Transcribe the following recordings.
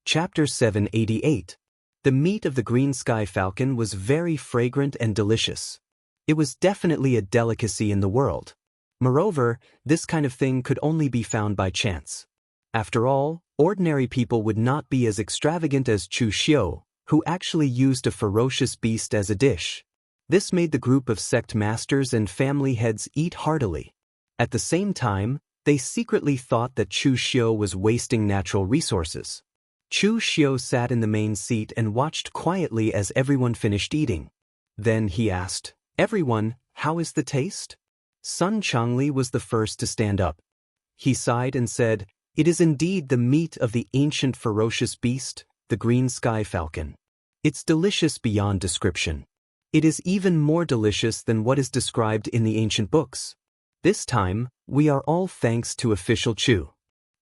Chapter 788. The meat of the green sky falcon was very fragrant and delicious. It was definitely a delicacy in the world. Moreover, this kind of thing could only be found by chance. After all, ordinary people would not be as extravagant as Chu Xiu, who actually used a ferocious beast as a dish. This made the group of sect masters and family heads eat heartily. At the same time, they secretly thought that Chu Xiu was wasting natural resources. Chu Xiu sat in the main seat and watched quietly as everyone finished eating. Then he asked, "Everyone, how is the taste?" Sun Changli was the first to stand up. He sighed and said, "It is indeed the meat of the ancient ferocious beast, the green sky falcon. It's delicious beyond description. It is even more delicious than what is described in the ancient books. This time, we are all thanks to official Chu.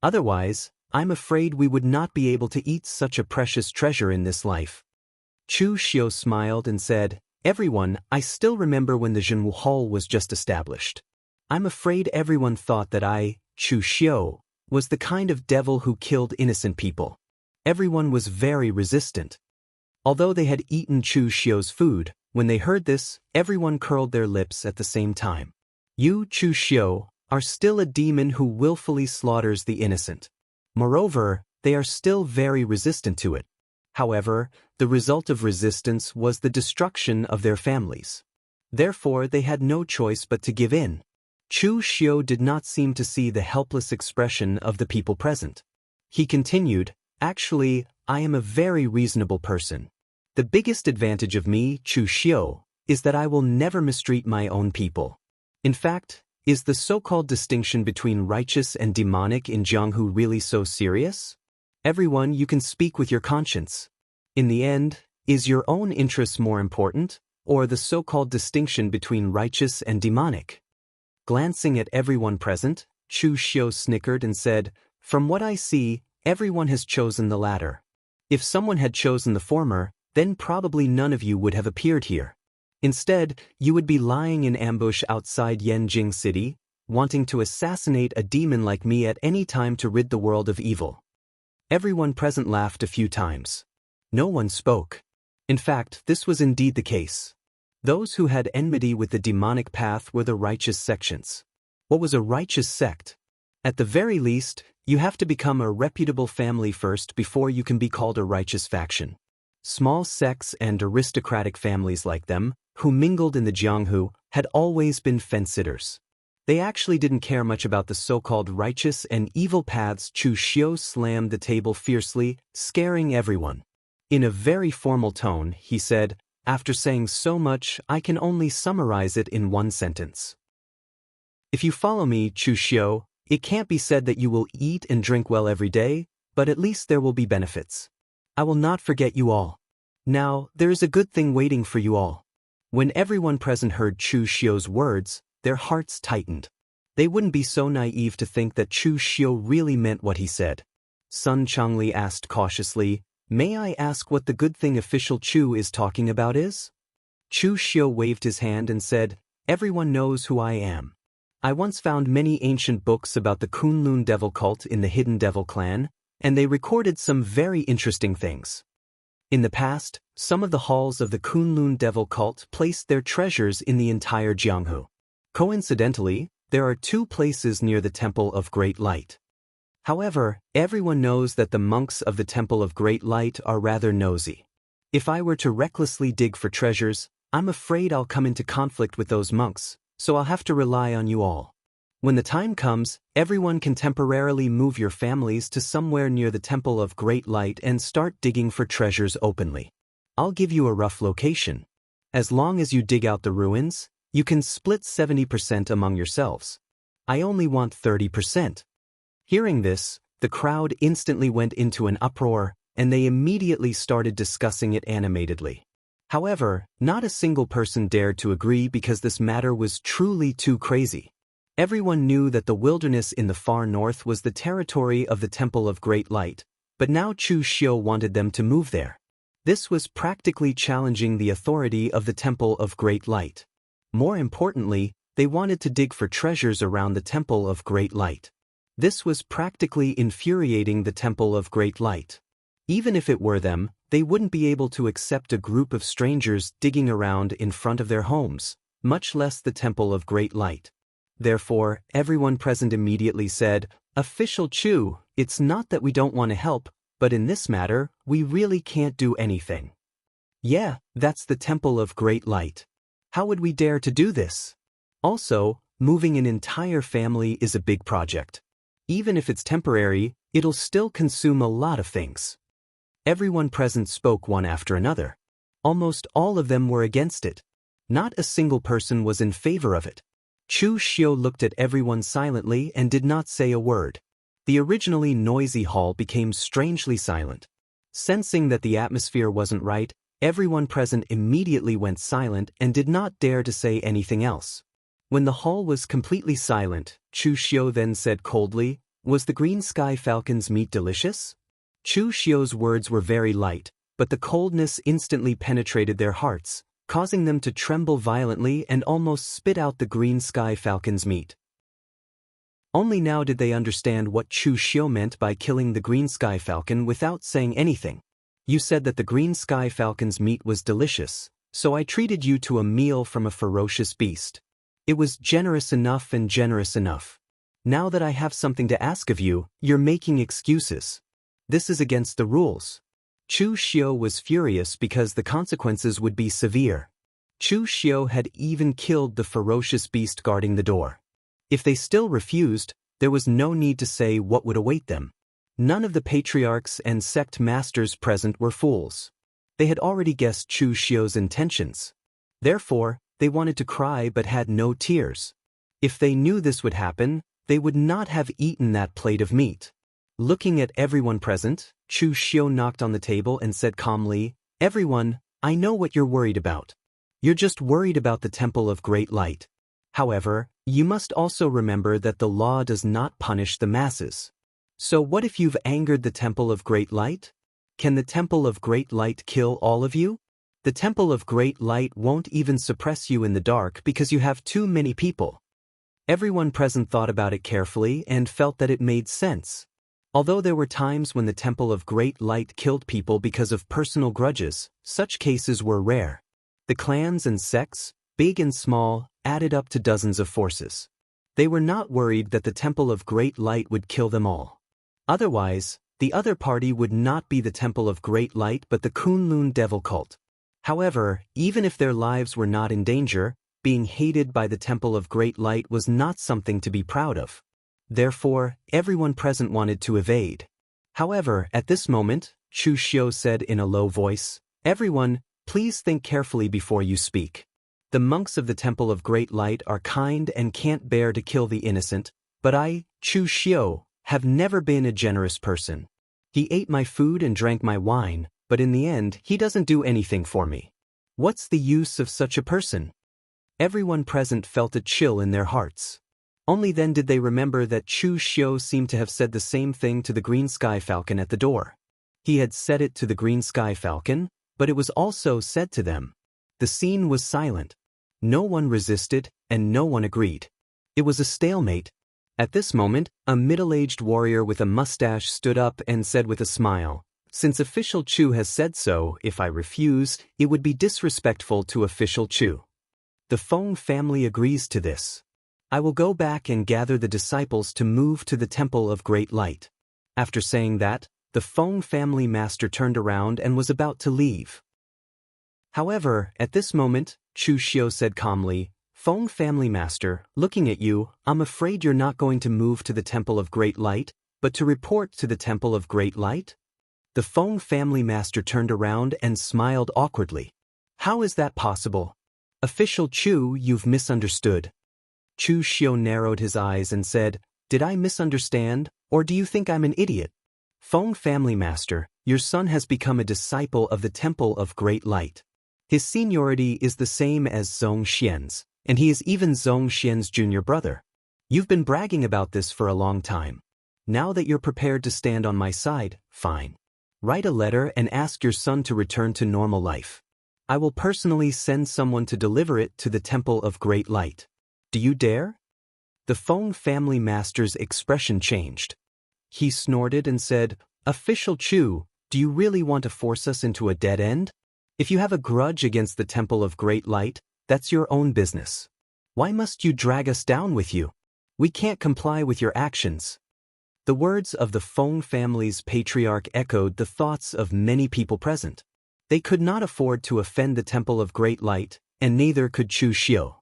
Otherwise, I'm afraid we would not be able to eat such a precious treasure in this life." Chu Xiu smiled and said, "Everyone, I still remember when the Jianghu Hall was just established. I'm afraid everyone thought that I, Chu Xiu, was the kind of devil who killed innocent people. Everyone was very resistant." Although they had eaten Chu Xiu's food, when they heard this, everyone curled their lips at the same time. "You, Chu Xiu, are still a demon who willfully slaughters the innocent. Moreover, they are still very resistant to it. However, the result of resistance was the destruction of their families. Therefore, they had no choice but to give in." Chu Xiu did not seem to see the helpless expression of the people present. He continued, "Actually, I am a very reasonable person. The biggest advantage of me, Chu Xiu, is that I will never mistreat my own people. In fact, is the so-called distinction between righteous and demonic in Jianghu really so serious? Everyone, you can speak with your conscience. In the end, is your own interests more important, or the so-called distinction between righteous and demonic?" Glancing at everyone present, Chu Xiu snickered and said, "From what I see, everyone has chosen the latter. If someone had chosen the former, then probably none of you would have appeared here. Instead, you would be lying in ambush outside Yanjing City, wanting to assassinate a demon like me at any time to rid the world of evil." Everyone present laughed a few times. No one spoke. In fact, this was indeed the case. Those who had enmity with the demonic path were the righteous sections. What was a righteous sect? At the very least, you have to become a reputable family first before you can be called a righteous faction. Small sects and aristocratic families like them, who mingled in the Jianghu, had always been fence-sitters. They actually didn't care much about the so-called righteous and evil paths. Chu Xiu slammed the table fiercely, scaring everyone. In a very formal tone, he said, "After saying so much, I can only summarize it in one sentence. If you follow me, Chu Xiu, it can't be said that you will eat and drink well every day, but at least there will be benefits. I will not forget you all. Now, there is a good thing waiting for you all." When everyone present heard Chu Xiu's words, their hearts tightened. They wouldn't be so naive to think that Chu Xiu really meant what he said. Sun Changli asked cautiously, "May I ask what the good thing official Chu is talking about is?" Chu Xiu waved his hand and said, "Everyone knows who I am. I once found many ancient books about the Kunlun devil cult in the Hidden Devil clan, and they recorded some very interesting things. In the past, some of the halls of the Kunlun devil cult placed their treasures in the entire Jianghu. Coincidentally, there are 2 places near the Temple of Great Light. However, everyone knows that the monks of the Temple of Great Light are rather nosy. If I were to recklessly dig for treasures, I'm afraid I'll come into conflict with those monks, so I'll have to rely on you all. When the time comes, everyone can temporarily move your families to somewhere near the Temple of Great Light and start digging for treasures openly. I'll give you a rough location. As long as you dig out the ruins, you can split 70% among yourselves. I only want 30%. Hearing this, the crowd instantly went into an uproar, and they immediately started discussing it animatedly. However, not a single person dared to agree because this matter was truly too crazy. Everyone knew that the wilderness in the far north was the territory of the Temple of Great Light, but now Chu Xiu wanted them to move there. This was practically challenging the authority of the Temple of Great Light. More importantly, they wanted to dig for treasures around the Temple of Great Light. This was practically infuriating the Temple of Great Light. Even if it were them, they wouldn't be able to accept a group of strangers digging around in front of their homes, much less the Temple of Great Light. Therefore, everyone present immediately said, "Official Chu, it's not that we don't want to help, but in this matter, we really can't do anything." "Yeah, that's the Temple of Great Light. How would we dare to do this? Also, moving an entire family is a big project. Even if it's temporary, it'll still consume a lot of things." Everyone present spoke one after another. Almost all of them were against it. Not a single person was in favor of it. Chu Xiu looked at everyone silently and did not say a word. The originally noisy hall became strangely silent. Sensing that the atmosphere wasn't right, everyone present immediately went silent and did not dare to say anything else. When the hall was completely silent, Chu Xiu then said coldly, "Was the green sky falcon's meat delicious?" Chu Xiu's words were very light, but the coldness instantly penetrated their hearts, causing them to tremble violently and almost spit out the green sky falcon's meat. Only now did they understand what Chu Xiu meant by killing the green sky falcon without saying anything. "You said that the green sky falcon's meat was delicious, so I treated you to a meal from a ferocious beast. It was generous enough and generous enough. Now that I have something to ask of you, you're making excuses. This is against the rules." Chu Xiu was furious because the consequences would be severe. Chu Xiu had even killed the ferocious beast guarding the door. If they still refused, there was no need to say what would await them. None of the patriarchs and sect masters present were fools. They had already guessed Chu Xiu's intentions. Therefore, they wanted to cry but had no tears. If they knew this would happen, they would not have eaten that plate of meat. Looking at everyone present, Chu Xiu knocked on the table and said calmly, "Everyone, I know what you're worried about. You're just worried about the Temple of Great Light. However, you must also remember that the law does not punish the masses. So what if you've angered the Temple of Great Light? Can the Temple of Great Light kill all of you? The Temple of Great Light won't even suppress you in the dark because you have too many people." Everyone present thought about it carefully and felt that it made sense. Although there were times when the Temple of Great Light killed people because of personal grudges, such cases were rare. The clans and sects, big and small, added up to dozens of forces. They were not worried that the Temple of Great Light would kill them all. Otherwise, the other party would not be the Temple of Great Light but the Kunlun devil cult. However, even if their lives were not in danger, being hated by the Temple of Great Light was not something to be proud of. Therefore, everyone present wanted to evade. However, at this moment, Chu Xiu said in a low voice, "Everyone, please think carefully before you speak. The monks of the Temple of Great Light are kind and can't bear to kill the innocent, but I, Chu Xiu, have never been a generous person. He ate my food and drank my wine, but in the end, he doesn't do anything for me. What's the use of such a person?" Everyone present felt a chill in their hearts. Only then did they remember that Chu Xiu seemed to have said the same thing to the green sky falcon at the door. He had said it to the green sky falcon, but it was also said to them. The scene was silent. No one resisted, and no one agreed. It was a stalemate. At this moment, a middle-aged warrior with a mustache stood up and said with a smile, "Since Official Chu has said so, if I refuse, it would be disrespectful to Official Chu. The Feng family agrees to this. I will go back and gather the disciples to move to the Temple of Great Light." After saying that, the Feng family master turned around and was about to leave. However, at this moment, Chu Xiu said calmly, "Feng family master, looking at you, I'm afraid you're not going to move to the Temple of Great Light, but to report to the Temple of Great Light?" The Feng family master turned around and smiled awkwardly. "How is that possible? Official Chu, you've misunderstood." Chu Xiu narrowed his eyes and said, "Did I misunderstand, or do you think I'm an idiot? Feng family master, your son has become a disciple of the Temple of Great Light. His seniority is the same as Zhong Xian's, and he is even Zhong Xian's junior brother. You've been bragging about this for a long time. Now that you're prepared to stand on my side, fine. Write a letter and ask your son to return to normal life. I will personally send someone to deliver it to the Temple of Great Light. Do you dare?" The Feng family master's expression changed. He snorted and said, "Official Chu, Do you really want to force us into a dead end? If you have a grudge against the Temple of Great Light, that's your own business. Why must you drag us down with you? We can't comply with your actions." The words of the Feng family's patriarch echoed the thoughts of many people present. They could not afford to offend the Temple of Great Light, and neither could Chu Xiu.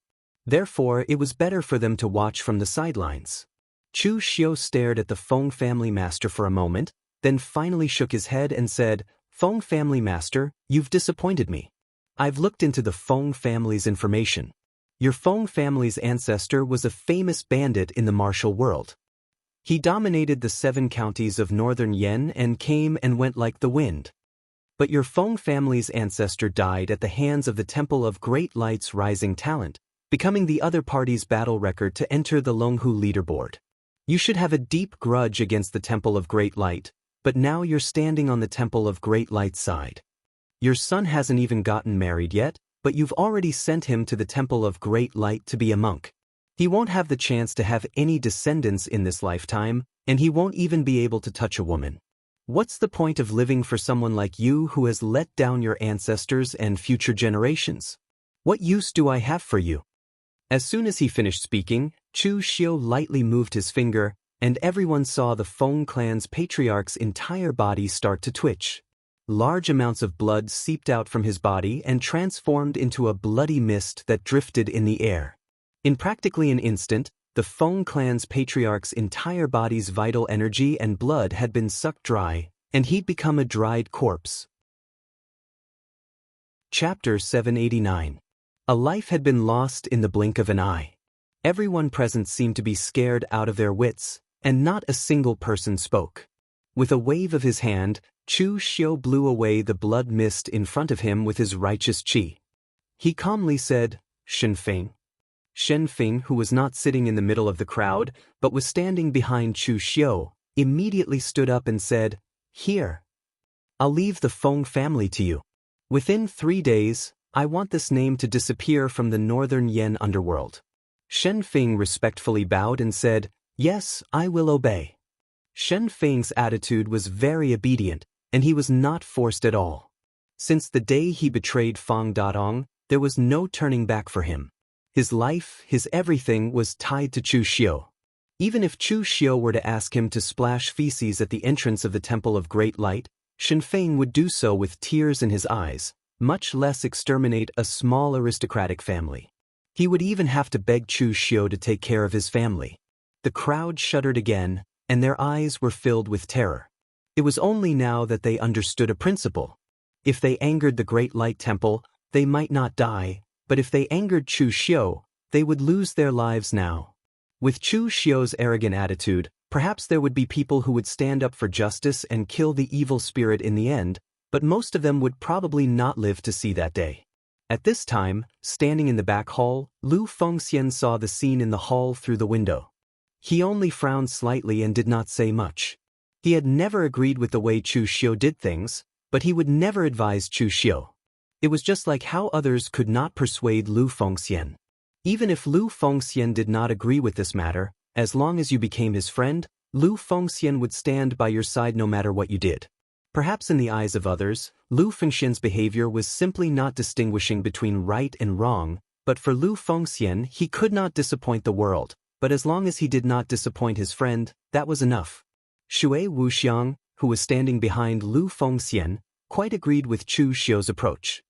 Therefore, it was better for them to watch from the sidelines. Chu Xiu stared at the Feng family master for a moment, then finally shook his head and said, "Feng family master, you've disappointed me. I've looked into the Feng family's information. Your Feng family's ancestor was a famous bandit in the martial world. He dominated the 7 counties of northern Yen and came and went like the wind. But your Feng family's ancestor died at the hands of the Temple of Great Light's rising talent, becoming the other party's battle record to enter the Longhu leaderboard. You should have a deep grudge against the Temple of Great Light, but now you're standing on the Temple of Great Light's side. Your son hasn't even gotten married yet, but you've already sent him to the Temple of Great Light to be a monk. He won't have the chance to have any descendants in this lifetime, and he won't even be able to touch a woman. What's the point of living for someone like you who has let down your ancestors and future generations? What use do I have for you?" As soon as he finished speaking, Chu Xiu lightly moved his finger, and everyone saw the Feng clan's patriarch's entire body start to twitch. Large amounts of blood seeped out from his body and transformed into a bloody mist that drifted in the air. In practically an instant, the Feng clan's patriarch's entire body's vital energy and blood had been sucked dry, and he'd become a dried corpse. Chapter 789. A life had been lost in the blink of an eye. Everyone present seemed to be scared out of their wits, and not a single person spoke. With a wave of his hand, Chu Xiu blew away the blood mist in front of him with his righteous qi. He calmly said, "Shenfeng." Shenfeng, who was not sitting in the middle of the crowd, but was standing behind Chu Xiu, immediately stood up and said, "Here. I'll leave the Feng family to you. Within 3 days, I want this name to disappear from the northern Yen underworld." Shenfeng respectfully bowed and said, "Yes, I will obey." Shenfeng's attitude was very obedient, and he was not forced at all. Since the day he betrayed Fang Dadong, there was no turning back for him. His life, his everything was tied to Chu Xiu. Even if Chu Xiu were to ask him to splash feces at the entrance of the Temple of Great Light, Shenfeng would do so with tears in his eyes, much less exterminate a small aristocratic family. He would even have to beg Chu Xiu to take care of his family. The crowd shuddered again, and their eyes were filled with terror. It was only now that they understood a principle. If they angered the Great Light Temple, they might not die, but if they angered Chu Xiu, they would lose their lives now. With Chu Xiu's arrogant attitude, perhaps there would be people who would stand up for justice and kill the evil spirit in the end, but most of them would probably not live to see that day. At this time, standing in the back hall, Lu Fengxian saw the scene in the hall through the window. He only frowned slightly and did not say much. He had never agreed with the way Chu Xiu did things, but he would never advise Chu Xiu. It was just like how others could not persuade Lu Fengxian. Even if Lu Fengxian did not agree with this matter, as long as you became his friend, Lu Fengxian would stand by your side no matter what you did. Perhaps in the eyes of others, Lu Fengxian's behavior was simply not distinguishing between right and wrong, but for Lu Fengxian he could not disappoint the world, but as long as he did not disappoint his friend, that was enough. Shui Wuxiang, who was standing behind Lu Fengxian, quite agreed with Chu Xiu's approach.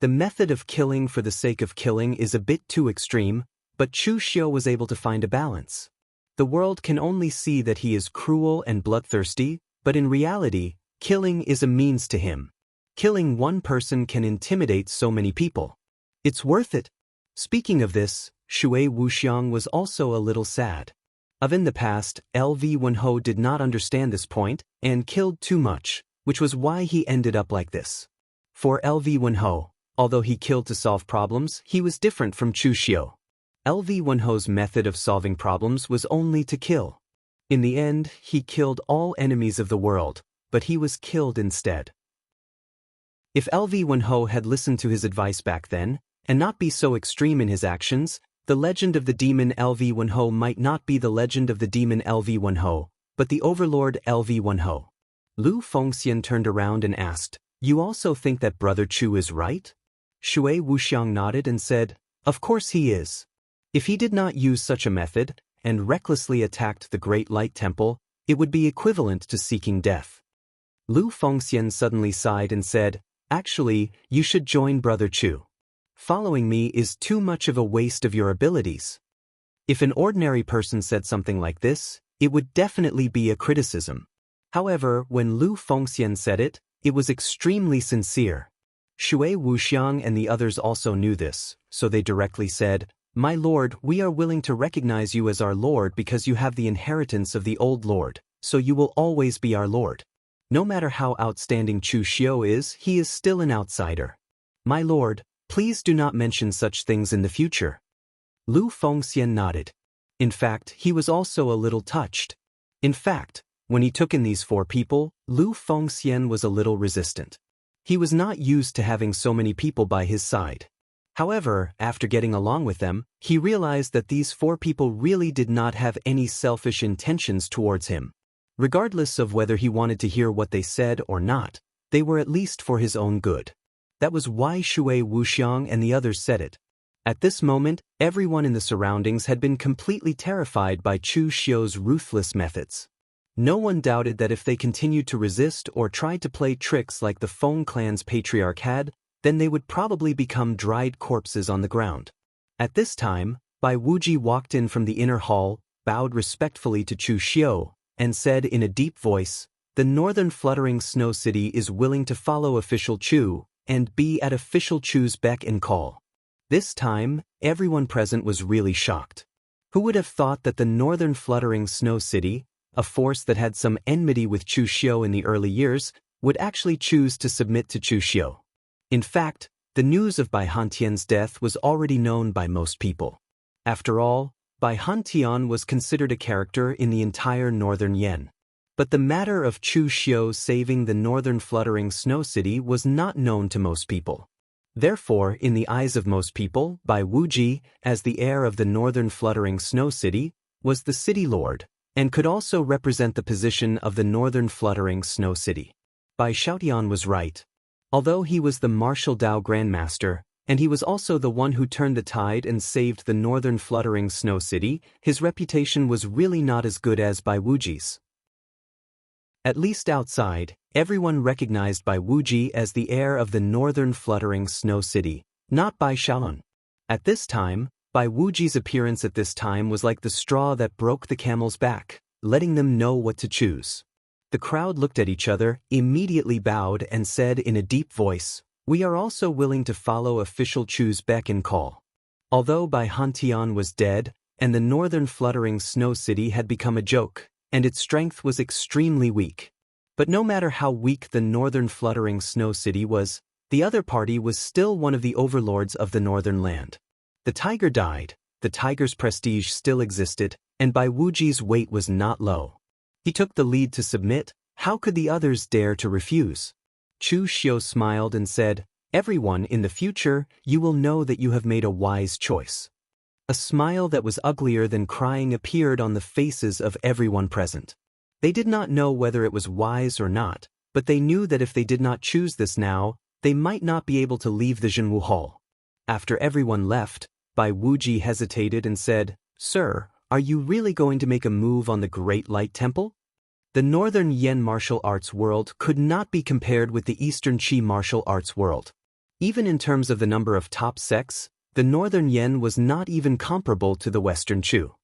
The method of killing for the sake of killing is a bit too extreme, but Chu Xiu was able to find a balance. The world can only see that he is cruel and bloodthirsty, but in reality, killing is a means to him. Killing one person can intimidate so many people. It's worth it. Speaking of this, Shui Wuxiang was also a little sad. In the past, LV Wenho did not understand this point and killed too much, which was why he ended up like this. For LV Wenho, although he killed to solve problems, he was different from Chu Xiu. LV Wenho's method of solving problems was only to kill. In the end, he killed all enemies of the world, but he was killed instead. If LV Wenho had listened to his advice back then, and not be so extreme in his actions, the legend of the demon LV Wenho might not be the legend of the demon LV Wenho, but the overlord LV Wenho. Lu Fengxian turned around and asked, "You also think that Brother Chu is right?" Shui Wuxiang nodded and said, "Of course he is. If he did not use such a method, and recklessly attacked the Great Light Temple, it would be equivalent to seeking death." Lu Fengxian suddenly sighed and said, "Actually, you should join Brother Chu. Following me is too much of a waste of your abilities." If an ordinary person said something like this, it would definitely be a criticism. However, when Lu Fengxian said it, it was extremely sincere. Shui Wuxiang and the others also knew this, so they directly said, "My lord, we are willing to recognize you as our lord because you have the inheritance of the old lord, so you will always be our lord. No matter how outstanding Chu Xiu is, he is still an outsider. My lord, please do not mention such things in the future." Lu Fengxian nodded. In fact, he was also a little touched. In fact, when he took in these 4 people, Lu Fengxian was a little resistant. He was not used to having so many people by his side. However, after getting along with them, he realized that these 4 people really did not have any selfish intentions towards him. Regardless of whether he wanted to hear what they said or not, they were at least for his own good. That was why Shui Wuxiang and the others said it. At this moment, everyone in the surroundings had been completely terrified by Chu Xiu's ruthless methods. No one doubted that if they continued to resist or tried to play tricks like the Feng clan's patriarch had, then they would probably become dried corpses on the ground. At this time, Bai Wuji walked in from the inner hall, bowed respectfully to Chu Xiu, and said in a deep voice, "The northern fluttering snow city is willing to follow official Chu, and be at official Chu's beck and call." This time, everyone present was really shocked. Who would have thought that the northern fluttering snow city, a force that had some enmity with Chu Xiu in the early years, would actually choose to submit to Chu Xiu? In fact, the news of Bai Hantian's death was already known by most people. After all, Bai Hantian was considered a character in the entire northern Yan. But the matter of Chu Xiu saving the northern fluttering snow city was not known to most people. Therefore, in the eyes of most people, Bai Wuji, as the heir of the northern fluttering snow city, was the city lord, and could also represent the position of the northern fluttering snow city. Bai Xiaotian was right. Although he was the martial Dao grandmaster, and he was also the one who turned the tide and saved the northern fluttering snow city, his reputation was really not as good as Bai Wuji's. At least outside, everyone recognized Bai Wuji as the heir of the northern fluttering snow city, not Bai Xiaolun. At this time, Bai Wuji's appearance at this time was like the straw that broke the camel's back, letting them know what to choose. The crowd looked at each other, immediately bowed and said in a deep voice, "We are also willing to follow official Chu's beck and call." Although Bai Hantian was dead, and the northern fluttering snow city had become a joke, and its strength was extremely weak. But no matter how weak the northern fluttering snow city was, the other party was still one of the overlords of the northern land. The tiger died, the tiger's prestige still existed, and Bai Wuji's weight was not low. He took the lead to submit. How could the others dare to refuse? Chu Xiu smiled and said, "Everyone, in the future, you will know that you have made a wise choice." A smile that was uglier than crying appeared on the faces of everyone present. They did not know whether it was wise or not, but they knew that if they did not choose this now, they might not be able to leave the Jianghu hall. After everyone left, Bai Wuji hesitated and said, "Sir, are you really going to make a move on the Great Light Temple?" The Northern Yan martial arts world could not be compared with the Eastern Qi martial arts world. Even in terms of the number of top sects, the Northern Yan was not even comparable to the Western Chu.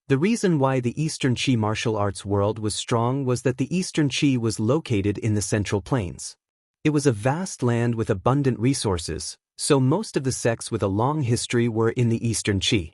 The reason why the Eastern Qi martial arts world was strong was that the Eastern Qi was located in the Central Plains. It was a vast land with abundant resources, so most of the sects with a long history were in the Eastern Qi.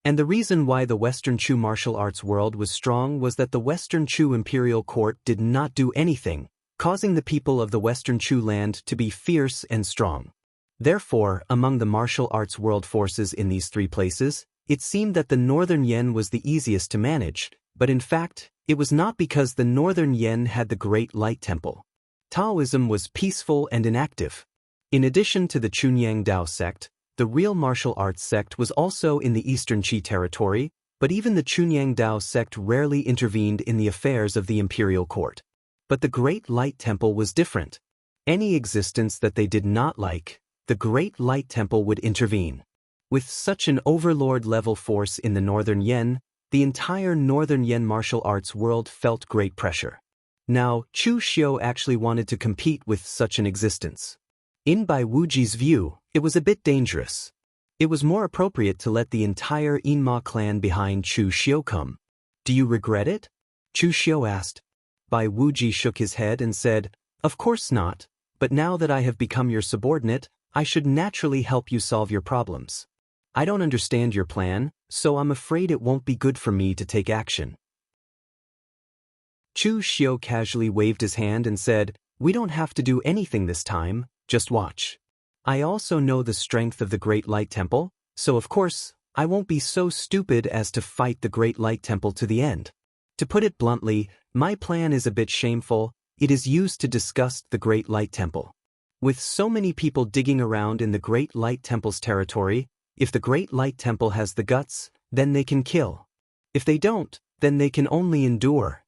And the reason why the Western Chu martial arts world was strong was that the Western Chu imperial court did not do anything, causing the people of the Western Chu land to be fierce and strong. Therefore, among the martial arts world forces in these 3 places, it seemed that the Northern Yan was the easiest to manage, but in fact, it was not because the Northern Yan had the Great Light Temple. Taoism was peaceful and inactive. In addition to the Chunyang Dao sect, the real martial arts sect was also in the Eastern Qi territory, but even the Chunyang Dao sect rarely intervened in the affairs of the imperial court. But the Great Light Temple was different. Any existence that they did not like, the Great Light Temple would intervene. With such an overlord-level force in the Northern Yen, the entire Northern Yen martial arts world felt great pressure. Now, Chu Xiu actually wanted to compete with such an existence. In Bai Wuji's view, it was a bit dangerous. It was more appropriate to let the entire Inma clan behind Chu Xiu come. Do you regret it? Chu Xiu asked. Bai Wuji shook his head and said, Of course not, but now that I have become your subordinate, I should naturally help you solve your problems. I don't understand your plan, so I'm afraid it won't be good for me to take action. Chu Xiu casually waved his hand and said, We don't have to do anything this time, just watch. I also know the strength of the Great Light Temple, so of course, I won't be so stupid as to fight the Great Light Temple to the end. To put it bluntly, my plan is a bit shameful. It is used to disgust the Great Light Temple. With so many people digging around in the Great Light Temple's territory, if the Great Light Temple has the guts, then they can kill. If they don't, then they can only endure.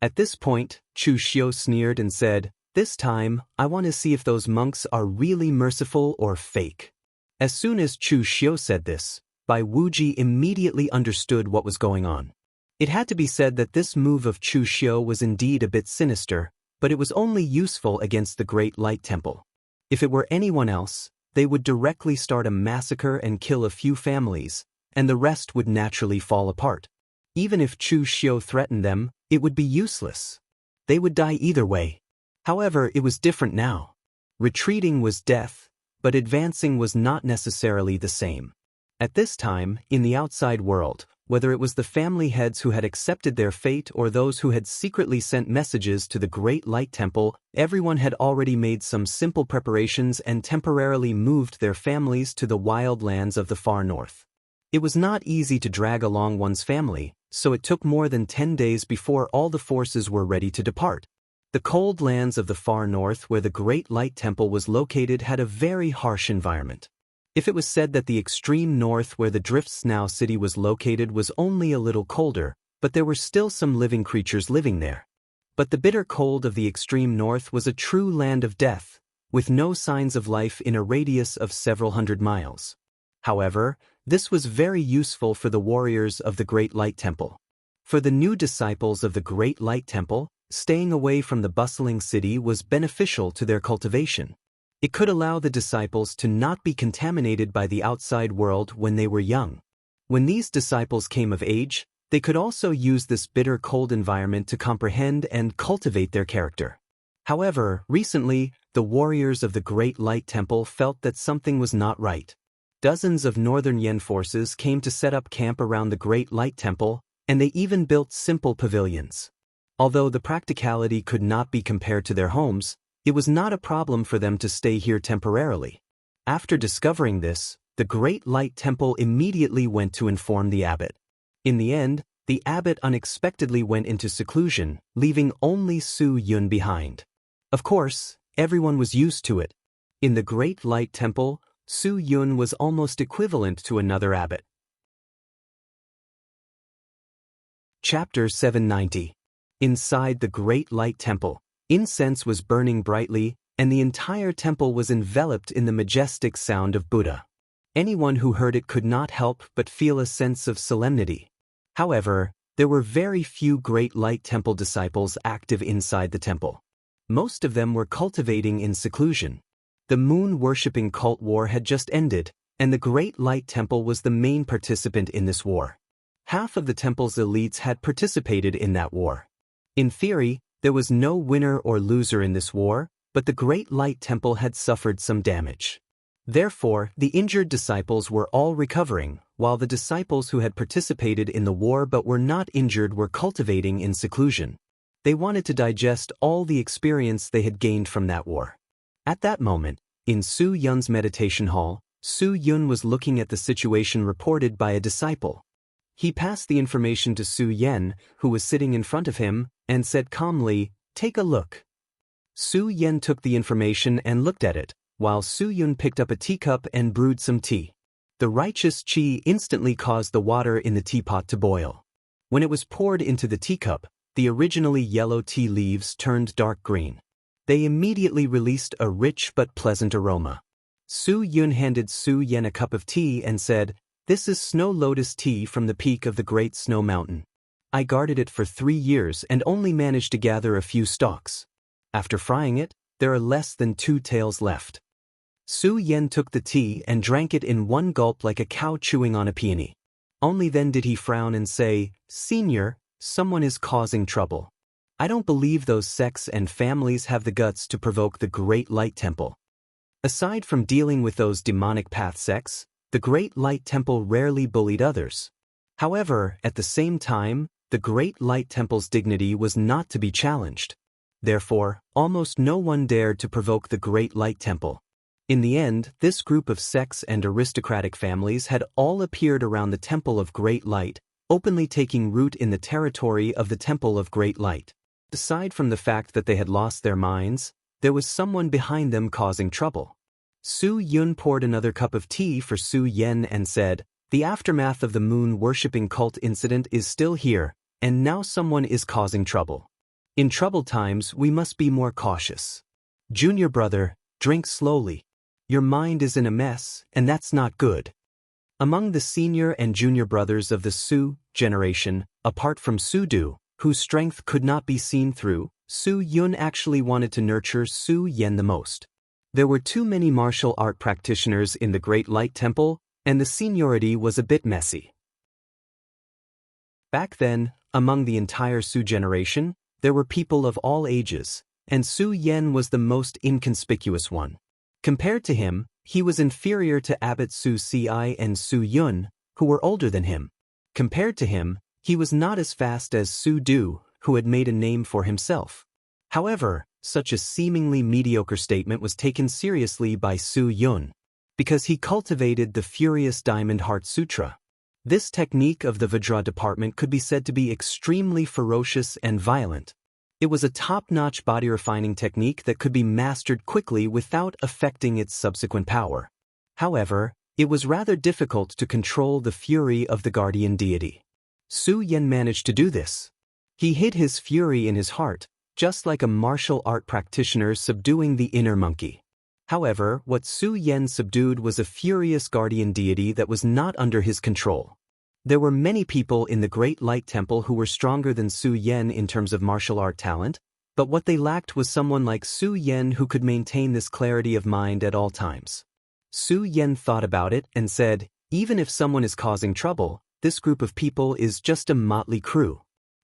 At this point, Chu Xiu sneered and said, This time, I want to see if those monks are really merciful or fake. As soon as Chu Xiu said this, Bai Wuji immediately understood what was going on. It had to be said that this move of Chu Xiu was indeed a bit sinister, but it was only useful against the Great Light Temple. If it were anyone else, they would directly start a massacre and kill a few families, and the rest would naturally fall apart. Even if Chu Xiu threatened them, it would be useless. They would die either way. However, it was different now. Retreating was death, but advancing was not necessarily the same. At this time, in the outside world, whether it was the family heads who had accepted their fate or those who had secretly sent messages to the Great Light Temple, everyone had already made some simple preparations and temporarily moved their families to the wild lands of the far north. It was not easy to drag along one's family, so it took more than 10 days before all the forces were ready to depart. The cold lands of the far north where the Great Light Temple was located had a very harsh environment. If it was said that the extreme north where the Drift Snow city was located was only a little colder, but there were still some living creatures living there. But the bitter cold of the extreme north was a true land of death, with no signs of life in a radius of several hundred miles. However, this was very useful for the warriors of the Great Light Temple. For the new disciples of the Great Light Temple, staying away from the bustling city was beneficial to their cultivation. It could allow the disciples to not be contaminated by the outside world when they were young. When these disciples came of age, they could also use this bitter cold environment to comprehend and cultivate their character. However, recently, the warriors of the Great Light Temple felt that something was not right. Dozens of Northern Yen forces came to set up camp around the Great Light Temple, and they even built simple pavilions. Although the practicality could not be compared to their homes, it was not a problem for them to stay here temporarily. After discovering this, the Great Light Temple immediately went to inform the abbot. In the end, the abbot unexpectedly went into seclusion, leaving only Su Yun behind. Of course, everyone was used to it. In the Great Light Temple, Su Yun was almost equivalent to another abbot. Chapter 790. Inside the Great Light Temple, incense was burning brightly, and the entire temple was enveloped in the majestic sound of Buddha. Anyone who heard it could not help but feel a sense of solemnity. However, there were very few Great Light Temple disciples active inside the temple. Most of them were cultivating in seclusion. The moon-worshipping cult war had just ended, and the Great Light Temple was the main participant in this war. Half of the temple's elites had participated in that war. In theory, there was no winner or loser in this war, but the Great Light Temple had suffered some damage. Therefore, the injured disciples were all recovering, while the disciples who had participated in the war but were not injured were cultivating in seclusion. They wanted to digest all the experience they had gained from that war. At that moment, in Su Yun's meditation hall, Su Yun was looking at the situation reported by a disciple. He passed the information to Su Yen, who was sitting in front of him, and said calmly, "Take a look." Su Yen took the information and looked at it, while Su Yun picked up a teacup and brewed some tea. The righteous qi instantly caused the water in the teapot to boil. When it was poured into the teacup, the originally yellow tea leaves turned dark green. They immediately released a rich but pleasant aroma. Su Yun handed Su Yen a cup of tea and said, "This is snow lotus tea from the peak of the Great Snow Mountain. I guarded it for 3 years and only managed to gather a few stalks. After frying it, there are less than 2 tails left." Su Yen took the tea and drank it in one gulp like a cow chewing on a peony. Only then did he frown and say, "Senior, someone is causing trouble. I don't believe those sects and families have the guts to provoke the Great Light Temple." Aside from dealing with those demonic path sects, the Great Light Temple rarely bullied others. However, at the same time, the Great Light Temple's dignity was not to be challenged. Therefore, almost no one dared to provoke the Great Light Temple. In the end, this group of sects and aristocratic families had all appeared around the Temple of Great Light, openly taking root in the territory of the Temple of Great Light. Aside from the fact that they had lost their minds, there was someone behind them causing trouble. Su Yun poured another cup of tea for Su Yen and said, "The aftermath of the moon-worshipping cult incident is still here, and now someone is causing trouble. In troubled times, we must be more cautious. Junior brother, drink slowly. Your mind is in a mess, and that's not good." Among the senior and junior brothers of the Su generation, apart from Su Du, whose strength could not be seen through, Su Yun actually wanted to nurture Su Yen the most. There were too many martial art practitioners in the Great Light Temple, and the seniority was a bit messy. Back then, among the entire Su generation, there were people of all ages, and Su Yen was the most inconspicuous one. Compared to him, he was inferior to Abbot Su Ci and Su Yun, who were older than him. Compared to him, he was not as fast as Su Du, who had made a name for himself. However, such a seemingly mediocre statement was taken seriously by Su Yun, because he cultivated the Furious Diamond Heart Sutra. This technique of the Vajra department could be said to be extremely ferocious and violent. It was a top-notch body-refining technique that could be mastered quickly without affecting its subsequent power. However, it was rather difficult to control the fury of the guardian deity. Su Yen managed to do this. He hid his fury in his heart, just like a martial art practitioner subduing the inner monkey. However, what Su Yen subdued was a furious guardian deity that was not under his control. There were many people in the Great Light Temple who were stronger than Su Yen in terms of martial art talent, but what they lacked was someone like Su Yen who could maintain this clarity of mind at all times. Su Yen thought about it and said, "Even if someone is causing trouble, this group of people is just a motley crew.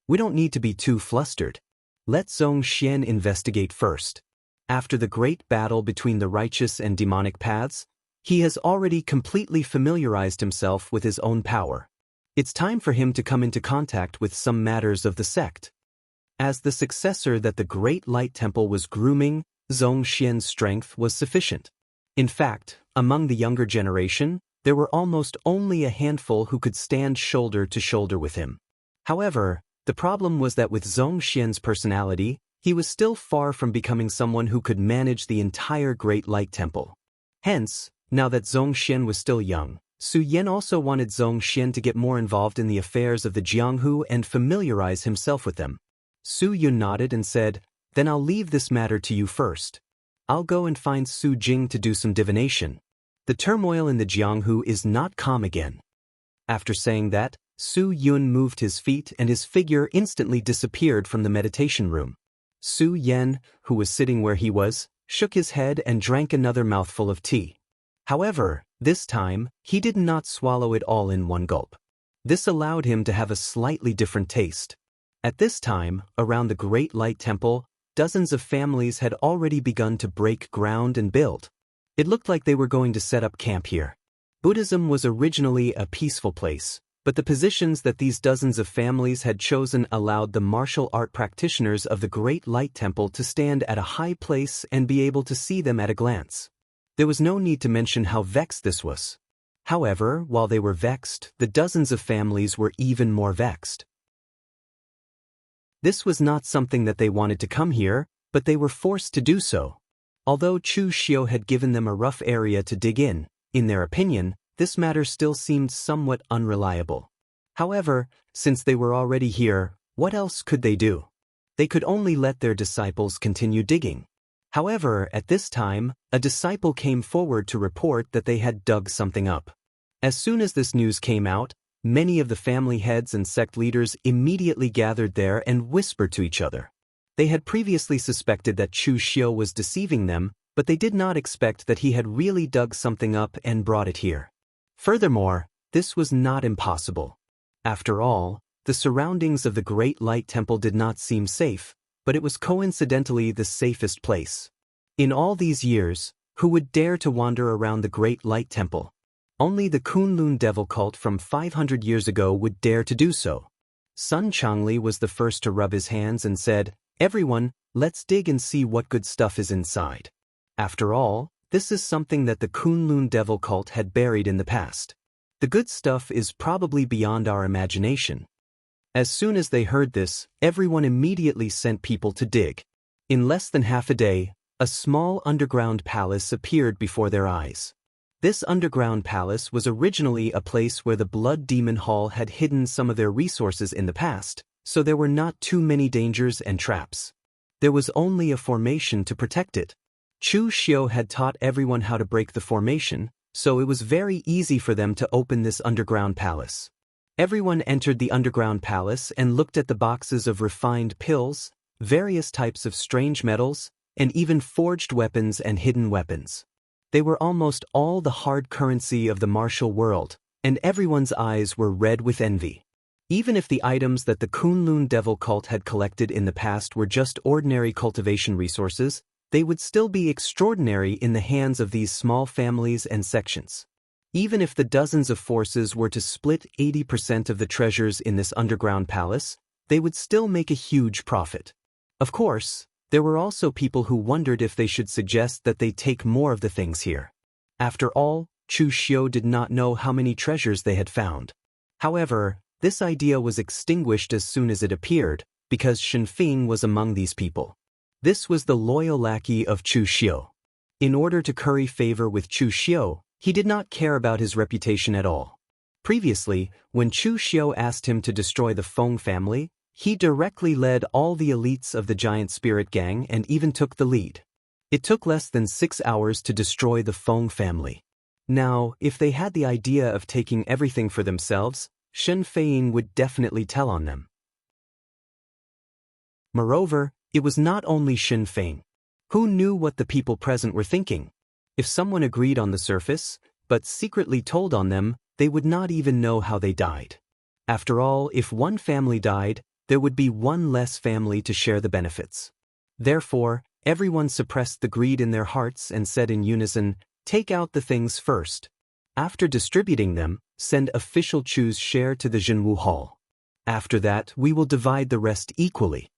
We don't need to be too flustered. Let Zhong Xian investigate first." After the great battle between the righteous and demonic paths, he has already completely familiarized himself with his own power. It's time for him to come into contact with some matters of the sect. As the successor that the Great Light Temple was grooming, Zhong Xian's strength was sufficient. In fact, among the younger generation, there were almost only a handful who could stand shoulder to shoulder with him. However, the problem was that with Zhong Xian's personality, he was still far from becoming someone who could manage the entire Great Light Temple. Hence, now that Zhong Xian was still young, Su Yen also wanted Zhong Xian to get more involved in the affairs of the Jianghu and familiarize himself with them. Su Yun nodded and said, "Then I'll leave this matter to you first. I'll go and find Su Jing to do some divination. The turmoil in the Jianghu is not calm again." After saying that, Su Yun moved his feet and his figure instantly disappeared from the meditation room. Su Yen, who was sitting where he was, shook his head and drank another mouthful of tea. However, this time, he did not swallow it all in one gulp. This allowed him to have a slightly different taste. At this time, around the Great Light Temple, dozens of families had already begun to break ground and build. It looked like they were going to set up camp here. Buddhism was originally a peaceful place, but the positions that these dozens of families had chosen allowed the martial art practitioners of the Great Light Temple to stand at a high place and be able to see them at a glance. There was no need to mention how vexed this was. However, while they were vexed, the dozens of families were even more vexed. This was not something that they wanted to come here, but they were forced to do so. Although Chu Xiu had given them a rough area to dig in their opinion, this matter still seemed somewhat unreliable. However, since they were already here, What else could they do? They could only let their disciples continue digging. However, at this time, a disciple came forward to report that they had dug something up. As soon as this news came out, many of the family heads and sect leaders immediately gathered there and whispered to each other. They had previously suspected that Chu Xiu was deceiving them, but they did not expect that he had really dug something up and brought it here. Furthermore, this was not impossible. After all, the surroundings of the Great Light Temple did not seem safe, but it was coincidentally the safest place. In all these years, who would dare to wander around the Great Light Temple? Only the Kunlun devil cult from 500 years ago would dare to do so. Sun Changli was the first to rub his hands and said, "Everyone, let's dig and see what good stuff is inside." After all, this is something that the Kunlun devil cult had buried in the past. The good stuff is probably beyond our imagination. As soon as they heard this, everyone immediately sent people to dig. In less than half a day, a small underground palace appeared before their eyes. This underground palace was originally a place where the Blood Demon Hall had hidden some of their resources in the past, so there were not too many dangers and traps. There was only a formation to protect it. Chu Xiu had taught everyone how to break the formation, so it was very easy for them to open this underground palace. Everyone entered the underground palace and looked at the boxes of refined pills, various types of strange metals, and even forged weapons and hidden weapons. They were almost all the hard currency of the martial world, and everyone's eyes were red with envy. Even if the items that the Kunlun devil cult had collected in the past were just ordinary cultivation resources, they would still be extraordinary in the hands of these small families and sections. Even if the dozens of forces were to split 80% of the treasures in this underground palace, they would still make a huge profit. Of course, there were also people who wondered if they should suggest that they take more of the things here. After all, Chu Xiu did not know how many treasures they had found. However, this idea was extinguished as soon as it appeared, because Shen Feng was among these people. This was the loyal lackey of Chu Xiu. In order to curry favor with Chu Xiu, he did not care about his reputation at all. Previously, when Chu Xiu asked him to destroy the Feng family, he directly led all the elites of the giant spirit gang and even took the lead. It took less than 6 hours to destroy the Feng family. Now, if they had the idea of taking everything for themselves, Shen Feng would definitely tell on them. Moreover, it was not only Shen Feng. Who knew what the people present were thinking? If someone agreed on the surface, but secretly told on them, they would not even know how they died. After all, if one family died, there would be one less family to share the benefits. Therefore, everyone suppressed the greed in their hearts and said in unison, "Take out the things first. After distributing them, send official Chu's share to the Jianghu Hall. After that, we will divide the rest equally."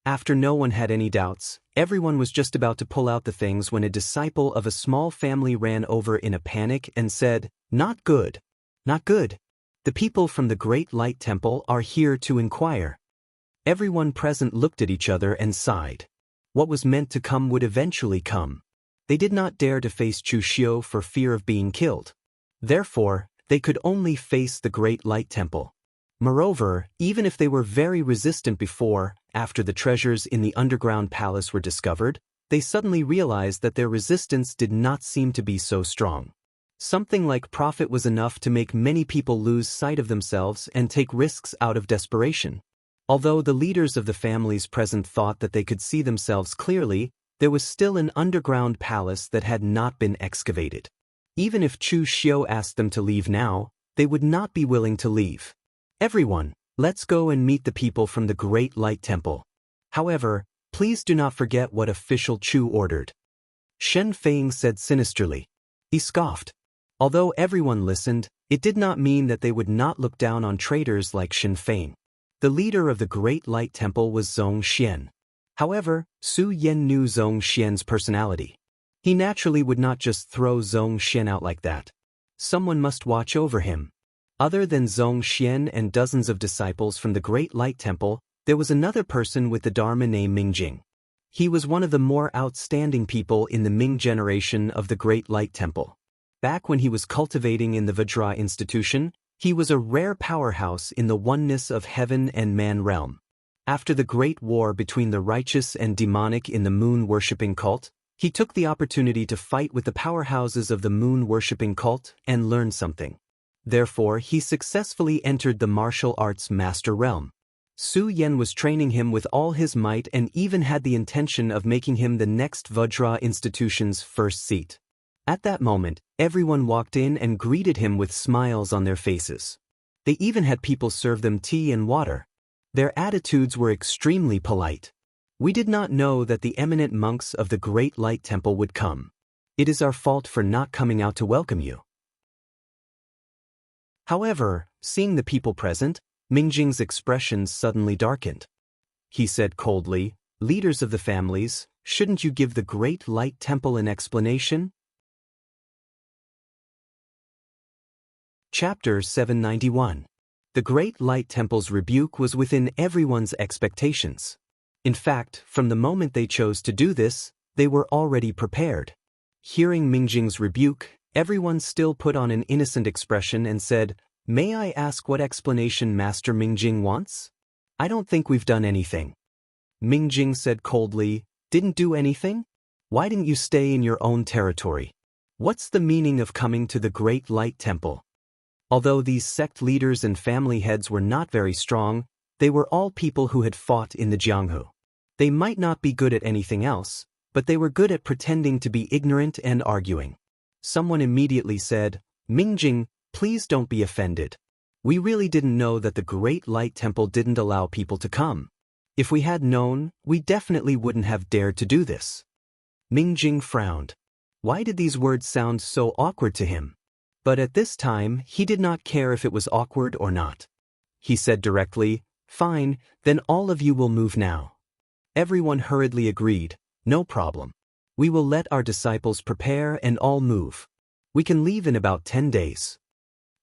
After no one had any doubts, everyone was just about to pull out the things when a disciple of a small family ran over in a panic and said, "Not good. Not good. The people from the Great Light Temple are here to inquire." Everyone present looked at each other and sighed. What was meant to come would eventually come. They did not dare to face Chu Xiu for fear of being killed. Therefore, they could only face the Great Light Temple. Moreover, even if they were very resistant before, after the treasures in the underground palace were discovered, they suddenly realized that their resistance did not seem to be so strong. Something like profit was enough to make many people lose sight of themselves and take risks out of desperation. Although the leaders of the families present thought that they could see themselves clearly, there was still an underground palace that had not been excavated. Even if Chu Xiu asked them to leave now, they would not be willing to leave. "Everyone, let's go and meet the people from the Great Light Temple. However, please do not forget what official Chu ordered." Shen Feng said sinisterly. He scoffed. Although everyone listened, it did not mean that they would not look down on traitors like Shen Feng. The leader of the Great Light Temple was Zhong Xian. However, Su Yan knew Zhong Xian's personality. He naturally would not just throw Zhong Xian out like that. Someone must watch over him. Other than Zhong Xian and dozens of disciples from the Great Light Temple, there was another person with the Dharma name Mingjing. He was one of the more outstanding people in the Ming generation of the Great Light Temple. Back when he was cultivating in the Vajra institution, he was a rare powerhouse in the oneness of heaven and man realm. After the Great War between the righteous and demonic in the moon-worshipping cult, he took the opportunity to fight with the powerhouses of the moon-worshipping cult and learn something. Therefore, he successfully entered the martial arts master realm. Su Yan was training him with all his might and even had the intention of making him the next Vajra institution's first seat. At that moment, everyone walked in and greeted him with smiles on their faces. They even had people serve them tea and water. Their attitudes were extremely polite. We did not know that the eminent monks of the Great Light Temple would come. It is our fault for not coming out to welcome you. However, seeing the people present, Mingjing's expression suddenly darkened. He said coldly, "Leaders of the families, shouldn't you give the Great Light Temple an explanation?" Chapter 791. The Great Light Temple's rebuke was within everyone's expectations. In fact, from the moment they chose to do this, they were already prepared. Hearing Mingjing's rebuke, everyone still put on an innocent expression and said, "May I ask what explanation Master Mingjing wants? I don't think we've done anything." Mingjing said coldly, "Didn't do anything? Why didn't you stay in your own territory? What's the meaning of coming to the Great Light Temple?" Although these sect leaders and family heads were not very strong, they were all people who had fought in the Jianghu. They might not be good at anything else, but they were good at pretending to be ignorant and arguing. Someone immediately said, "Mingjing, please don't be offended. We really didn't know that the Great Light Temple didn't allow people to come. If we had known, we definitely wouldn't have dared to do this." Mingjing frowned. Why did these words sound so awkward to him? But at this time, he did not care if it was awkward or not. He said directly, "Fine, then all of you will move now." Everyone hurriedly agreed, "No problem. We will let our disciples prepare and all move. We can leave in about 10 days.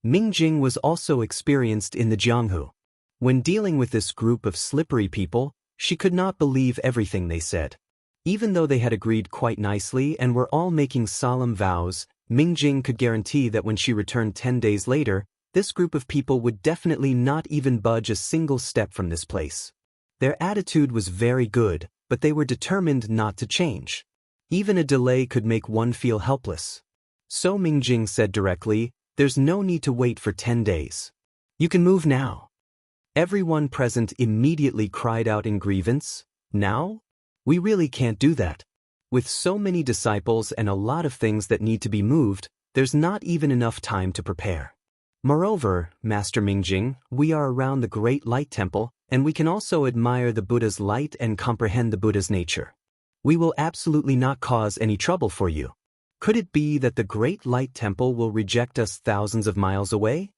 Mingjing was also experienced in the Jianghu. When dealing with this group of slippery people, she could not believe everything they said. Even though they had agreed quite nicely and were all making solemn vows, Mingjing could guarantee that when she returned 10 days later, this group of people would definitely not even budge a single step from this place. Their attitude was very good, but they were determined not to change. Even a delay could make one feel helpless. So Mingjing said directly, "There's no need to wait for 10 days. You can move now." Everyone present immediately cried out in grievance, "Now? We really can't do that. With so many disciples and a lot of things that need to be moved, there's not even enough time to prepare. Moreover, Master Mingjing, we are around the Great Light Temple, and we can also admire the Buddha's light and comprehend the Buddha's nature. We will absolutely not cause any trouble for you. Could it be that the Great Light Temple will reject us thousands of miles away?"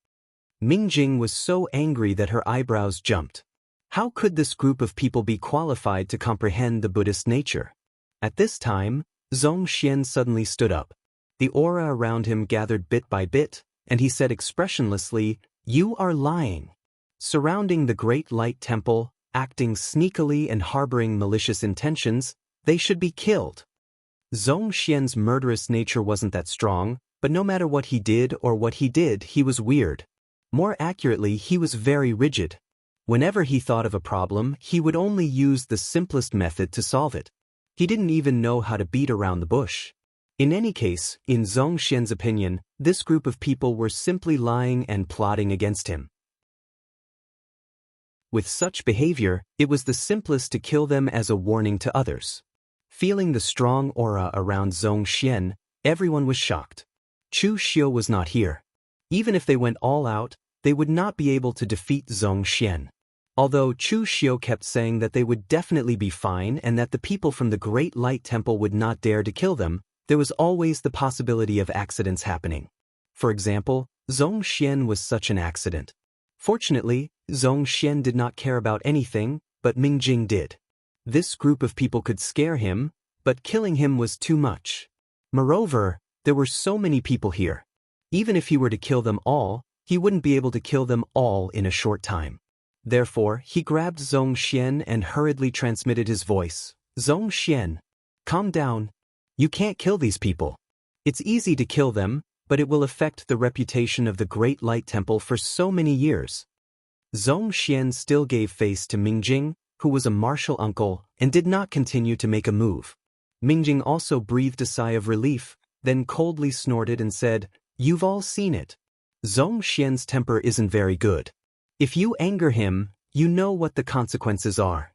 Mingjing was so angry that her eyebrows jumped. How could this group of people be qualified to comprehend the Buddhist nature? At this time, Zongxian suddenly stood up. The aura around him gathered bit by bit, and he said expressionlessly, "You are lying." Surrounding the Great Light Temple, acting sneakily and harboring malicious intentions, they should be killed. Zongxian's murderous nature wasn't that strong, but no matter what he did, he was weird. More accurately, he was very rigid. Whenever he thought of a problem, he would only use the simplest method to solve it. He didn't even know how to beat around the bush. In any case, in Zongxian's opinion, this group of people were simply lying and plotting against him. With such behavior, it was the simplest to kill them as a warning to others. Feeling the strong aura around Zongxian, everyone was shocked. Chu Xiu was not here. Even if they went all out, they would not be able to defeat Zongxian. Although Chu Xiu kept saying that they would definitely be fine and that the people from the Great Light Temple would not dare to kill them, there was always the possibility of accidents happening. For example, Zongxian was such an accident. Fortunately, Zongxian did not care about anything, but Mingjing did. This group of people could scare him, but killing him was too much. Moreover, there were so many people here. Even if he were to kill them all, he wouldn't be able to kill them all in a short time. Therefore, he grabbed Zongxian and hurriedly transmitted his voice. "Zongxian, calm down. You can't kill these people. It's easy to kill them, but it will affect the reputation of the Great Light Temple for so many years." Zongxian still gave face to Mingjing, who was a martial uncle, and did not continue to make a move. Mingjing also breathed a sigh of relief, then coldly snorted and said, "You've all seen it. Zhongxian's temper isn't very good. If you anger him, you know what the consequences are."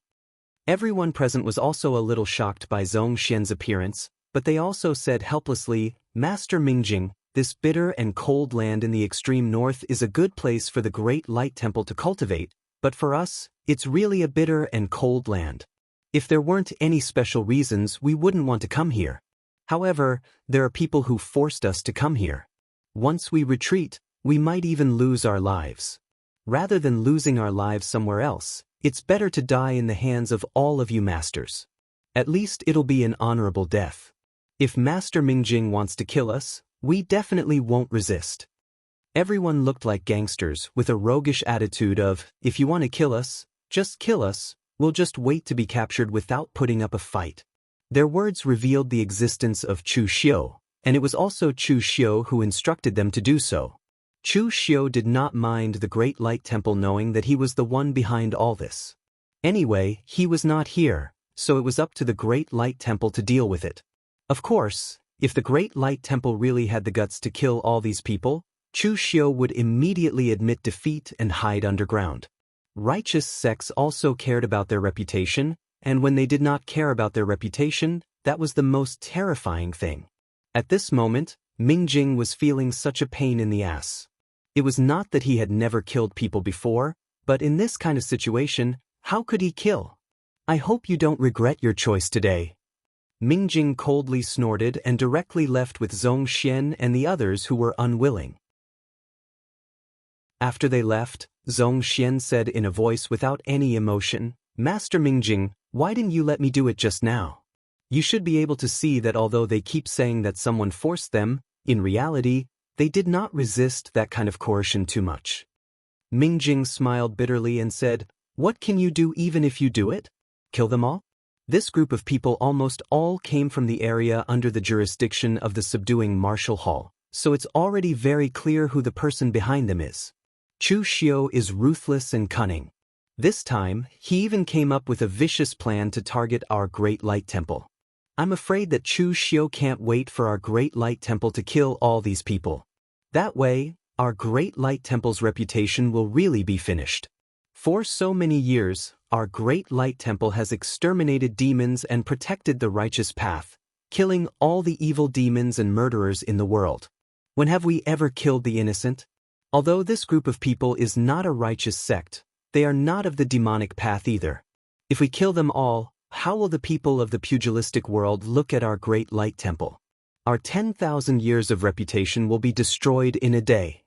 Everyone present was also a little shocked by Zhongxian's appearance, but they also said helplessly, "Master Mingjing, this bitter and cold land in the extreme north is a good place for the Great Light Temple to cultivate, but for us, it's really a bitter and cold land. If there weren't any special reasons, we wouldn't want to come here. However, there are people who forced us to come here. Once we retreat, we might even lose our lives. Rather than losing our lives somewhere else, it's better to die in the hands of all of you masters. At least it'll be an honorable death. If Master Mingjing wants to kill us, we definitely won't resist." Everyone looked like gangsters with a roguish attitude of, "If you want to kill us, just kill us, we'll just wait to be captured without putting up a fight." Their words revealed the existence of Chu Xiu, and it was also Chu Xiu who instructed them to do so. Chu Xiu did not mind the Great Light Temple knowing that he was the one behind all this. Anyway, he was not here, so it was up to the Great Light Temple to deal with it. Of course, if the Great Light Temple really had the guts to kill all these people, Chu Xiu would immediately admit defeat and hide underground. Righteous sects also cared about their reputation, and when they did not care about their reputation, that was the most terrifying thing. At this moment, Mingjing was feeling such a pain in the ass. It was not that he had never killed people before, but in this kind of situation, how could he kill? "I hope you don't regret your choice today." Mingjing coldly snorted and directly left with Zhongxian and the others who were unwilling. After they left, Zhongxian said in a voice without any emotion, "Master Mingjing, why didn't you let me do it just now? You should be able to see that although they keep saying that someone forced them, in reality, they did not resist that kind of coercion too much." Mingjing smiled bitterly and said, "What can you do even if you do it? Kill them all?" This group of people almost all came from the area under the jurisdiction of the subduing martial hall, so it's already very clear who the person behind them is. Chu Xiu is ruthless and cunning. This time, he even came up with a vicious plan to target our Great Light Temple. I'm afraid that Chu Xiu can't wait for our Great Light Temple to kill all these people. That way, our Great Light Temple's reputation will really be finished. For so many years, our Great Light Temple has exterminated demons and protected the righteous path, killing all the evil demons and murderers in the world. When have we ever killed the innocent? Although this group of people is not a righteous sect, they are not of the demonic path either. If we kill them all, how will the people of the pugilistic world look at our Great Light Temple? Our 10,000 years of reputation will be destroyed in a day.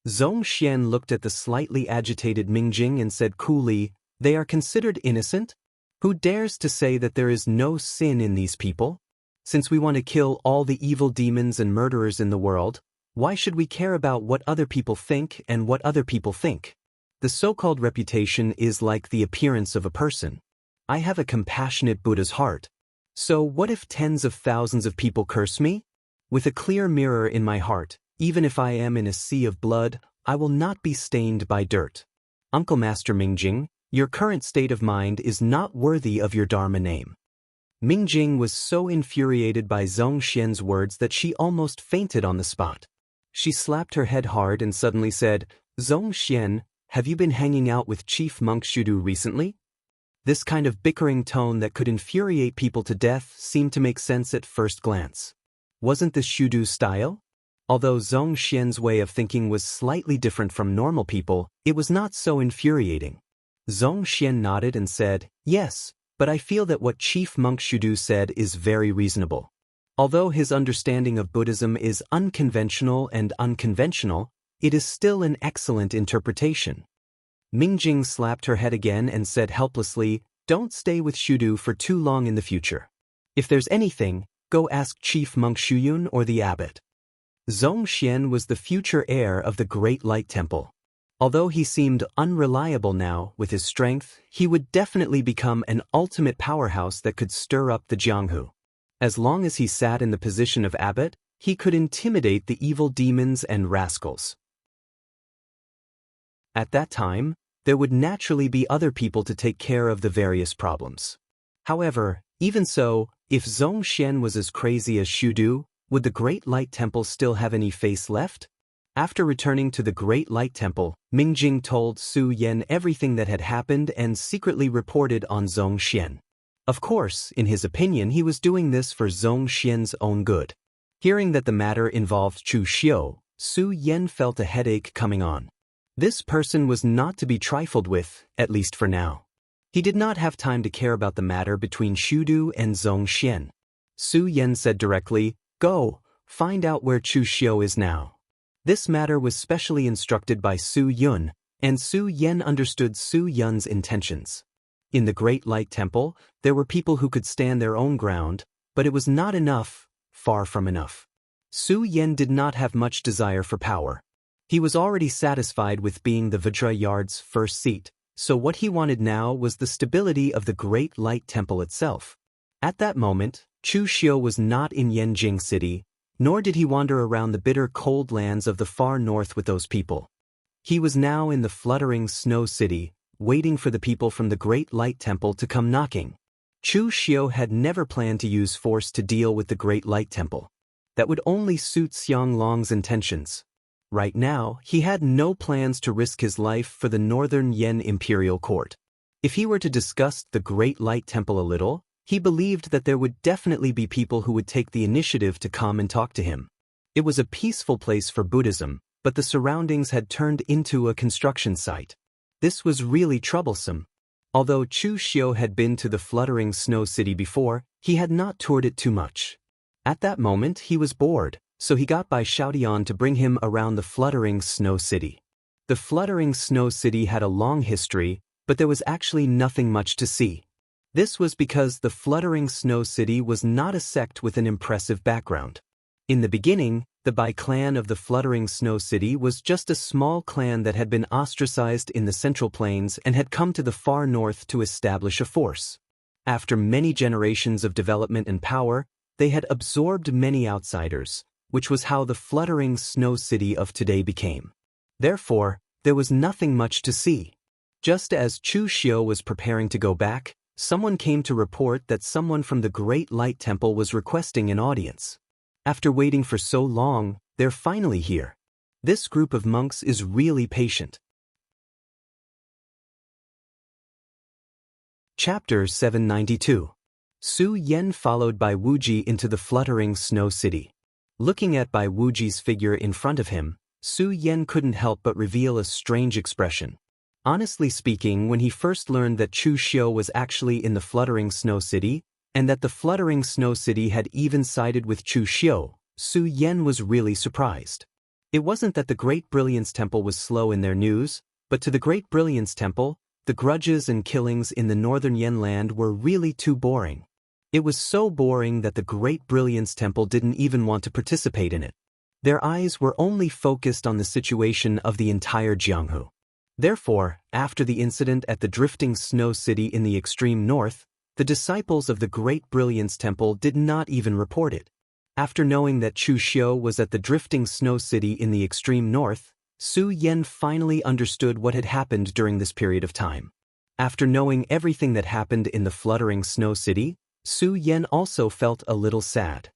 Zhongxian looked at the slightly agitated Mingjing and said coolly, "They are considered innocent? Who dares to say that there is no sin in these people? Since we want to kill all the evil demons and murderers in the world, why should we care about what other people think and what other people think? The so-called reputation is like the appearance of a person. I have a compassionate Buddha's heart. So what if tens of thousands of people curse me? With a clear mirror in my heart, even if I am in a sea of blood, I will not be stained by dirt. Uncle Master Mingjing, your current state of mind is not worthy of your Dharma name." Mingjing was so infuriated by Zhongxian's words that she almost fainted on the spot. She slapped her head hard and suddenly said, "Zhongxian, have you been hanging out with Chief Monk Shudu recently?" This kind of bickering tone that could infuriate people to death seemed to make sense at first glance. Wasn't this Shudu's style? Although Zhongxian's way of thinking was slightly different from normal people, it was not so infuriating. Zhongxian nodded and said, "Yes, but I feel that what Chief Monk Shudu said is very reasonable. Although his understanding of Buddhism is unconventional and unconventional, it is still an excellent interpretation." Mingjing slapped her head again and said helplessly, "Don't stay with Shudu for too long in the future. If there's anything, go ask Chief Monk Shuyun or the abbot." Zhongxian was the future heir of the Great Light Temple. Although he seemed unreliable now with his strength, he would definitely become an ultimate powerhouse that could stir up the Jianghu. As long as he sat in the position of abbot, he could intimidate the evil demons and rascals. At that time, there would naturally be other people to take care of the various problems. However, even so, if Zhongxian was as crazy as Shudu, would the Great Light Temple still have any face left? After returning to the Great Light Temple, Mingjing told Su Yan everything that had happened and secretly reported on Zhongxian. Of course, in his opinion, he was doing this for Zhongxian's own good. Hearing that the matter involved Chu Xiu, Su Yan felt a headache coming on. This person was not to be trifled with, at least for now. He did not have time to care about the matter between Shudu and Zhongxian. Su Yan said directly, "Go, find out where Chu Xiu is now." This matter was specially instructed by Su Yun, and Su Yan understood Su Yun's intentions. In the Great Light Temple, there were people who could stand their own ground, but it was not enough, far from enough. Su Yan did not have much desire for power. He was already satisfied with being the Vajrayard's first seat, so what he wanted now was the stability of the Great Light Temple itself. At that moment, Chu Xiu was not in Yanjing City, nor did he wander around the bitter cold lands of the far north with those people. He was now in the fluttering snow city, waiting for the people from the Great Light Temple to come knocking. Chu Xiu had never planned to use force to deal with the Great Light Temple. That would only suit Xiang Long's intentions. Right now, he had no plans to risk his life for the Northern Yan Imperial Court. If he were to discuss the Great Light Temple a little, he believed that there would definitely be people who would take the initiative to come and talk to him. It was a peaceful place for Buddhism, but the surroundings had turned into a construction site. This was really troublesome. Although Chu Xiu had been to the fluttering snow city before, he had not toured it too much. At that moment, he was bored, so he got by Xiaodian to bring him around the fluttering snow city. The fluttering snow city had a long history, but there was actually nothing much to see. This was because the fluttering snow city was not a sect with an impressive background. In the beginning, the Bai clan of the fluttering snow city was just a small clan that had been ostracized in the Central Plains and had come to the far north to establish a force. After many generations of development and power, they had absorbed many outsiders, which was how the fluttering snow city of today became. Therefore, there was nothing much to see. Just as Chu Xiu was preparing to go back, someone came to report that someone from the Great Light Temple was requesting an audience. After waiting for so long, they're finally here. This group of monks is really patient. Chapter 792. Su Yan followed Bai Wuji into the fluttering snow city. Looking at Bai Wuji's figure in front of him, Su Yan couldn't help but reveal a strange expression. Honestly speaking, when he first learned that Chu Xiu was actually in the fluttering snow city, and that the fluttering snow city had even sided with Chu Xiu, Su Yan was really surprised. It wasn't that the Great Brilliance Temple was slow in their news, but to the Great Brilliance Temple, the grudges and killings in the northern Yan land were really too boring. It was so boring that the Great Brilliance Temple didn't even want to participate in it. Their eyes were only focused on the situation of the entire Jianghu. Therefore, after the incident at the drifting snow city in the extreme north, the disciples of the Great Brilliance Temple did not even report it. After knowing that Chu Xiu was at the drifting snow city in the extreme north, Su Yan finally understood what had happened during this period of time. After knowing everything that happened in the fluttering snow city, Su Yan also felt a little sad.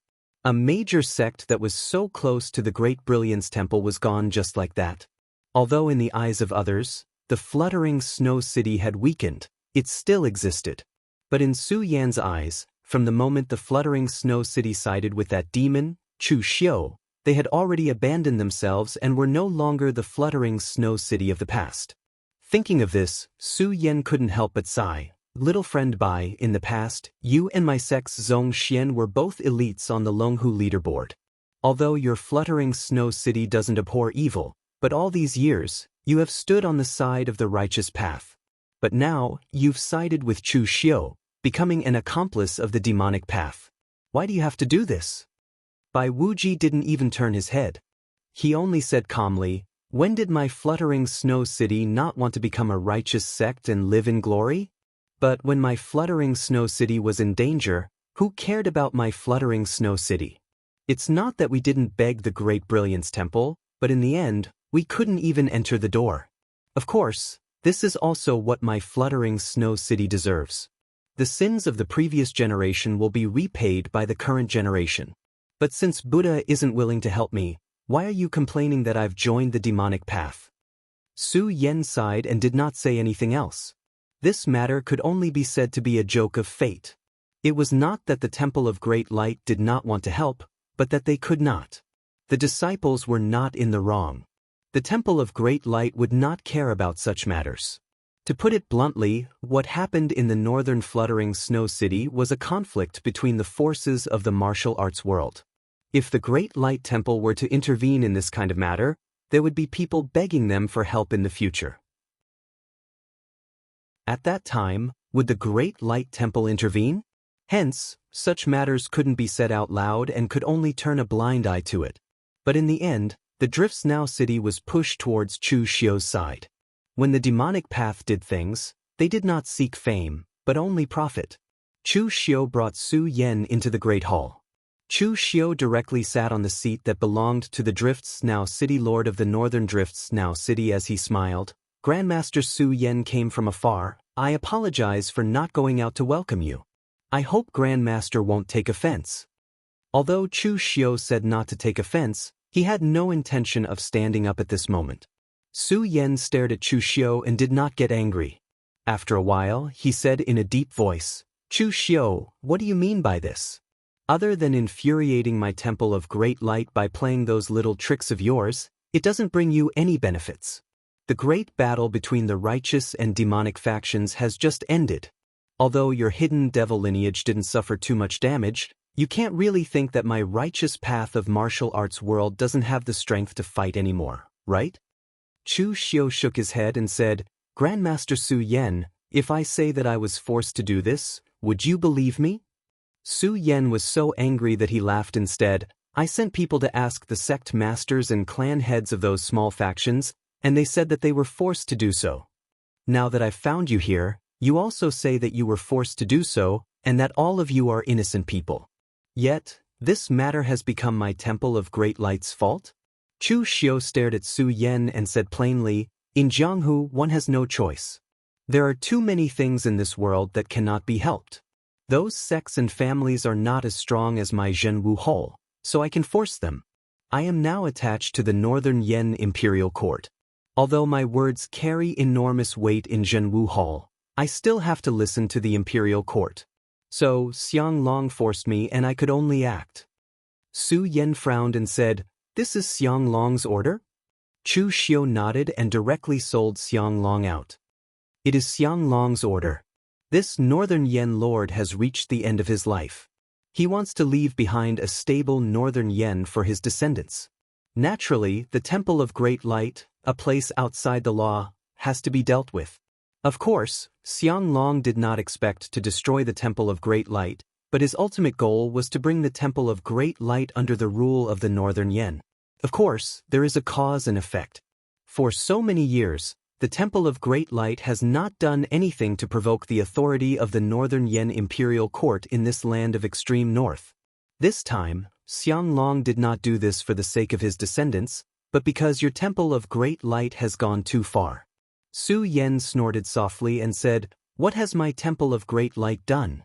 A major sect that was so close to the Great Brilliance Temple was gone just like that. Although in the eyes of others, the fluttering snow city had weakened, it still existed. But in Su Yan's eyes, from the moment the fluttering snow city sided with that demon, Chu Xiu, they had already abandoned themselves and were no longer the fluttering snow city of the past. Thinking of this, Su Yan couldn't help but sigh. Little friend Bai, in the past, you and my sect's Zhongxian were both elites on the Longhu leaderboard. Although your fluttering snow city doesn't abhor evil, but all these years, you have stood on the side of the righteous path. But now, you've sided with Chu Xiu, becoming an accomplice of the demonic path. Why do you have to do this? Bai Wuji didn't even turn his head. He only said calmly, when did my fluttering snow city not want to become a righteous sect and live in glory? But when my fluttering snow city was in danger, who cared about my fluttering snow city? It's not that we didn't beg the Great Brilliance Temple, but in the end, we couldn't even enter the door. Of course, This is also what my fluttering snow city deserves. The sins of the previous generation will be repaid by the current generation. But since Buddha isn't willing to help me, why are you complaining that I've joined the demonic path? Su Yen sighed and did not say anything else. This matter could only be said to be a joke of fate. It was not that the Temple of Great Light did not want to help, but that they could not. The disciples were not in the wrong. The Temple of Great Light would not care about such matters. To put it bluntly, what happened in the northern fluttering snow city was a conflict between the forces of the martial arts world. If the Great Light Temple were to intervene in this kind of matter, there would be people begging them for help in the future. At that time, would the Great Light Temple intervene? Hence, such matters couldn't be said out loud and could only turn a blind eye to it. But in the end, the Drifts Now city was pushed towards Chu Xiu's side. When the demonic path did things, they did not seek fame, but only profit. Chu Xiu brought Su Yen into the Great Hall. Chu Xiu directly sat on the seat that belonged to the Drifts Now city lord of the northern Drifts Now city. As he smiled, Grandmaster Su Yen came from afar. I apologize for not going out to welcome you. I hope Grandmaster won't take offense. Although Chu Xiu said not to take offense, he had no intention of standing up at this moment. Su Yen stared at Chu Xiu and did not get angry. After a while, he said in a deep voice, Chu Xiu, what do you mean by this? Other than infuriating my Temple of Great Light by playing those little tricks of yours, it doesn't bring you any benefits. The great battle between the righteous and demonic factions has just ended. Although your hidden devil lineage didn't suffer too much damage, you can't really think that my righteous path of martial arts world doesn't have the strength to fight anymore, right? Chu Xiu shook his head and said, Grandmaster Su Yen, if I say that I was forced to do this, would you believe me? Su Yen was so angry that he laughed instead. I sent people to ask the sect masters and clan heads of those small factions, and they said that they were forced to do so. Now that I've found you here, you also say that you were forced to do so, and that all of you are innocent people. Yet, this matter has become my Temple of Great Light's fault? Chu Xiu stared at Su Yen and said plainly, in Jianghu one has no choice. There are too many things in this world that cannot be helped. Those sects and families are not as strong as my Zhenwu Hall, so I can force them. I am now attached to the Northern Yen Imperial Court. Although my words carry enormous weight in Zhenwu Hall, I still have to listen to the Imperial Court. So, Xiang Long forced me and I could only act. Su Yen frowned and said, This is Xiang Long's order? Chu Xiu nodded and directly sold Xiang Long out. It is Xiang Long's order. This Northern Yen lord has reached the end of his life. He wants to leave behind a stable Northern Yen for his descendants. Naturally, the Temple of Great Light, a place outside the law, has to be dealt with. Of course, Xiang Long did not expect to destroy the Temple of Great Light, but his ultimate goal was to bring the Temple of Great Light under the rule of the Northern Yen. Of course, there is a cause and effect. For so many years, the Temple of Great Light has not done anything to provoke the authority of the Northern Yen Imperial Court in this land of extreme north. This time, Xiang Long did not do this for the sake of his descendants, but because your Temple of Great Light has gone too far. Su Yen snorted softly and said, What has my Temple of Great Light done?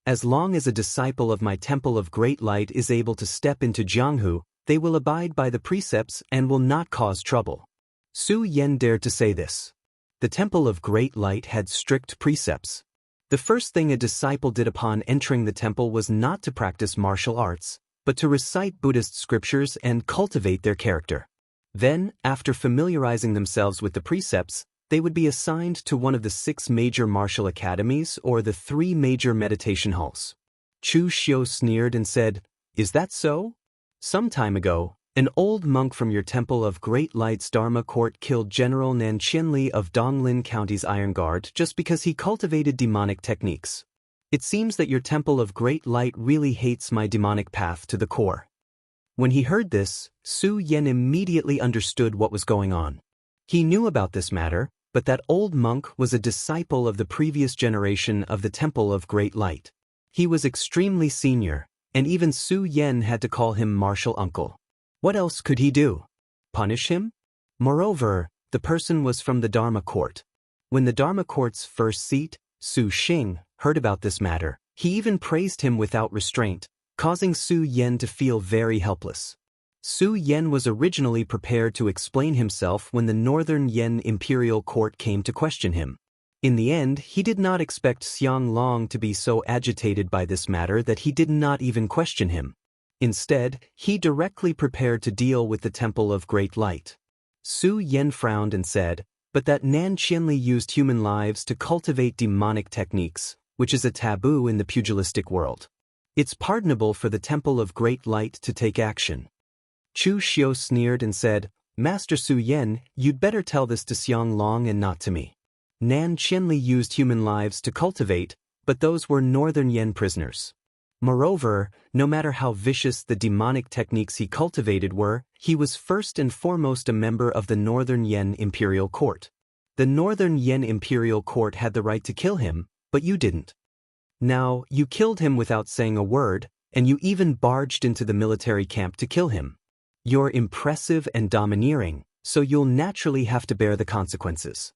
As long as a disciple of my Temple of Great Light is able to step into Jianghu, they will abide by the precepts and will not cause trouble. Su Yen dared to say this. The Temple of Great Light had strict precepts. The first thing a disciple did upon entering the temple was not to practice martial arts, but to recite Buddhist scriptures and cultivate their character. Then, after familiarizing themselves with the precepts, they would be assigned to one of the 6 major martial academies or the 3 major meditation halls. Chu Xiu sneered and said, Is that so? Some time ago, an old monk from your Temple of Great Light's Dharma Court killed General Nan Qianli of Donglin County's Iron Guard just because he cultivated demonic techniques. It seems that your Temple of Great Light really hates my demonic path to the core. When he heard this, Su Yen immediately understood what was going on. He knew about this matter, but that old monk was a disciple of the previous generation of the Temple of Great Light. He was extremely senior, and even Su Yen had to call him martial uncle. What else could he do? Punish him? Moreover, the person was from the Dharma court. When the Dharma court's first seat, Su Xing, heard about this matter, he even praised him without restraint, causing Su Yan to feel very helpless. Su Yan was originally prepared to explain himself when the Northern Yan Imperial Court came to question him. In the end, he did not expect Xiang Long to be so agitated by this matter that he did not even question him. Instead, he directly prepared to deal with the Temple of Great Light. Su Yan frowned and said, "But that Nan Qianli used human lives to cultivate demonic techniques, which is a taboo in the pugilistic world. It's pardonable for the Temple of Great Light to take action." Chu Xiu sneered and said, "Master Su Yan, you'd better tell this to Xiang Long and not to me. Nan Qianli used human lives to cultivate, but those were Northern Yan prisoners. Moreover, no matter how vicious the demonic techniques he cultivated were, he was first and foremost a member of the Northern Yan Imperial Court. The Northern Yan Imperial Court had the right to kill him, but you didn't. Now, you killed him without saying a word, and you even barged into the military camp to kill him. You're impressive and domineering, so you'll naturally have to bear the consequences.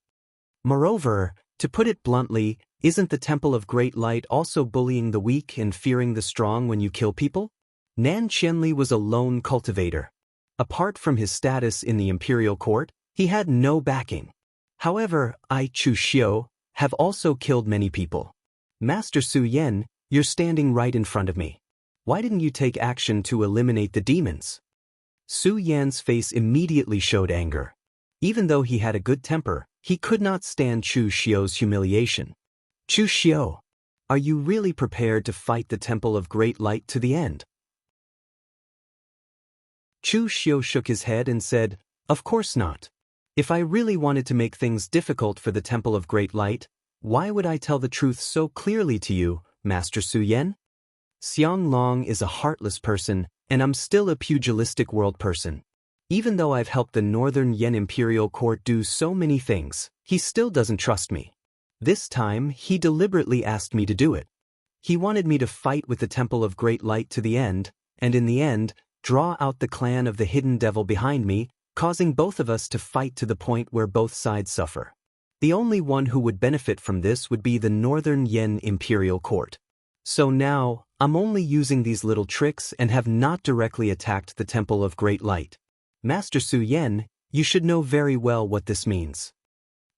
Moreover, to put it bluntly, isn't the Temple of Great Light also bullying the weak and fearing the strong when you kill people?" Nan Qianli was a lone cultivator. Apart from his status in the Imperial Court, he had no backing. However, I, Chu Xiu, have also killed many people. Master Su Yan, you're standing right in front of me. Why didn't you take action to eliminate the demons? Su Yan's face immediately showed anger. Even though he had a good temper, he could not stand Chu Xiu's humiliation. "Chu Xiu, are you really prepared to fight the Temple of Great Light to the end?" Chu Xiu shook his head and said, "Of course not. If I really wanted to make things difficult for the Temple of Great Light, why would I tell the truth so clearly to you, Master Su Yan? Xiang Long is a heartless person, and I'm still a pugilistic world person. Even though I've helped the Northern Yan Imperial Court do so many things, he still doesn't trust me. This time, he deliberately asked me to do it. He wanted me to fight with the Temple of Great Light to the end, and in the end, draw out the clan of the Hidden Devil behind me, causing both of us to fight to the point where both sides suffer. The only one who would benefit from this would be the Northern Yan Imperial Court. So now, I'm only using these little tricks and have not directly attacked the Temple of Great Light. Master Su Yan, you should know very well what this means."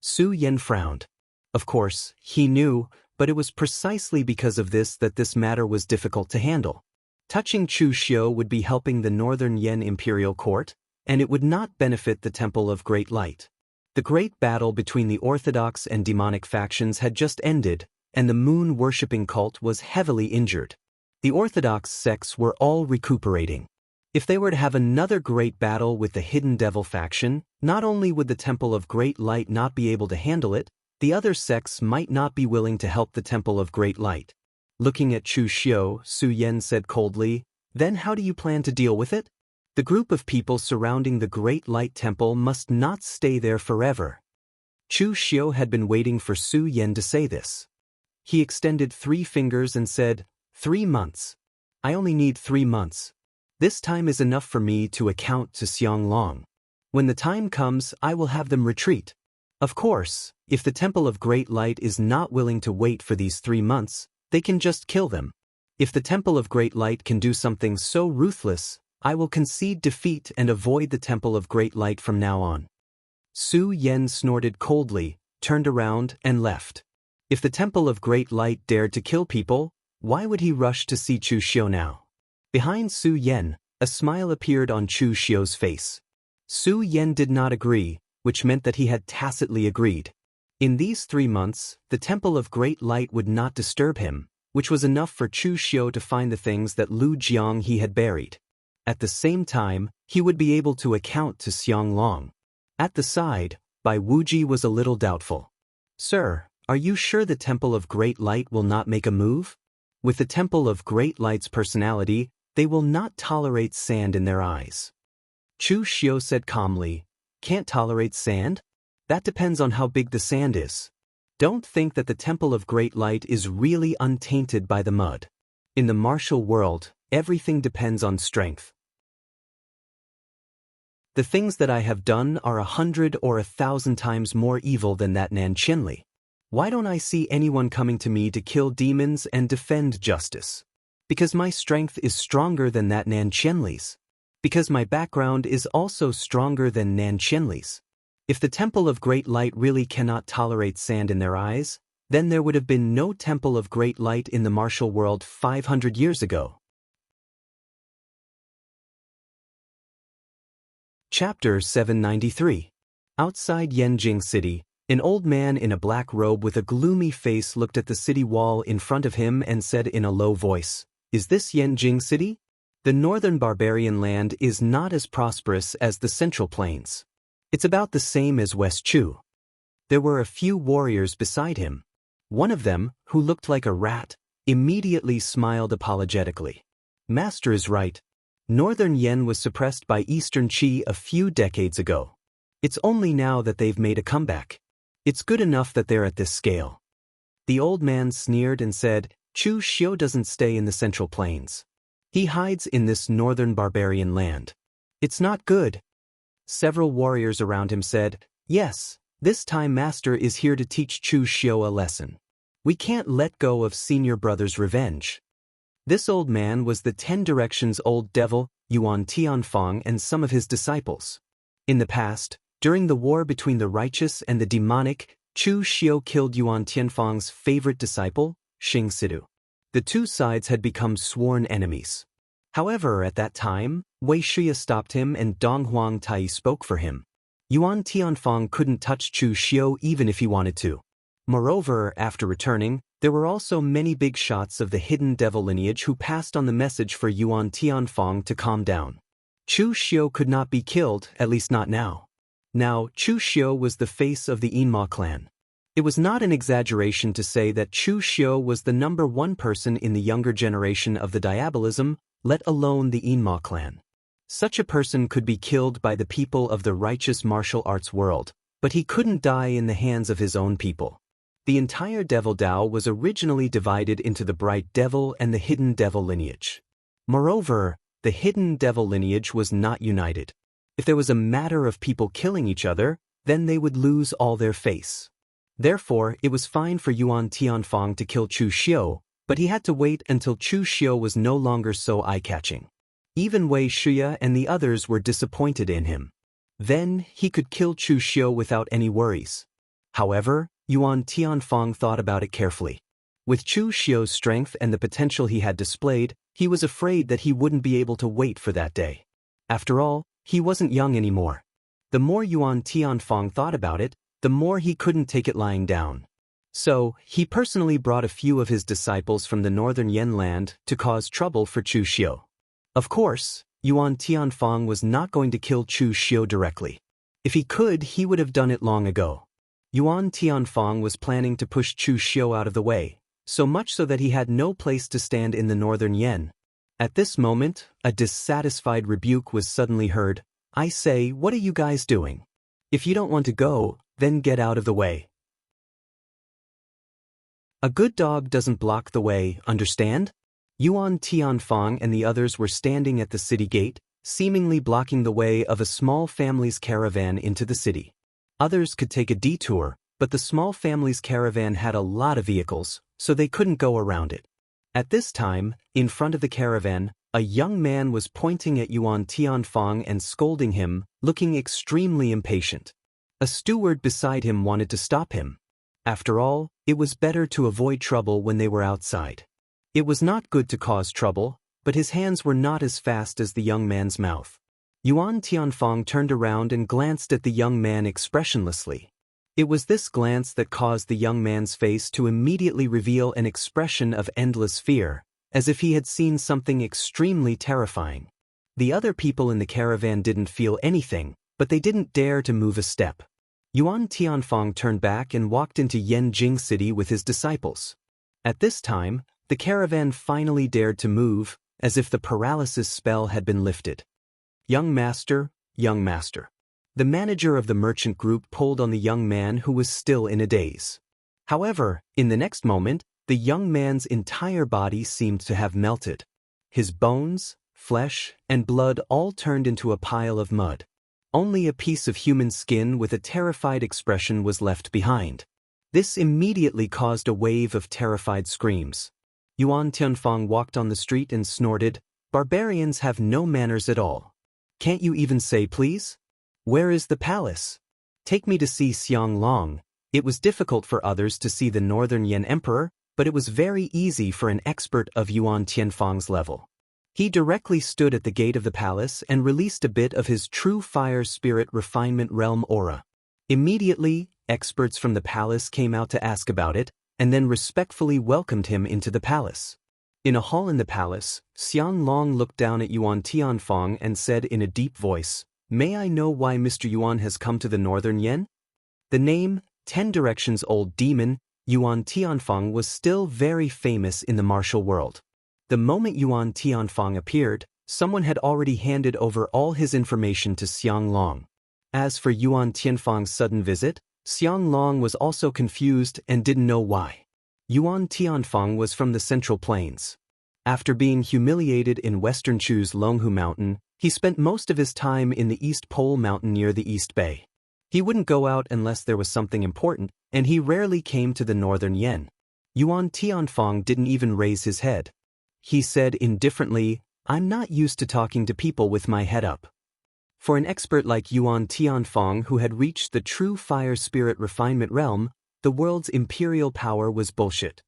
Su Yan frowned. Of course, he knew, but it was precisely because of this that this matter was difficult to handle. Touching Chu Xiu would be helping the Northern Yan Imperial Court, and it would not benefit the Temple of Great Light. The great battle between the orthodox and demonic factions had just ended, and the moon-worshipping cult was heavily injured. The orthodox sects were all recuperating. If they were to have another great battle with the Hidden Devil faction, not only would the Temple of Great Light not be able to handle it, the other sects might not be willing to help the Temple of Great Light. Looking at Chu Xiu, Su Yan said coldly, "Then how do you plan to deal with it? The group of people surrounding the Great Light Temple must not stay there forever." Chu Xiu had been waiting for Su Yan to say this. He extended 3 fingers and said, 3 months. I only need 3 months. This time is enough for me to account to Xiang Long. When the time comes, I will have them retreat. Of course, if the Temple of Great Light is not willing to wait for these 3 months, they can just kill them. If the Temple of Great Light can do something so ruthless, I will concede defeat and avoid the Temple of Great Light from now on. Su Yan snorted coldly, turned around, and left. If the Temple of Great Light dared to kill people, why would he rush to see Chu Xiu now? Behind Su Yan, a smile appeared on Chu Xiu's face. Su Yan did not agree, which meant that he had tacitly agreed. In these 3 months, the Temple of Great Light would not disturb him, which was enough for Chu Xiu to find the things that Lu Jiang he had buried. At the same time, he would be able to account to Xiang Long. At the side, Bai Wuji was a little doubtful. "Sir, are you sure the Temple of Great Light will not make a move? With the Temple of Great Light's personality, they will not tolerate sand in their eyes." Chu Xiu said calmly, "Can't tolerate sand? That depends on how big the sand is. Don't think that the Temple of Great Light is really untainted by the mud. In the martial world, everything depends on strength." The things that I have done are 100 or 1,000 times more evil than that Nan Qianli. Why don't I see anyone coming to me to kill demons and defend justice? Because my strength is stronger than that Nan Qianli's. Because my background is also stronger than Nan Qianli's. If the Temple of Great Light really cannot tolerate sand in their eyes, then there would have been no Temple of Great Light in the martial world 500 years ago. Chapter 793. Outside Yanjing City, an old man in a black robe with a gloomy face looked at the city wall in front of him and said in a low voice, "Is this Yanjing City? The northern barbarian land is not as prosperous as the central plains. It's about the same as West Chu." There were a few warriors beside him. One of them, who looked like a rat, immediately smiled apologetically. "Master is right. Northern Yen was suppressed by Eastern Qi a few decades ago. It's only now that they've made a comeback. It's good enough that they're at this scale." The old man sneered and said, "Chu Xiu doesn't stay in the Central Plains. He hides in this northern barbarian land. It's not good." Several warriors around him said, "Yes, this time Master is here to teach Chu Xiu a lesson. We can't let go of senior brother's revenge." This old man was the 10 Directions old devil, Yuan Tianfang, and some of his disciples. In the past, during the war between the righteous and the demonic, Chu Xiu killed Yuan Tianfang's favorite disciple, Xing Sidu. The two sides had become sworn enemies. However, at that time, Wei Shuya stopped him and Dong Huang Tai spoke for him. Yuan Tianfang couldn't touch Chu Xiu even if he wanted to. Moreover, after returning, there were also many big shots of the hidden devil lineage who passed on the message for Yuan Tianfang to calm down. Chu Xiu could not be killed, at least not now. Now, Chu Xiu was the face of the Yinma clan. It was not an exaggeration to say that Chu Xiu was the #1 person in the younger generation of the diabolism, let alone the Yinma clan. Such a person could be killed by the people of the righteous martial arts world, but he couldn't die in the hands of his own people. The entire Devil Dao was originally divided into the Bright Devil and the Hidden Devil lineage. Moreover, the Hidden Devil lineage was not united. If there was a matter of people killing each other, then they would lose all their face. Therefore, it was fine for Yuan Tianfang to kill Chu Xiu, but he had to wait until Chu Xiu was no longer so eye-catching. Even Wei Shuya and the others were disappointed in him. Then, he could kill Chu Xiu without any worries. However, Yuan Tianfang thought about it carefully. With Chu Xiu's strength and the potential he had displayed, he was afraid that he wouldn't be able to wait for that day. After all, he wasn't young anymore. The more Yuan Tianfang thought about it, the more he couldn't take it lying down. So, he personally brought a few of his disciples from the northern Yen land to cause trouble for Chu Xiu. Of course, Yuan Tianfang was not going to kill Chu Xiu directly. If he could, he would have done it long ago. Yuan Tianfang was planning to push Chu Xiu out of the way, so much so that he had no place to stand in the northern Yen. At this moment, a dissatisfied rebuke was suddenly heard. "I say, what are you guys doing? If you don't want to go, then get out of the way. A good dog doesn't block the way, understand?" Yuan Tianfang and the others were standing at the city gate, seemingly blocking the way of a small family's caravan into the city. Others could take a detour, but the small family's caravan had a lot of vehicles, so they couldn't go around it. At this time, in front of the caravan, a young man was pointing at Yuan Tianfang and scolding him, looking extremely impatient. A steward beside him wanted to stop him. After all, it was better to avoid trouble when they were outside. It was not good to cause trouble, but his hands were not as fast as the young man's mouth. Yuan Tianfang turned around and glanced at the young man expressionlessly. It was this glance that caused the young man's face to immediately reveal an expression of endless fear, as if he had seen something extremely terrifying. The other people in the caravan didn't feel anything, but they didn't dare to move a step. Yuan Tianfang turned back and walked into Yanjing City with his disciples. At this time, the caravan finally dared to move, as if the paralysis spell had been lifted. Young master. The manager of the merchant group pulled on the young man who was still in a daze. However, in the next moment, the young man's entire body seemed to have melted. His bones, flesh, and blood all turned into a pile of mud. Only a piece of human skin with a terrified expression was left behind. This immediately caused a wave of terrified screams. Yuan Tianfang walked on the street and snorted, "Barbarians have no manners at all. Can't you even say please? Where is the palace? Take me to see Xiang Long." It was difficult for others to see the Northern Yan Emperor, but it was very easy for an expert of Yuan Tianfang's level. He directly stood at the gate of the palace and released a bit of his true fire spirit refinement realm aura. Immediately, experts from the palace came out to ask about it, and then respectfully welcomed him into the palace. In a hall in the palace, Xiang Long looked down at Yuan Tianfang and said in a deep voice, "May I know why Mr. Yuan has come to the Northern Yan?" The name, 10 Directions Old Demon, Yuan Tianfang was still very famous in the martial world. The moment Yuan Tianfang appeared, someone had already handed over all his information to Xiang Long. As for Yuan Tianfang's sudden visit, Xiang Long was also confused and didn't know why. Yuan Tianfang was from the Central Plains. After being humiliated in Western Chu's Longhu Mountain, he spent most of his time in the East Pole Mountain near the East Bay. He wouldn't go out unless there was something important, and he rarely came to the Northern Yan. Yuan Tianfang didn't even raise his head. He said indifferently, "I'm not used to talking to people with my head up." For an expert like Yuan Tianfang who had reached the true fire spirit refinement realm, the world's imperial power was bullshit.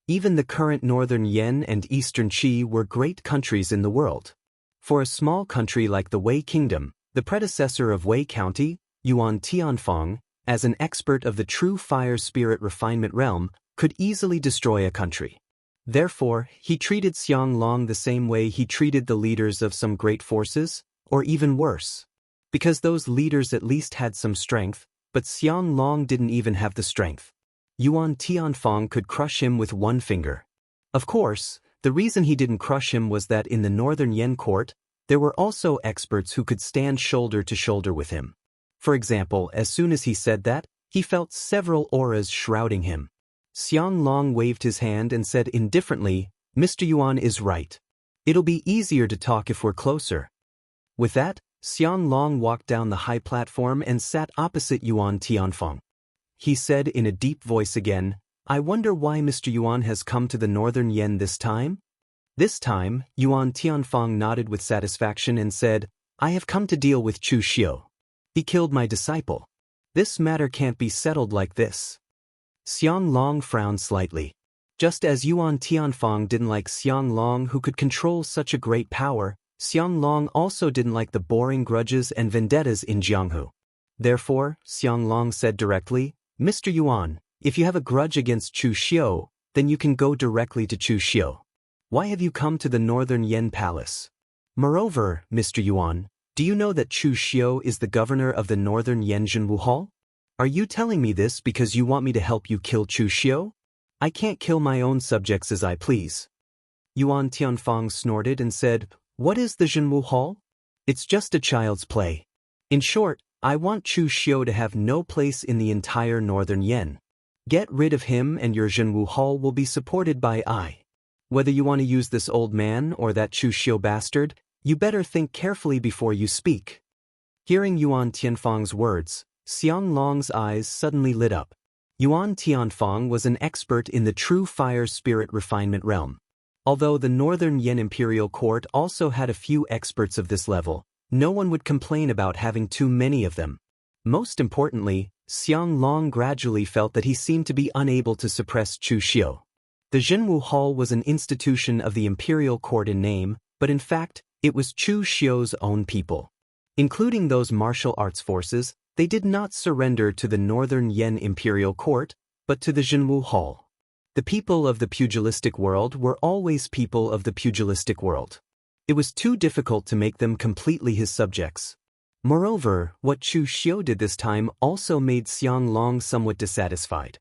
Even the current Northern Yan and Eastern Qi were great countries in the world. For a small country like the Wei Kingdom, the predecessor of Wei County, Yuan Tianfang, as an expert of the true fire spirit refinement realm, could easily destroy a country. Therefore, he treated Xiang Long the same way he treated the leaders of some great forces, or even worse. Because those leaders at least had some strength, but Xiang Long didn't even have the strength. Yuan Tianfang could crush him with one finger. Of course, the reason he didn't crush him was that in the Northern Yan court, there were also experts who could stand shoulder to shoulder with him. For example, as soon as he said that, he felt several auras shrouding him. Xiang Long waved his hand and said indifferently, "Mr. Yuan is right. It'll be easier to talk if we're closer." With that, Xiang Long walked down the high platform and sat opposite Yuan Tianfang. He said in a deep voice again, "I wonder why Mr. Yuan has come to the Northern Yan this time?" This time, Yuan Tianfang nodded with satisfaction and said, "I have come to deal with Chu Xiu. He killed my disciple. This matter can't be settled like this." Xiang Long frowned slightly. Just as Yuan Tianfang didn't like Xiang Long who could control such a great power, Xiang Long also didn't like the boring grudges and vendettas in Jianghu. Therefore, Xiang Long said directly, "Mr. Yuan, if you have a grudge against Chu Xiu, then you can go directly to Chu Xiu. Why have you come to the Northern Yan Palace? Moreover, Mr. Yuan, do you know that Chu Xiu is the governor of the Northern Yan Jianghu Hall? Are you telling me this because you want me to help you kill Chu Xiu? I can't kill my own subjects as I please." Yuan Tianfang snorted and said, "What is the Jianghu Hall? It's just a child's play. In short, I want Chu Xiu to have no place in the entire Northern Yan. Get rid of him and your Jianghu Hall will be supported by I. Whether you want to use this old man or that Chu Xiu bastard, you better think carefully before you speak." Hearing Yuan Tianfang's words, Xiang Long's eyes suddenly lit up. Yuan Tianfang was an expert in the true fire spirit refinement realm. Although the Northern Yan Imperial Court also had a few experts of this level, no one would complain about having too many of them. Most importantly, Xiang Long gradually felt that he seemed to be unable to suppress Chu Xiu. The Jianghu Hall was an institution of the Imperial Court in name, but in fact, it was Chu Xiu's own people. Including those martial arts forces, they did not surrender to the Northern Yan Imperial Court, but to the Jianghu Hall. The people of the pugilistic world were always people of the pugilistic world. It was too difficult to make them completely his subjects. Moreover, what Chu Xiu did this time also made Xiang Long somewhat dissatisfied.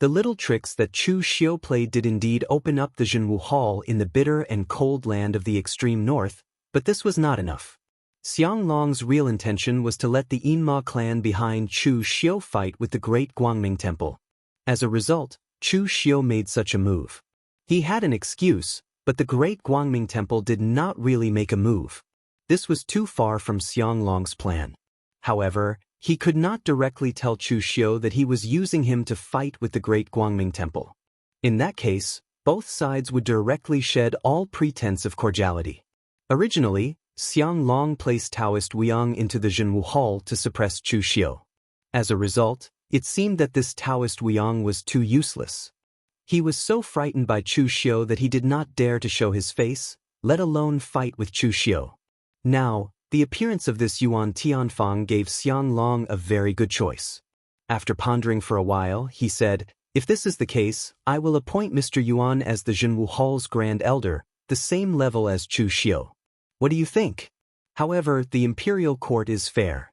The little tricks that Chu Xiu played did indeed open up the Jianghu Hall in the bitter and cold land of the extreme north, but this was not enough. Xiang Long's real intention was to let the Yinma clan behind Chu Xiu fight with the great Guangming Temple. As a result, Chu Xiu made such a move. He had an excuse, But the Great Guangming Temple did not really make a move. This was too far from Xianglong's plan. However, he could not directly tell Chu Xiu that he was using him to fight with the Great Guangming Temple. In that case, both sides would directly shed all pretense of cordiality. Originally, Xianglong placed Taoist Wuyang into the Jianghu Hall to suppress Chu Xiu. As a result, it seemed that this Taoist Wuyang was too useless. He was so frightened by Chu Xiu that he did not dare to show his face, let alone fight with Chu Xiu. Now, the appearance of this Yuan Tianfang gave Xianglong a very good choice. After pondering for a while, he said, "If this is the case, I will appoint Mr. Yuan as the Jianghu Hall's Grand Elder, the same level as Chu Xiu. What do you think? However, the imperial court is fair.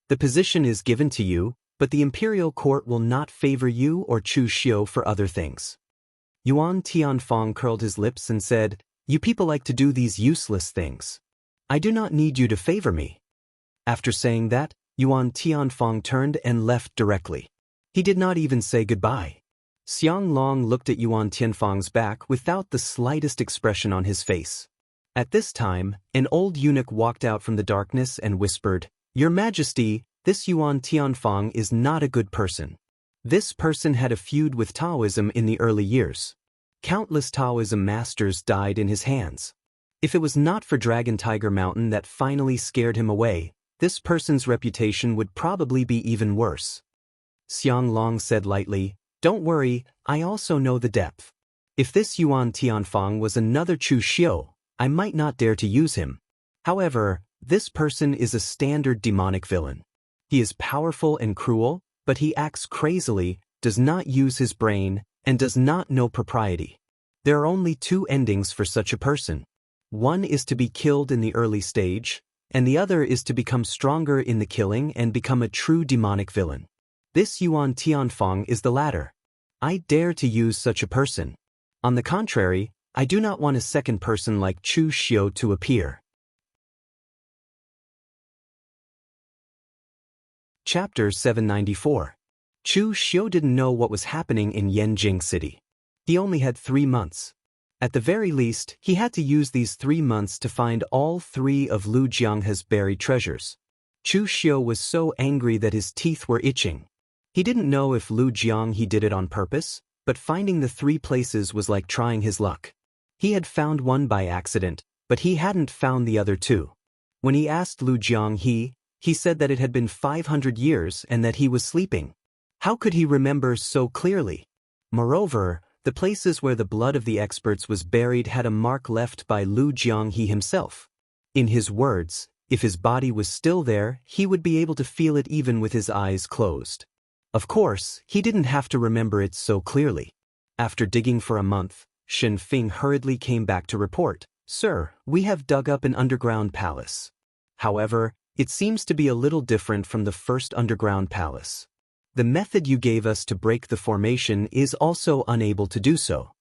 The position is given to you, but the imperial court will not favor you or Chu Xiu for other things." Yuan Tianfang curled his lips and said, "You people like to do these useless things. I do not need you to favor me." After saying that, Yuan Tianfang turned and left directly. He did not even say goodbye. Xianglong looked at Yuan Tianfang's back without the slightest expression on his face. At this time, an old eunuch walked out from the darkness and whispered, "Your Majesty, this Yuan Tianfang is not a good person. This person had a feud with Taoism in the early years. Countless Taoism masters died in his hands. If it was not for Dragon Tiger Mountain that finally scared him away, this person's reputation would probably be even worse." Xianglong said lightly, "Don't worry, I also know the depth. If this Yuan Tianfang was another Chu Xiu, I might not dare to use him. However, this person is a standard demonic villain. He is powerful and cruel, but he acts crazily, does not use his brain, and does not know propriety. There are only two endings for such a person. One is to be killed in the early stage, and the other is to become stronger in the killing and become a true demonic villain. This Yuan Tianfang is the latter. I dare to use such a person. On the contrary, I do not want a second person like Chu Xiu to appear." Chapter 794. Chu Xiu didn't know what was happening in Yanjing City. He only had 3 months. At the very least, he had to use these 3 months to find all 3 of Lu Jianghe's buried treasures. Chu Xiu was so angry that his teeth were itching. He didn't know if Lu Jianghe did it on purpose, but finding the 3 places was like trying his luck. He had found one by accident, but he hadn't found the other 2. When he asked Lu Jianghe, he said that it had been 500 years and that he was sleeping. How could he remember so clearly? Moreover, the places where the blood of the experts was buried had a mark left by Lu Jianghe himself. In his words, if his body was still there, he would be able to feel it even with his eyes closed. Of course, he didn't have to remember it so clearly. After digging for a month, Shen Fing hurriedly came back to report, "Sir, we have dug up an underground palace. However, it seems to be a little different from the first underground palace. The method you gave us to break the formation is also unable to do so."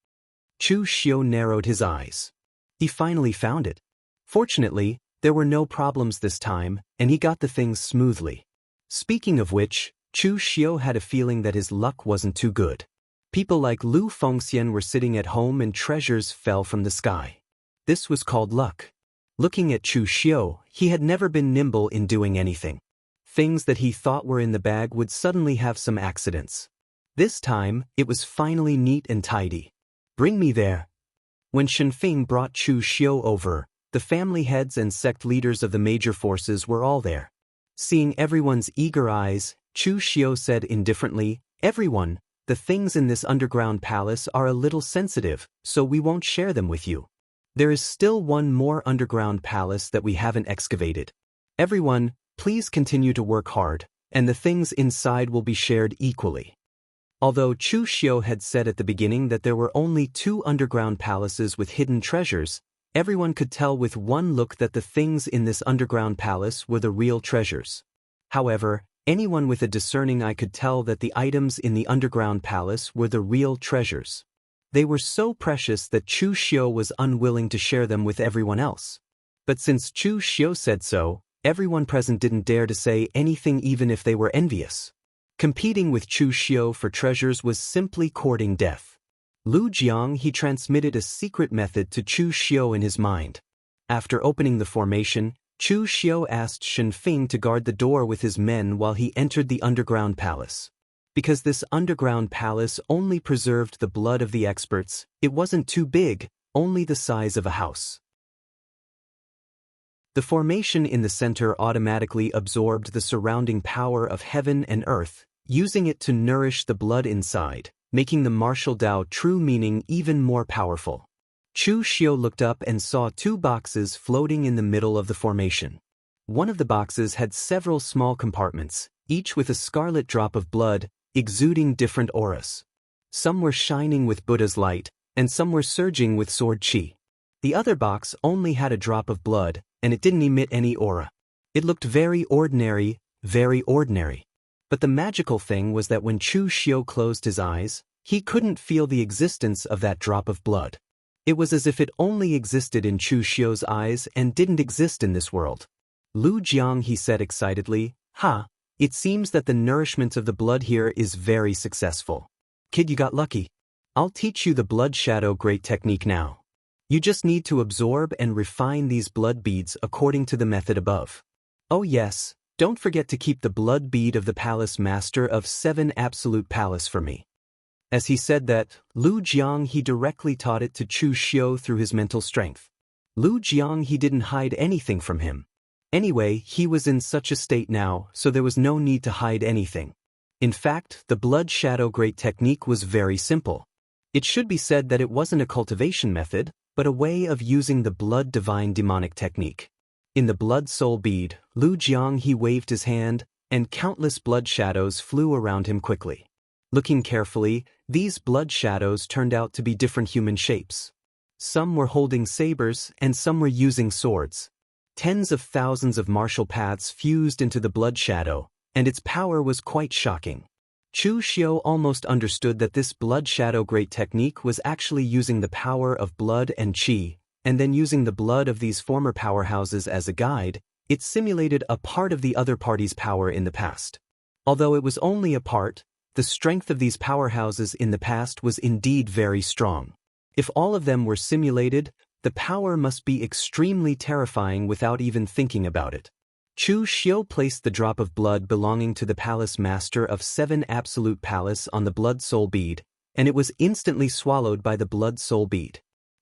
Chu Xiu narrowed his eyes. He finally found it. Fortunately, there were no problems this time, and he got the things smoothly. Speaking of which, Chu Xiu had a feeling that his luck wasn't too good. People like Lu Fengxian were sitting at home and treasures fell from the sky. This was called luck. Looking at Chu Xiu, he had never been nimble in doing anything. Things that he thought were in the bag would suddenly have some accidents. This time, it was finally neat and tidy. "Bring me there." When Shen Fing brought Chu Xiu over, the family heads and sect leaders of the major forces were all there. Seeing everyone's eager eyes, Chu Xiu said indifferently, "Everyone, the things in this underground palace are a little sensitive, so we won't share them with you. There is still one more underground palace that we haven't excavated. Everyone, please continue to work hard, and the things inside will be shared equally." Although Chu Xiu had said at the beginning that there were only 2 underground palaces with hidden treasures, everyone could tell with one look that the things in this underground palace were the real treasures. However, anyone with a discerning eye could tell that the items in the underground palace were the real treasures. They were so precious that Chu Xiu was unwilling to share them with everyone else. But since Chu Xiu said so, everyone present didn't dare to say anything even if they were envious. Competing with Chu Xiu for treasures was simply courting death. Lu Jiang he transmitted a secret method to Chu Xiu in his mind. After opening the formation, Chu Xiu asked Shen Feng to guard the door with his men while he entered the underground palace. Because this underground palace only preserved the blood of the experts, it wasn't too big, only the size of a house. The formation in the center automatically absorbed the surrounding power of heaven and earth, using it to nourish the blood inside, making the martial Dao true meaning even more powerful. Chu Xiu looked up and saw two boxes floating in the middle of the formation. One of the boxes had several small compartments, each with a scarlet drop of blood, exuding different auras. Some were shining with Buddha's light, and some were surging with sword chi. The other box only had a drop of blood, and it didn't emit any aura. It looked very ordinary, very ordinary. But the magical thing was that when Chu Xiu closed his eyes, he couldn't feel the existence of that drop of blood. It was as if it only existed in Chu Xiu's eyes and didn't exist in this world. Lu Jiang he said excitedly, "Ha, it seems that the nourishment of the blood here is very successful. Kid, you got lucky. I'll teach you the blood shadow great technique now. You just need to absorb and refine these blood beads according to the method above. Oh yes, don't forget to keep the blood bead of the palace master of 7 absolute palace for me." As he said that, Lu Jiang he directly taught it to Chu Xiu through his mental strength. Lu Jiang he didn't hide anything from him. Anyway, he was in such a state now, so there was no need to hide anything. In fact, the blood shadow great technique was very simple. It should be said that it wasn't a cultivation method, but a way of using the blood divine demonic technique. In the blood soul bead, Lu Jiang he waved his hand, and countless blood shadows flew around him quickly. Looking carefully, these blood shadows turned out to be different human shapes. Some were holding sabers and some were using swords. Tens of thousands of martial paths fused into the blood shadow, and its power was quite shocking. Chu Xiu almost understood that this blood shadow great technique was actually using the power of blood and qi, and then using the blood of these former powerhouses as a guide. It simulated a part of the other party's power in the past. Although it was only a part, the strength of these powerhouses in the past was indeed very strong. If all of them were simulated, the power must be extremely terrifying without even thinking about it. Chu Xiu placed the drop of blood belonging to the palace master of 7 absolute palace on the blood soul bead, and it was instantly swallowed by the blood soul bead.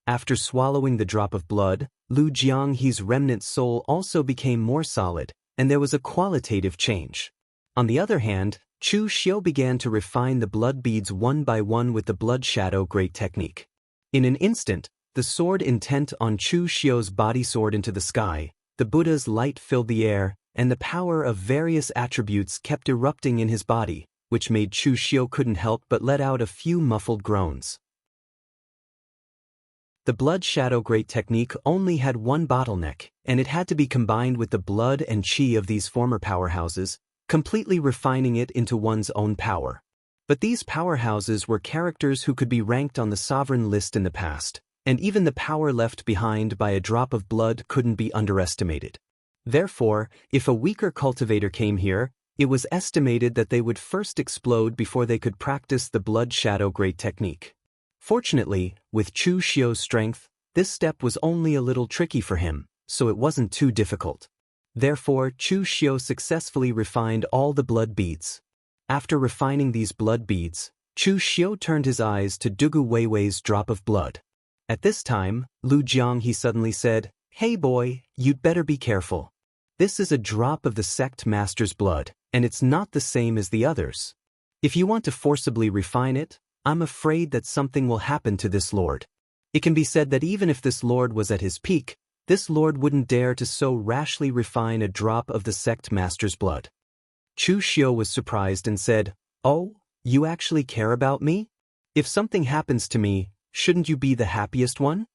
After swallowing the drop of blood, Lu Jiang he's remnant soul also became more solid, and there was a qualitative change. On the other hand, Chu Xiu began to refine the blood beads one by one with the blood shadow great technique. In an instant, the sword intent on Chu Xiu's body soared into the sky, the Buddha's light filled the air, and the power of various attributes kept erupting in his body, which made Chu Xiu couldn't help but let out a few muffled groans. The blood shadow great technique only had one bottleneck, and it had to be combined with the blood and qi of these former powerhouses, completely refining it into one's own power. But these powerhouses were characters who could be ranked on the sovereign list in the past, and even the power left behind by a drop of blood couldn't be underestimated. Therefore, if a weaker cultivator came here, it was estimated that they would first explode before they could practice the blood shadow great technique. Fortunately, with Chu Xiu's strength, this step was only a little tricky for him, so it wasn't too difficult. Therefore, Chu Xiu successfully refined all the blood beads. After refining these blood beads, Chu Xiu turned his eyes to Dugu Weiwei's drop of blood. At this time, Lu Jiang he suddenly said, "Hey boy, you'd better be careful. This is a drop of the sect master's blood, and it's not the same as the others. If you want to forcibly refine it, I'm afraid that something will happen to this lord. It can be said that even if this lord was at his peak, this lord wouldn't dare to so rashly refine a drop of the sect master's blood." Chu Xiu was surprised and said, "Oh, you actually care about me? If something happens to me, shouldn't you be the happiest one?"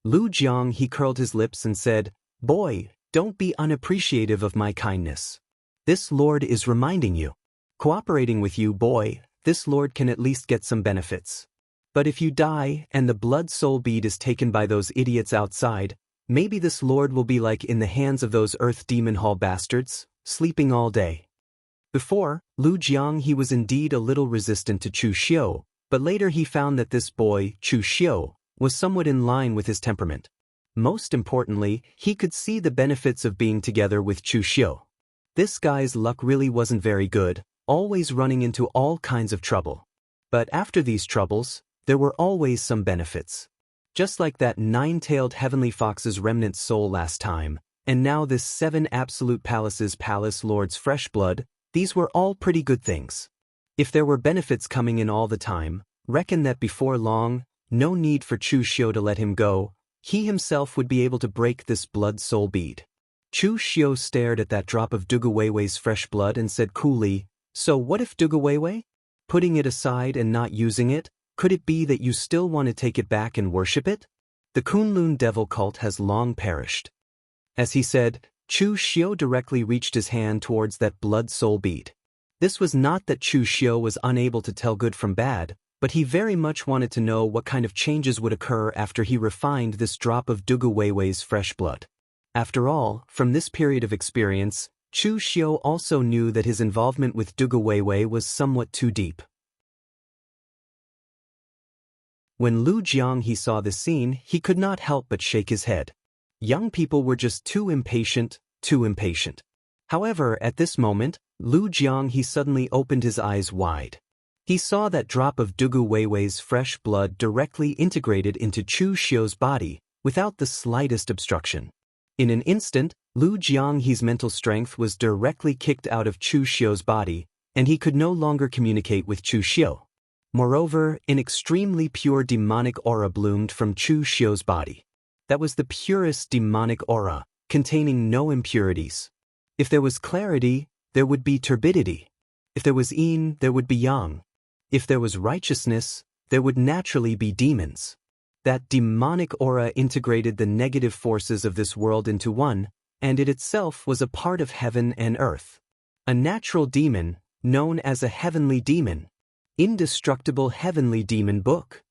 Lu Jiang he curled his lips and said, "Boy, don't be unappreciative of my kindness. This lord is reminding you. Cooperating with you, boy, this lord can at least get some benefits. But if you die and the blood soul bead is taken by those idiots outside, maybe this lord will be like in the hands of those Earth Demon Hall bastards, sleeping all day." Before, Lu Jiang he was indeed a little resistant to Chu Xiu, But later he found that this boy, Chu Xiu, was somewhat in line with his temperament. Most importantly, he could see the benefits of being together with Chu Xiu. This guy's luck really wasn't very good, always running into all kinds of trouble. But after these troubles, there were always some benefits. Just like that 9-tailed heavenly fox's remnant soul last time, and now this 7 absolute palace lord's fresh blood, these were all pretty good things. If there were benefits coming in all the time, reckon that before long, no need for Chu Xiu to let him go, he himself would be able to break this blood-soul bead. Chu Xiu stared at that drop of Dugu Weiwei's fresh blood and said coolly, "So what if Dugu Weiwei? Putting it aside and not using it, could it be that you still want to take it back and worship it? The Kunlun devil cult has long perished." As he said, Chu Xiu directly reached his hand towards that blood-soul bead. This was not that Chu Xiu was unable to tell good from bad, but he very much wanted to know what kind of changes would occur after he refined this drop of Dugu Weiwei's fresh blood. After all, from this period of experience, Chu Xiu also knew that his involvement with Dugu Weiwei was somewhat too deep. When Lu Jianghu saw this scene, he could not help but shake his head. Young people were just too impatient, too impatient. However, at this moment, Lu Jianghu suddenly opened his eyes wide. He saw that drop of Dugu Weiwei's fresh blood directly integrated into Chu Xiu's body, without the slightest obstruction. In an instant, Lu Jianghu's mental strength was directly kicked out of Chu Xiu's body, and he could no longer communicate with Chu Xiu. Moreover, an extremely pure demonic aura bloomed from Chu Xiu's body. That was the purest demonic aura, containing no impurities. If there was clarity, there would be turbidity. If there was yin, there would be yang. If there was righteousness, there would naturally be demons. That demonic aura integrated the negative forces of this world into one, and it itself was a part of heaven and earth. A natural demon, known as a heavenly demon. Indestructible heavenly demon book.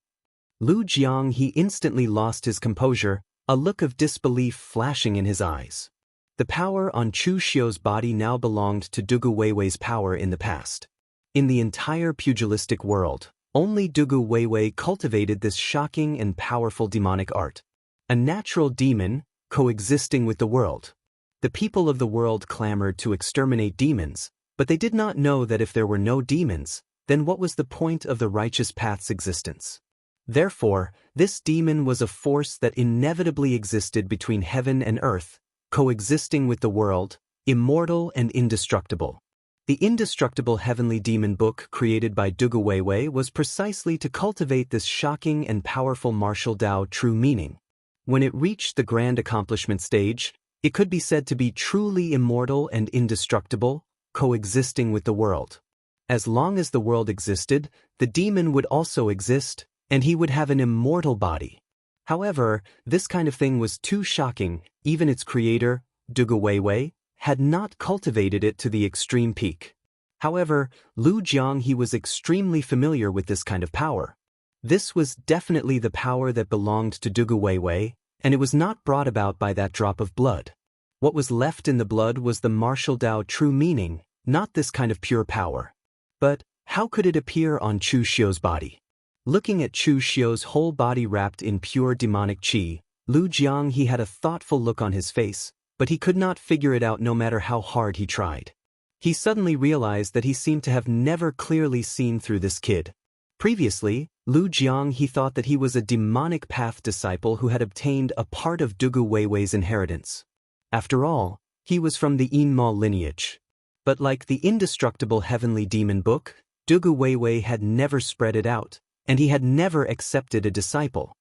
Lu Jianghu instantly lost his composure, a look of disbelief flashing in his eyes. The power on Chu Xiu's body now belonged to Dugu Weiwei's power in the past. In the entire pugilistic world, only Dugu Weiwei cultivated this shocking and powerful demonic art. A natural demon, coexisting with the world. The people of the world clamored to exterminate demons, but they did not know that if there were no demons, then what was the point of the righteous path's existence? Therefore, this demon was a force that inevitably existed between heaven and earth, coexisting with the world, immortal and indestructible. The indestructible heavenly demon book created by Dugu Weiwei was precisely to cultivate this shocking and powerful martial Tao true meaning. When it reached the grand accomplishment stage, it could be said to be truly immortal and indestructible, coexisting with the world. As long as the world existed, the demon would also exist, and he would have an immortal body. However, this kind of thing was too shocking. Even its creator, Dugu Weiwei, had not cultivated it to the extreme peak. However, Lu Jianghu was extremely familiar with this kind of power. This was definitely the power that belonged to Dugu Weiwei, and it was not brought about by that drop of blood. What was left in the blood was the martial Tao true meaning, not this kind of pure power. But how could it appear on Chu Xiu's body? Looking at Chu Xiu's whole body wrapped in pure demonic qi, Lu Jianghu had a thoughtful look on his face, but he could not figure it out no matter how hard he tried. He suddenly realized that he seemed to have never clearly seen through this kid. Previously, Lu Jianghu thought that he was a demonic path disciple who had obtained a part of Dugu Weiwei's inheritance. After all, he was from the Immortal lineage. But like the indestructible heavenly demon book, Dugu Weiwei had never spread it out, and he had never accepted a disciple.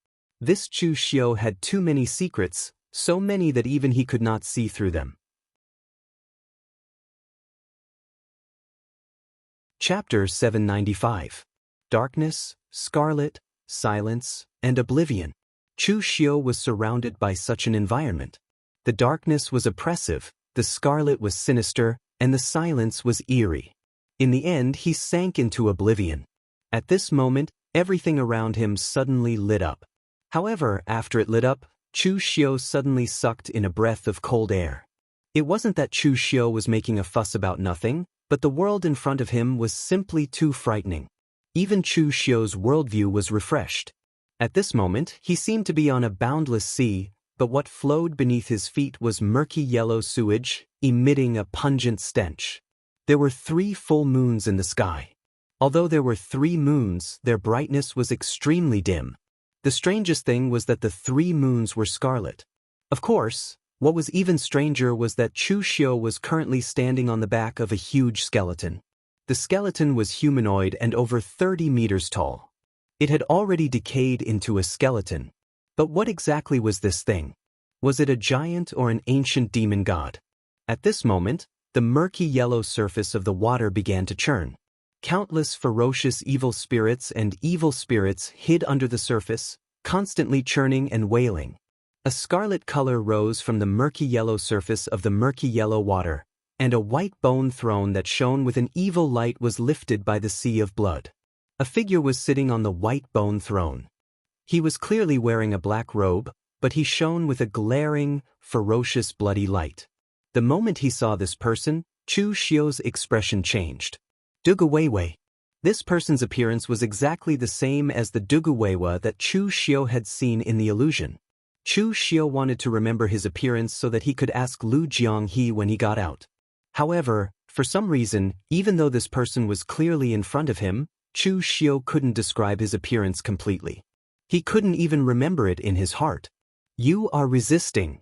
This Chu Xiu had too many secrets, so many that even he could not see through them. Chapter 795. Darkness, Scarlet, Silence, and Oblivion. Chu Xiu was surrounded by such an environment. The darkness was oppressive, the scarlet was sinister, and the silence was eerie. In the end, he sank into oblivion. At this moment, everything around him suddenly lit up. However, after it lit up, Chu Xiu suddenly sucked in a breath of cold air. It wasn't that Chu Xiu was making a fuss about nothing, but the world in front of him was simply too frightening. Even Chu Xiu's worldview was refreshed. At this moment, he seemed to be on a boundless sea, but what flowed beneath his feet was murky yellow sewage, emitting a pungent stench. There were 3 full moons in the sky. Although there were 3 moons, their brightness was extremely dim. The strangest thing was that the 3 moons were scarlet. Of course, what was even stranger was that Chu Xiu was currently standing on the back of a huge skeleton. The skeleton was humanoid and over 30 meters tall. It had already decayed into a skeleton. But what exactly was this thing? Was it a giant or an ancient demon god? At this moment, the murky yellow surface of the water began to churn. Countless ferocious evil spirits hid under the surface, constantly churning and wailing. A scarlet color rose from the murky yellow surface of the murky yellow water, and a white bone throne that shone with an evil light was lifted by the sea of blood. A figure was sitting on the white bone throne. He was clearly wearing a black robe, but he shone with a glaring, ferocious bloody light. The moment he saw this person, Chu Xiu's expression changed. Dugu Weiwei. This person's appearance was exactly the same as the Dugu Weiwei that Chu Xiu had seen in the illusion. Chu Xiu wanted to remember his appearance so that he could ask Lu Jianghe when he got out. However, for some reason, even though this person was clearly in front of him, Chu Xiu couldn't describe his appearance completely. He couldn't even remember it in his heart. You are resisting.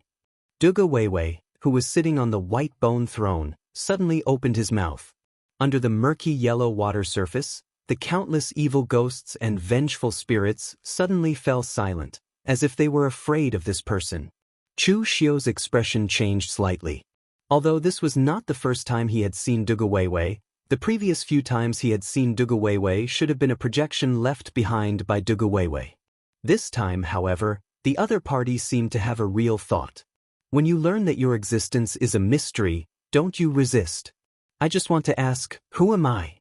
Dugu Weiwei, who was sitting on the white bone throne, suddenly opened his mouth. Under the murky yellow water surface, the countless evil ghosts and vengeful spirits suddenly fell silent, as if they were afraid of this person. Chu Xiu's expression changed slightly. Although this was not the first time he had seen Dugu Weiwei, the previous few times he had seen Dugu Weiwei should have been a projection left behind by Dugu Weiwei. This time, however, the other party seemed to have a real thought. When you learn that your existence is a mystery, don't you resist? I just want to ask, who am I?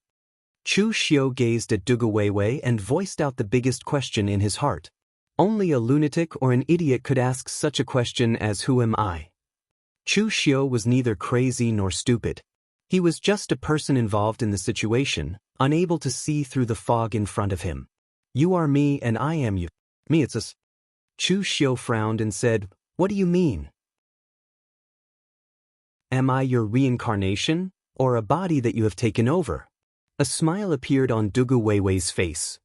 Chu Xiu gazed at Dugu Weiwei and voiced out the biggest question in his heart. Only a lunatic or an idiot could ask such a question as who am I? Chu Xiu was neither crazy nor stupid. He was just a person involved in the situation, unable to see through the fog in front of him. You are me and I am you. Me it's us. Chu Xiu frowned and said, what do you mean? Am I your reincarnation, or a body that you have taken over? A smile appeared on Dugu Weiwei's face.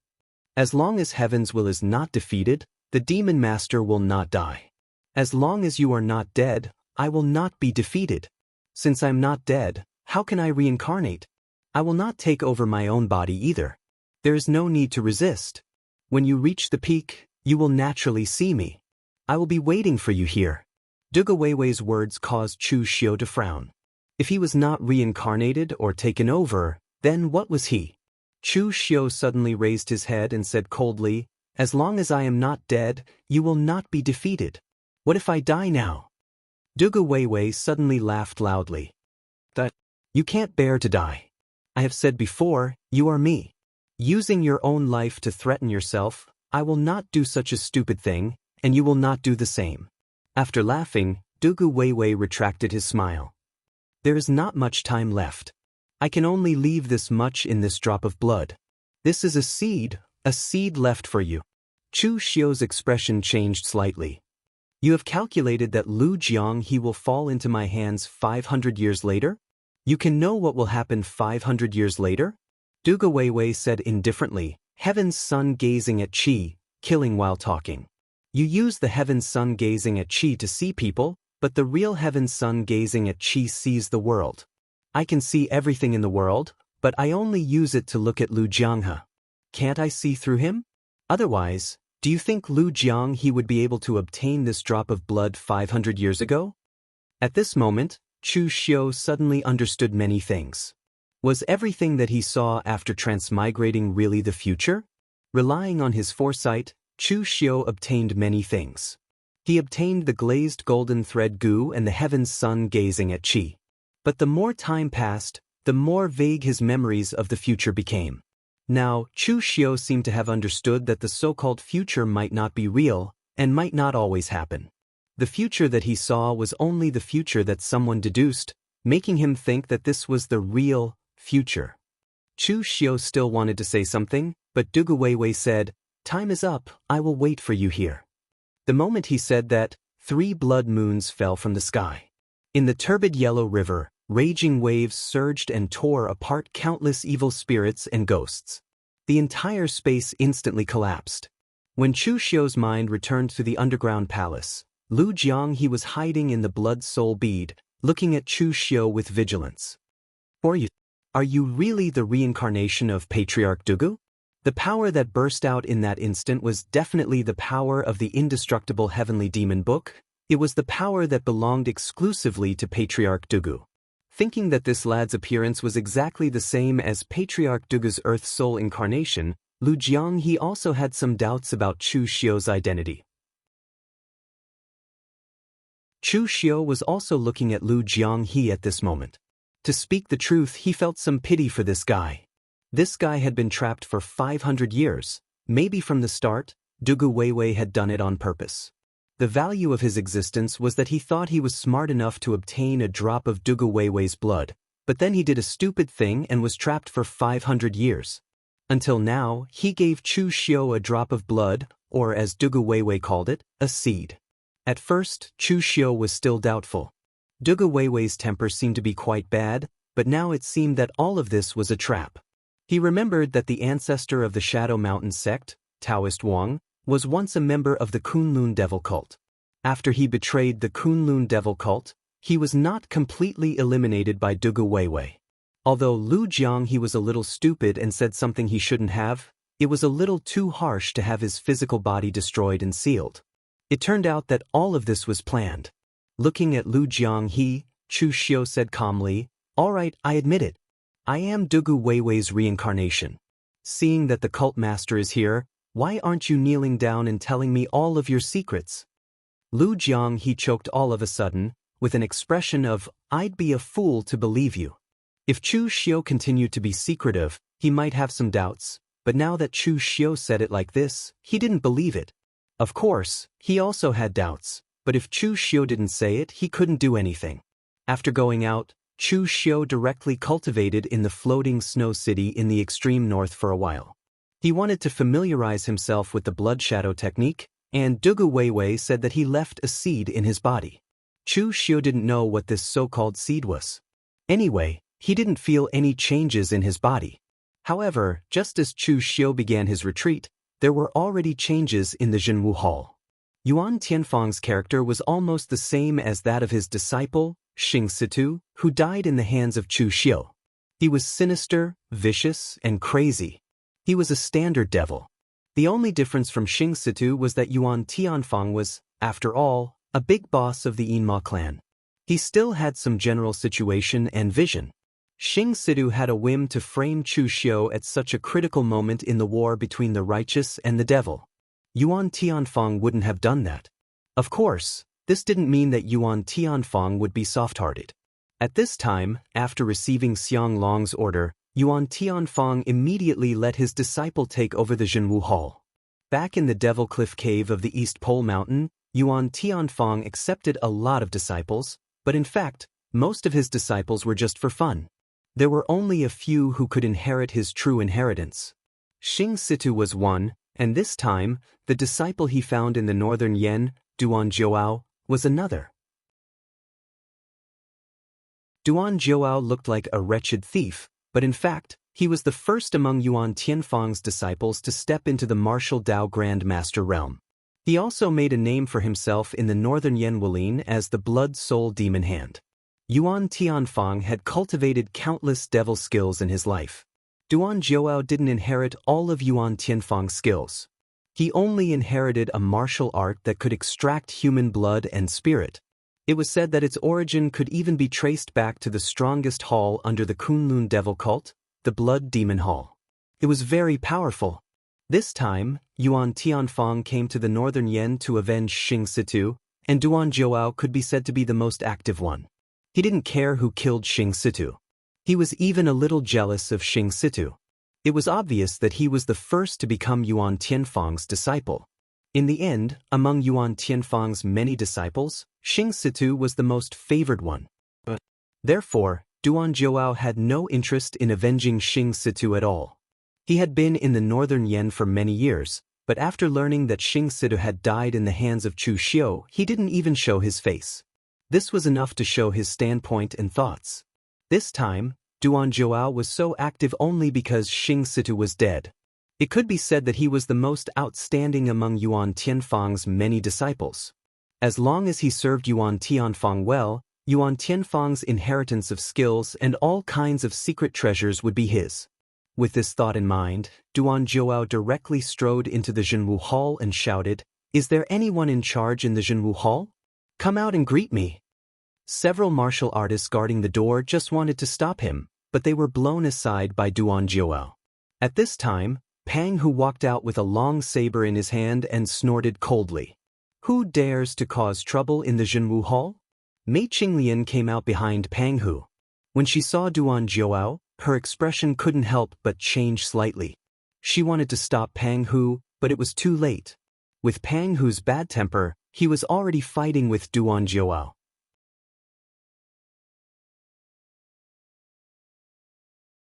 As long as Heaven's will is not defeated, the Demon Master will not die. As long as you are not dead, I will not be defeated. Since I'm not dead, how can I reincarnate? I will not take over my own body either. There is no need to resist. When you reach the peak, you will naturally see me. I will be waiting for you here. Dugu Weiwei's words caused Chu Xiu to frown. If he was not reincarnated or taken over, then what was he? Chu Xiu suddenly raised his head and said coldly, as long as I am not dead, you will not be defeated. What if I die now? Dugu Weiwei suddenly laughed loudly. That, you can't bear to die. I have said before, you are me. Using your own life to threaten yourself, I will not do such a stupid thing, and you will not do the same. After laughing, Dugu Weiwei retracted his smile. There is not much time left. I can only leave this much in this drop of blood. This is a seed left for you. Chu Xiu's expression changed slightly. You have calculated that Lu Jianghe will fall into my hands 500 years later? You can know what will happen 500 years later? Dugu Weiwei said indifferently, Heaven's sun gazing at Qi, killing while talking. You use the Heaven's sun gazing at Qi to see people, but the real Heaven's sun gazing at Qi sees the world. I can see everything in the world, but I only use it to look at Lu Jianghe. Can't I see through him? Otherwise, do you think Lu Jianghe would be able to obtain this drop of blood 500 years ago? At this moment, Chu Xiu suddenly understood many things. Was everything that he saw after transmigrating really the future? Relying on his foresight, Chu Xiu obtained many things. He obtained the glazed golden thread goo and the Heaven's sun gazing at Qi. But the more time passed, the more vague his memories of the future became. Now, Chu Xiu seemed to have understood that the so-called future might not be real, and might not always happen. The future that he saw was only the future that someone deduced, making him think that this was the real future. Chu Xiu still wanted to say something, but Dugu Weiwei said, "Time is up, I will wait for you here." The moment he said that, 3 blood moons fell from the sky. In the turbid yellow river, raging waves surged and tore apart countless evil spirits and ghosts. The entire space instantly collapsed. When Chu Xiu's mind returned to the underground palace, Lu Jiang was hiding in the blood soul bead, looking at Chu Xiu with vigilance. Are you really the reincarnation of Patriarch Dugu? The power that burst out in that instant was definitely the power of the indestructible heavenly demon book. It was the power that belonged exclusively to Patriarch Dugu. Thinking that this lad's appearance was exactly the same as Patriarch Dugu's Earth Soul incarnation, Lu Jiang also had some doubts about Chu Xiu's identity. Chu Xiu was also looking at Lu Jiang at this moment. To speak the truth, he felt some pity for this guy. This guy had been trapped for 500 years. Maybe from the start, Dugu Weiwei had done it on purpose. The value of his existence was that he thought he was smart enough to obtain a drop of Dugu Weiwei's blood, but then he did a stupid thing and was trapped for 500 years. Until now, he gave Chu Xiu a drop of blood, or as Dugu Weiwei called it, a seed. At first, Chu Xiu was still doubtful. Dugu Weiwei's temper seemed to be quite bad, but now it seemed that all of this was a trap. He remembered that the ancestor of the Shadow Mountain sect, Taoist Wang, was once a member of the Kunlun Devil cult. After he betrayed the Kunlun Devil cult, he was not completely eliminated by Dugu Weiwei. Although Lu Jiang was a little stupid and said something he shouldn't have, it was a little too harsh to have his physical body destroyed and sealed. It turned out that all of this was planned. Looking at Lu Jiang, Chu Xiu said calmly, "All right, I admit it. I am Dugu Weiwei's reincarnation. Seeing that the cult master is here, why aren't you kneeling down and telling me all of your secrets?" Lu Jiang choked all of a sudden, with an expression of, "I'd be a fool to believe you." If Chu Xiu continued to be secretive, he might have some doubts, but now that Chu Xiu said it like this, he didn't believe it. Of course, he also had doubts, but if Chu Xiu didn't say it, he couldn't do anything. After going out, Chu Xiu directly cultivated in the floating snow city in the extreme north for a while. He wanted to familiarize himself with the blood shadow technique, and Dugu Weiwei said that he left a seed in his body. Chu Xiu didn't know what this so-called seed was. Anyway, he didn't feel any changes in his body. However, just as Chu Xiu began his retreat, there were already changes in the Jianghu Hall. Yuan Tianfang's character was almost the same as that of his disciple, Xing Situ, who died in the hands of Chu Xiu. He was sinister, vicious, and crazy. He was a standard devil. The only difference from Xing Situ was that Yuan Tianfang was, after all, a big boss of the Yinma clan. He still had some general situation and vision. Xing Situ had a whim to frame Chu Xiu at such a critical moment in the war between the righteous and the devil. Yuan Tianfang wouldn't have done that. Of course, this didn't mean that Yuan Tianfang would be soft-hearted. At this time, after receiving Xiang Long's order, Yuan Tianfang immediately let his disciple take over the Jianghu Hall. Back in the Devil Cliff Cave of the East Pole Mountain, Yuan Tianfang accepted a lot of disciples, but in fact, most of his disciples were just for fun. There were only a few who could inherit his true inheritance. Xing Situ was one, and this time, the disciple he found in the northern Yen, Duan Zhouao, was another. Duan Zhouao looked like a wretched thief, but in fact, he was the first among Yuan Tianfang's disciples to step into the martial Dao Grand Master realm. He also made a name for himself in the northern Yen Wulin as the Blood Soul Demon Hand. Yuan Tianfang had cultivated countless devil skills in his life. Duan Zhouao didn't inherit all of Yuan Tianfang's skills. He only inherited a martial art that could extract human blood and spirit. It was said that its origin could even be traced back to the strongest hall under the Kunlun Devil cult, the Blood Demon Hall. It was very powerful. This time, Yuan Tianfang came to the northern Yen to avenge Xing Situ, and Duan Zhouao could be said to be the most active one. He didn't care who killed Xing Situ. He was even a little jealous of Xing Situ. It was obvious that he was the first to become Yuan Tianfang's disciple. In the end, among Yuan Tianfang's many disciples, Xing Situ was the most favored one. Therefore, Duan Zhouao had no interest in avenging Xing Situ at all. He had been in the northern Yan for many years, but after learning that Xing Situ had died in the hands of Chu Xiu, he didn't even show his face. This was enough to show his standpoint and thoughts. This time, Duan Zhouao was so active only because Xing Situ was dead. It could be said that he was the most outstanding among Yuan Tianfang's many disciples. As long as he served Yuan Tianfang well, Yuan Tianfang's inheritance of skills and all kinds of secret treasures would be his. With this thought in mind, Duan Zhouao directly strode into the Jianghu Hall and shouted, "Is there anyone in charge in the Jianghu Hall? Come out and greet me." Several martial artists guarding the door just wanted to stop him, but they were blown aside by Duan Zhouao. At this time, Pang Hu walked out with a long saber in his hand and snorted coldly. "Who dares to cause trouble in the Jianghu Hall?" Mei Qinglian came out behind Pang Hu. When she saw Duan Zhouao, her expression couldn't help but change slightly. She wanted to stop Pang Hu, but it was too late. With Pang Hu's bad temper, he was already fighting with Duan Zhouao.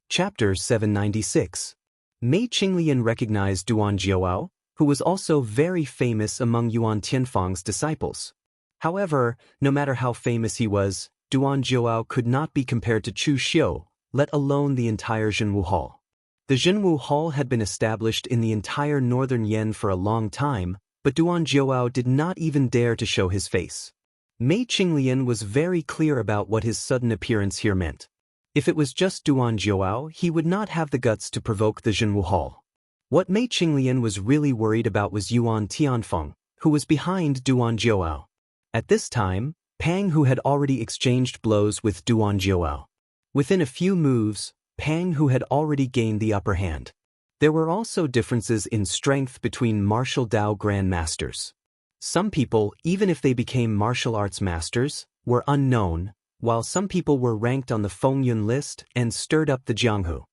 Chapter 796. Mei Qinglian recognized Duan Zhouao, who was also very famous among Yuan Tianfang's disciples. However, no matter how famous he was, Duan Zhouao could not be compared to Chu Xiu, let alone the entire Jianghu Hall. The Jianghu Hall had been established in the entire northern Yan for a long time, but Duan Zhouao did not even dare to show his face. Mei Qinglian was very clear about what his sudden appearance here meant. If it was just Duan Zhouao, he would not have the guts to provoke the Jianghu Hall. What Mei Qinglian was really worried about was Yuan Tianfeng, who was behind Duan Zhouao. At this time, Pang Hu had already exchanged blows with Duan Zhouao. Within a few moves, Pang Hu had already gained the upper hand. There were also differences in strength between martial Dao grandmasters. Some people, even if they became martial arts masters, were unknown, while some people were ranked on the Fengyun list and stirred up the Jianghu.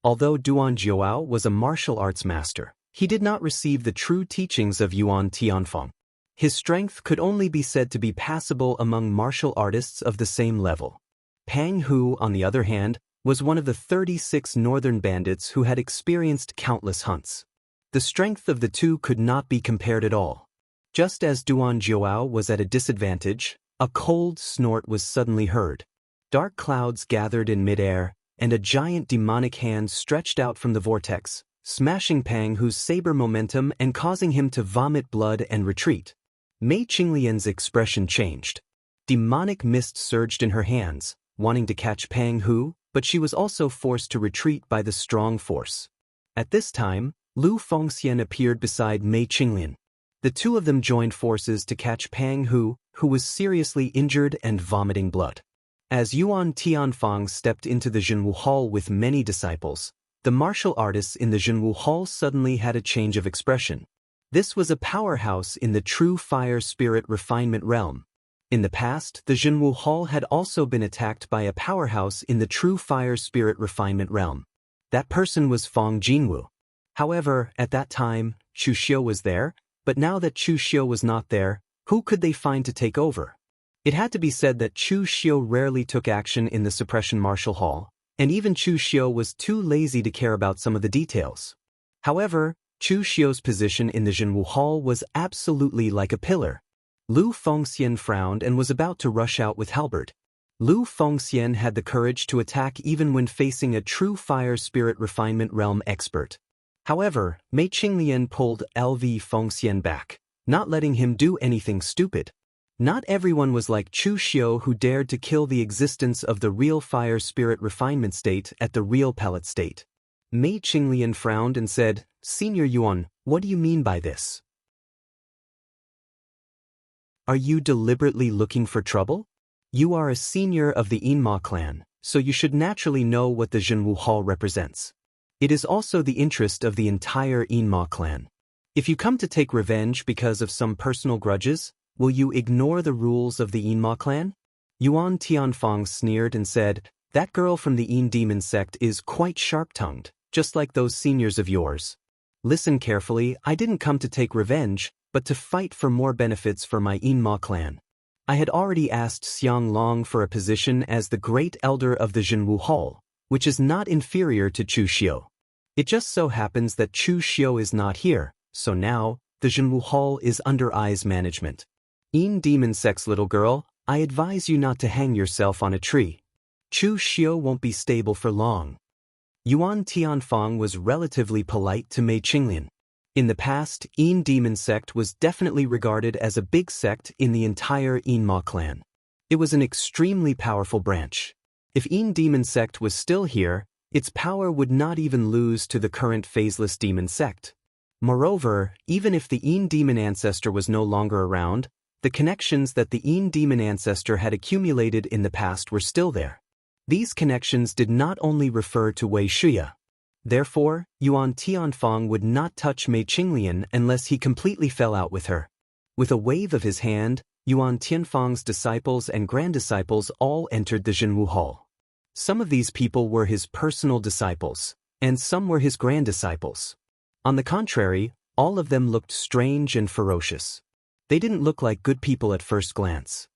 Although Duan Zhouao was a martial arts master, he did not receive the true teachings of Yuan Tianfeng. His strength could only be said to be passable among martial artists of the same level. Pang Hu, on the other hand, was one of the 36 northern bandits who had experienced countless hunts. The strength of the two could not be compared at all. Just as Duan Zhouao was at a disadvantage, a cold snort was suddenly heard. Dark clouds gathered in midair, and a giant demonic hand stretched out from the vortex, smashing Pang Hu's saber momentum and causing him to vomit blood and retreat. Mei Qinglian's expression changed. Demonic mist surged in her hands, wanting to catch Pang Hu, but she was also forced to retreat by the strong force. At this time, Lu Fengxian appeared beside Mei Qinglian. The two of them joined forces to catch Pang Hu, who was seriously injured and vomiting blood. As Yuan Tianfang stepped into the Jianghu Hall with many disciples, the martial artists in the Jianghu Hall suddenly had a change of expression. This was a powerhouse in the true fire spirit refinement realm. In the past, the Jianghu Hall had also been attacked by a powerhouse in the true fire spirit refinement realm. That person was Feng Jinwu. However, at that time, Chu Xiu was there, but now that Chu Xiu was not there, who could they find to take over? It had to be said that Chu Xiu rarely took action in the suppression martial hall, and even Chu Xiu was too lazy to care about some of the details. However, Chu Xiu's position in the Jianghu Hall was absolutely like a pillar. Lu Fengxian frowned and was about to rush out with halberd. Lu Fengxian had the courage to attack even when facing a true fire spirit refinement realm expert. However, Mei Qinglian pulled Lv Fengxian back, not letting him do anything stupid. Not everyone was like Chu Xiu, who dared to kill the existence of the real fire spirit refinement state at the real pellet state. Mei Qinglian frowned and said, "Senior Yuan, what do you mean by this? Are you deliberately looking for trouble? You are a senior of the Yinma clan, so you should naturally know what the Jianghu Hall represents. It is also the interest of the entire Yinma clan. If you come to take revenge because of some personal grudges, will you ignore the rules of the Yinma clan?" Yuan Tianfang sneered and said, "That girl from the Yin demon sect is quite sharp-tongued, just like those seniors of yours. Listen carefully, I didn't come to take revenge, but to fight for more benefits for my Yinma clan. I had already asked Xiang Long for a position as the Great Elder of the Jianghu Hall, which is not inferior to Chu Xiu. It just so happens that Chu Xiu is not here, so now, the Jianghu Hall is under I's management. Demon sex little girl, I advise you not to hang yourself on a tree. Chu Xiu won't be stable for long. Yuan Tianfang was relatively polite to Mei Qinglian. In the past, Demon sect was definitely regarded as a big sect in the entire Ma clan. It was an extremely powerful branch. If Demon sect was still here, its power would not even lose to the current phaseless demon sect. Moreover, even if the Demon ancestor was no longer around, the connections that the Demon ancestor had accumulated in the past were still there. These connections did not only refer to Wei Shuya. Therefore, Yuan Tianfang would not touch Mei Qinglian unless he completely fell out with her. With a wave of his hand, Yuan Tianfang's disciples and granddisciples all entered the Jianghu Hall. Some of these people were his personal disciples, and some were his granddisciples. On the contrary, all of them looked strange and ferocious. They didn't look like good people at first glance.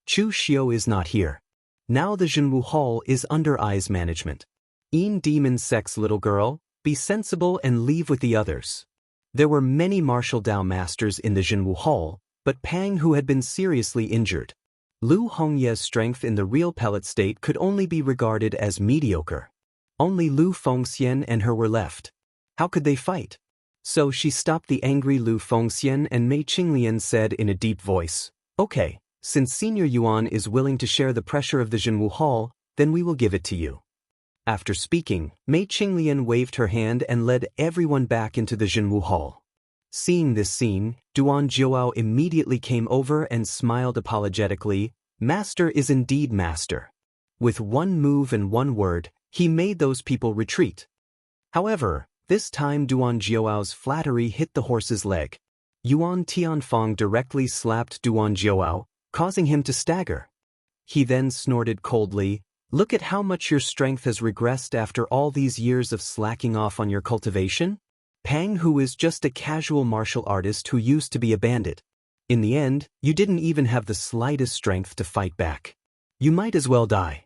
Chu Xiu is not here. Now the Jianghu Hall is under I's management. Demon sex little girl, be sensible and leave with the others. There were many martial Dao masters in the Jianghu Hall, but Pang Hu had been seriously injured. Lu Hongye's strength in the real pellet state could only be regarded as mediocre. Only Lu Fengxian and her were left. How could they fight? So she stopped the angry Lu Fengxian, and Mei Qinglian said in a deep voice, "Okay, since Senior Yuan is willing to share the pressure of the Jianghu Hall, then we will give it to you." After speaking, Mei Qinglian waved her hand and led everyone back into the Jianghu Hall. Seeing this scene, Duan Jiao immediately came over and smiled apologetically. Master is indeed master. With one move and one word, he made those people retreat. However, this time Duan Jiao's flattery hit the horse's leg. Yuan Tianfang directly slapped Duan Jiao, causing him to stagger. He then snorted coldly, "Look at how much your strength has regressed after all these years of slacking off on your cultivation? Pang Hu is just a casual martial artist who used to be a bandit. In the end, you didn't even have the slightest strength to fight back. You might as well die."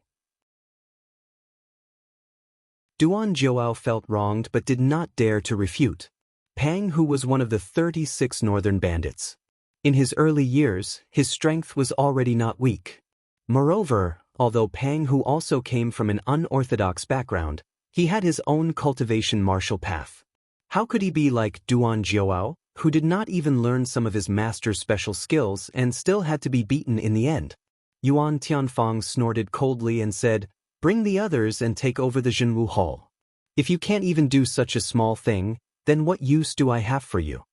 Duan Jiao felt wronged but did not dare to refute. Pang Hu was one of the 36 northern bandits. In his early years, his strength was already not weak. Moreover, although Pang Hu also came from an unorthodox background, he had his own cultivation martial path. How could he be like Duan Jiao, who did not even learn some of his master's special skills and still had to be beaten in the end? Yuan Tianfang snorted coldly and said, "Bring the others and take over the Jianghu Hall. If you can't even do such a small thing, then what use do I have for you?"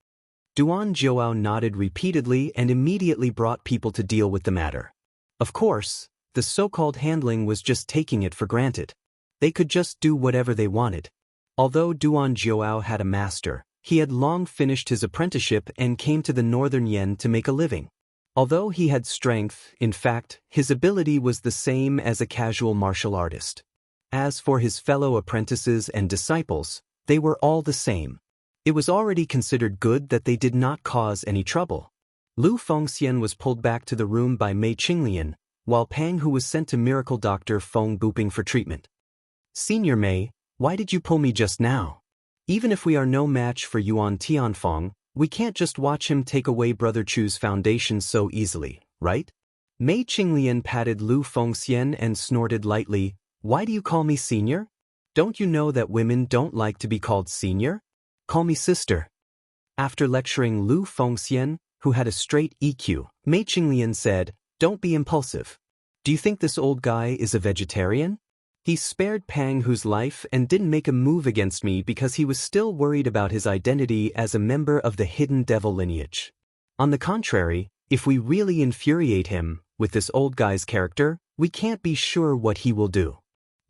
Duan Jiao nodded repeatedly and immediately brought people to deal with the matter. Of course, the so-called handling was just taking it for granted. They could just do whatever they wanted. Although Duan Jiao had a master, he had long finished his apprenticeship and came to the northern Yen to make a living. Although he had strength, in fact, his ability was the same as a casual martial artist. As for his fellow apprentices and disciples, they were all the same. It was already considered good that they did not cause any trouble. Lu Fengxian was pulled back to the room by Mei Qinglian, while Pang Hu was sent to miracle doctor Feng Buping for treatment. "Senior Mei, why did you pull me just now? Even if we are no match for Yuan Tianfang, we can't just watch him take away Brother Chu's foundation so easily, right?" Mei Qinglian patted Lu Fengxian and snorted lightly, "Why do you call me senior? Don't you know that women don't like to be called senior? Call me sister." After lecturing Lu Fengxian, who had a straight EQ, Mei Qinglian said, "Don't be impulsive. Do you think this old guy is a vegetarian? He spared Pang Hu's life and didn't make a move against me because he was still worried about his identity as a member of the hidden devil lineage. On the contrary, if we really infuriate him with this old guy's character, we can't be sure what he will do.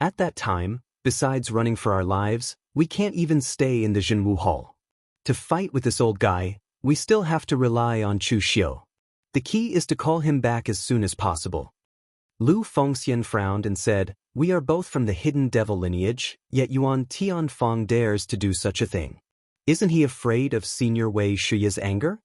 At that time, besides running for our lives, we can't even stay in the Jianghu Hall. To fight with this old guy, we still have to rely on Chu Xiu. The key is to call him back as soon as possible." Lu Fengxian frowned and said, "We are both from the hidden devil lineage, yet Yuan Tianfang dares to do such a thing. Isn't he afraid of Senior Wei Shuya's anger?"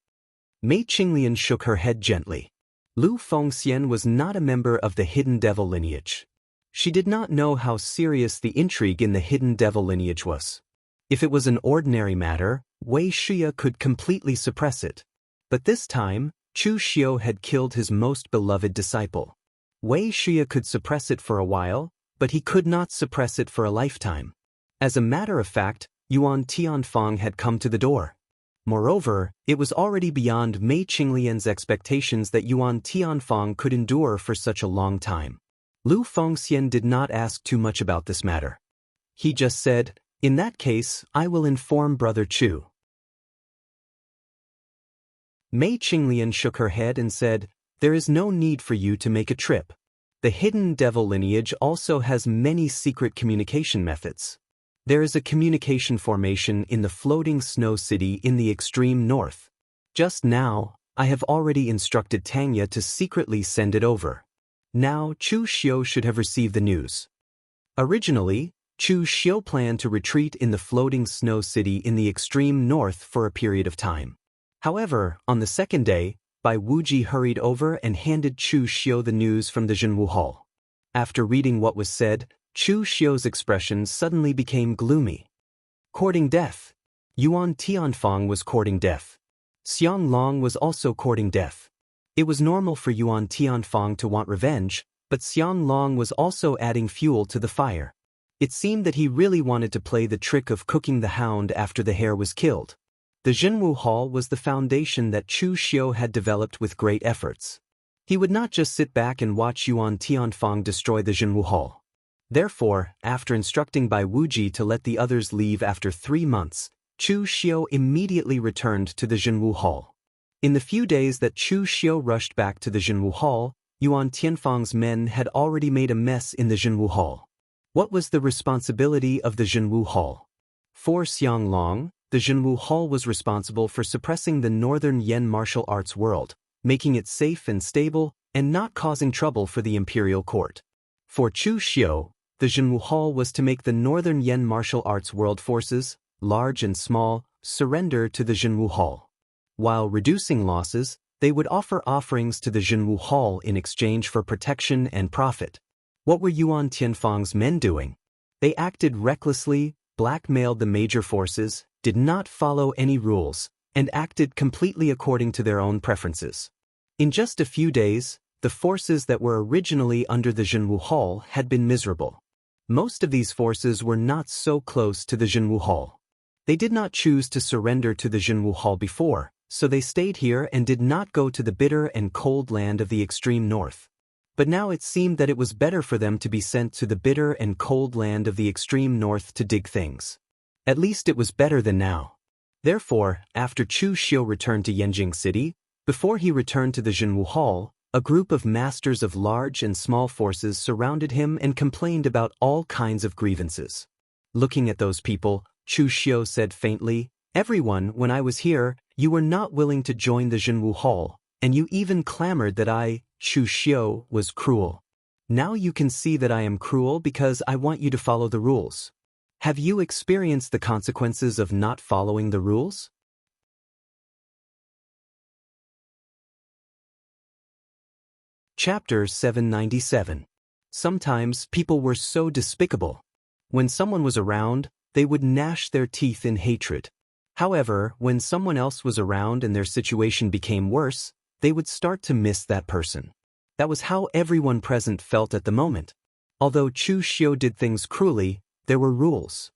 Mei Qinglian shook her head gently. Lu Fengxian was not a member of the Hidden Devil lineage. She did not know how serious the intrigue in the Hidden Devil lineage was. If it was an ordinary matter, Wuxia could completely suppress it. But this time, Chu Xiu had killed his most beloved disciple. Wuxia could suppress it for a while, but he could not suppress it for a lifetime. As a matter of fact, Yuan Tianfang had come to the door. Moreover, it was already beyond Mei Qinglian's expectations that Yuan Tianfang could endure for such a long time. Lu Fengxian did not ask too much about this matter. He just said, "In that case, I will inform Brother Chu." Mei Qinglian shook her head and said, "There is no need for you to make a trip. The Hidden Devil lineage also has many secret communication methods. There is a communication formation in the floating snow city in the extreme north. Just now, I have already instructed Tanya to secretly send it over. Now Chu Xiu should have received the news." Originally, Chu Xiu planned to retreat in the floating snow city in the extreme north for a period of time. However, on the second day, Bai Wuji hurried over and handed Chu Xiu the news from the Jianghu hall. After reading what was said, Chu Xiu's expression suddenly became gloomy. Courting death. Yuan Tianfang was courting death. Xiang Long was also courting death. It was normal for Yuan Tianfang to want revenge, but Xiang Long was also adding fuel to the fire. It seemed that he really wanted to play the trick of cooking the hound after the hare was killed. The Jianghu hall was the foundation that Chu Xiu had developed with great efforts. He would not just sit back and watch Yuan Tianfang destroy the Jianghu hall. Therefore, after instructing Bai Wuji to let the others leave after 3 months, Chu Xiu immediately returned to the Jianghu hall. In the few days that Chu Xiu rushed back to the Jianghu hall, Yuan Tianfang's men had already made a mess in the Jianghu hall. What was the responsibility of the Jianghu hall? For Xiang Long, the Jianghu hall was responsible for suppressing the northern Yen martial arts world, making it safe and stable, and not causing trouble for the imperial court. For Chu Xiu, the Jianghu hall was to make the northern Yen martial arts world forces, large and small, surrender to the Jianghu hall. While reducing losses, they would offer offerings to the Jianghu hall in exchange for protection and profit. What were Yuan Tianfang's men doing? They acted recklessly, blackmailed the major forces, did not follow any rules, and acted completely according to their own preferences. In just a few days, the forces that were originally under the Jianghu hall had been miserable. Most of these forces were not so close to the Jianghu hall. They did not choose to surrender to the Jianghu hall before, so they stayed here and did not go to the bitter and cold land of the extreme north. But now it seemed that it was better for them to be sent to the bitter and cold land of the extreme north to dig things. At least it was better than now. Therefore, after Chu Xiu returned to Yanjing City, before he returned to the Jianghu hall, a group of masters of large and small forces surrounded him and complained about all kinds of grievances. Looking at those people, Chu Xiu said faintly, "Everyone, when I was here, you were not willing to join the Jianghu hall, and you even clamored that I, Chu Xiu, was cruel. Now you can see that I am cruel because I want you to follow the rules. Have you experienced the consequences of not following the rules?" Chapter 797. Sometimes people were so despicable. When someone was around, they would gnash their teeth in hatred. However, when someone else was around and their situation became worse, they would start to miss that person. That was how everyone present felt at the moment. Although Chu Xiu did things cruelly, there were rules.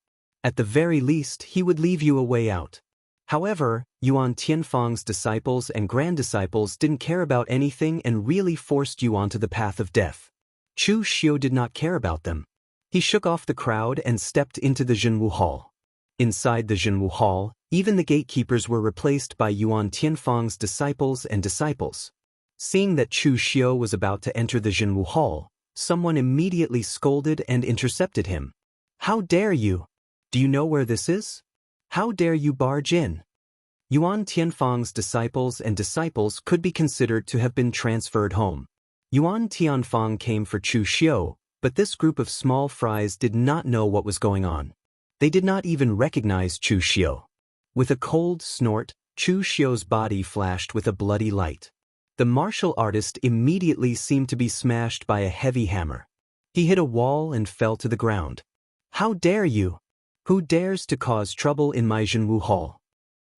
At the very least, he would leave you a way out. However, Yuan Tianfang's disciples and grand-disciples didn't care about anything and really forced you onto the path of death. Chu Xiu did not care about them. He shook off the crowd and stepped into the Jianghu hall. Inside the Jianghu hall, even the gatekeepers were replaced by Yuan Tianfang's disciples and disciples. Seeing that Chu Xiu was about to enter the Jianghu hall, someone immediately scolded and intercepted him. "How dare you? Do you know where this is? How dare you barge in?" Yuan Tianfang's disciples and disciples could be considered to have been transferred home. Yuan Tianfang came for Chu Xiu, but this group of small fries did not know what was going on. They did not even recognize Chu Xiu. With a cold snort, Chu Xiu's body flashed with a bloody light. The martial artist immediately seemed to be smashed by a heavy hammer. He hit a wall and fell to the ground. "How dare you? Who dares to cause trouble in my Jianghu hall?"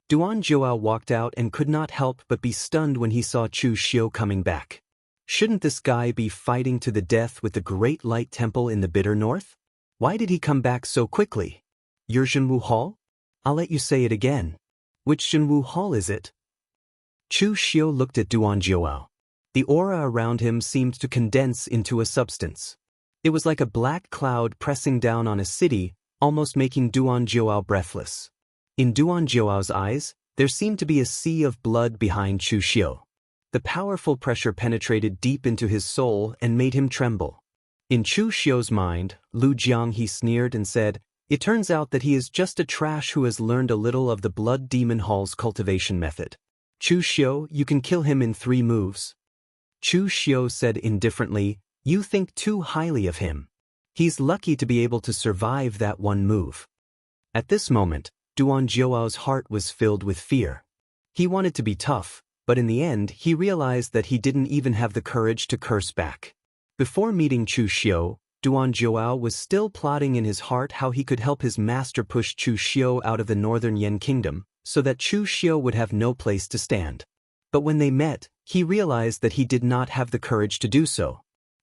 Duan Zhouao walked out and could not help but be stunned when he saw Chu Xiu coming back. Shouldn't this guy be fighting to the death with the Great Light Temple in the bitter north? Why did he come back so quickly? "Your Jianghu hall? I'll let you say it again. Which Jianghu hall is it?" Chu Xiu looked at Duan Zhouao. The aura around him seemed to condense into a substance. It was like a black cloud pressing down on a city, almost making Duan Zhouao breathless. In Duan Zhouao's eyes, there seemed to be a sea of blood behind Chu Xiu. The powerful pressure penetrated deep into his soul and made him tremble. In Chu Xiu's mind, Lu Jiang he sneered and said, "It turns out that he is just a trash who has learned a little of the Blood Demon Hall's cultivation method. Chu Xiu, you can kill him in 3 moves." Chu Xiu said indifferently, "You think too highly of him. He's lucky to be able to survive that one move." At this moment, Duan Zhouao's heart was filled with fear. He wanted to be tough, but in the end he realized that he didn't even have the courage to curse back. Before meeting Chu Xiu, Duan Zhouao was still plotting in his heart how he could help his master push Chu Xiu out of the northern Yan kingdom, so that Chu Xiu would have no place to stand. But when they met, he realized that he did not have the courage to do so.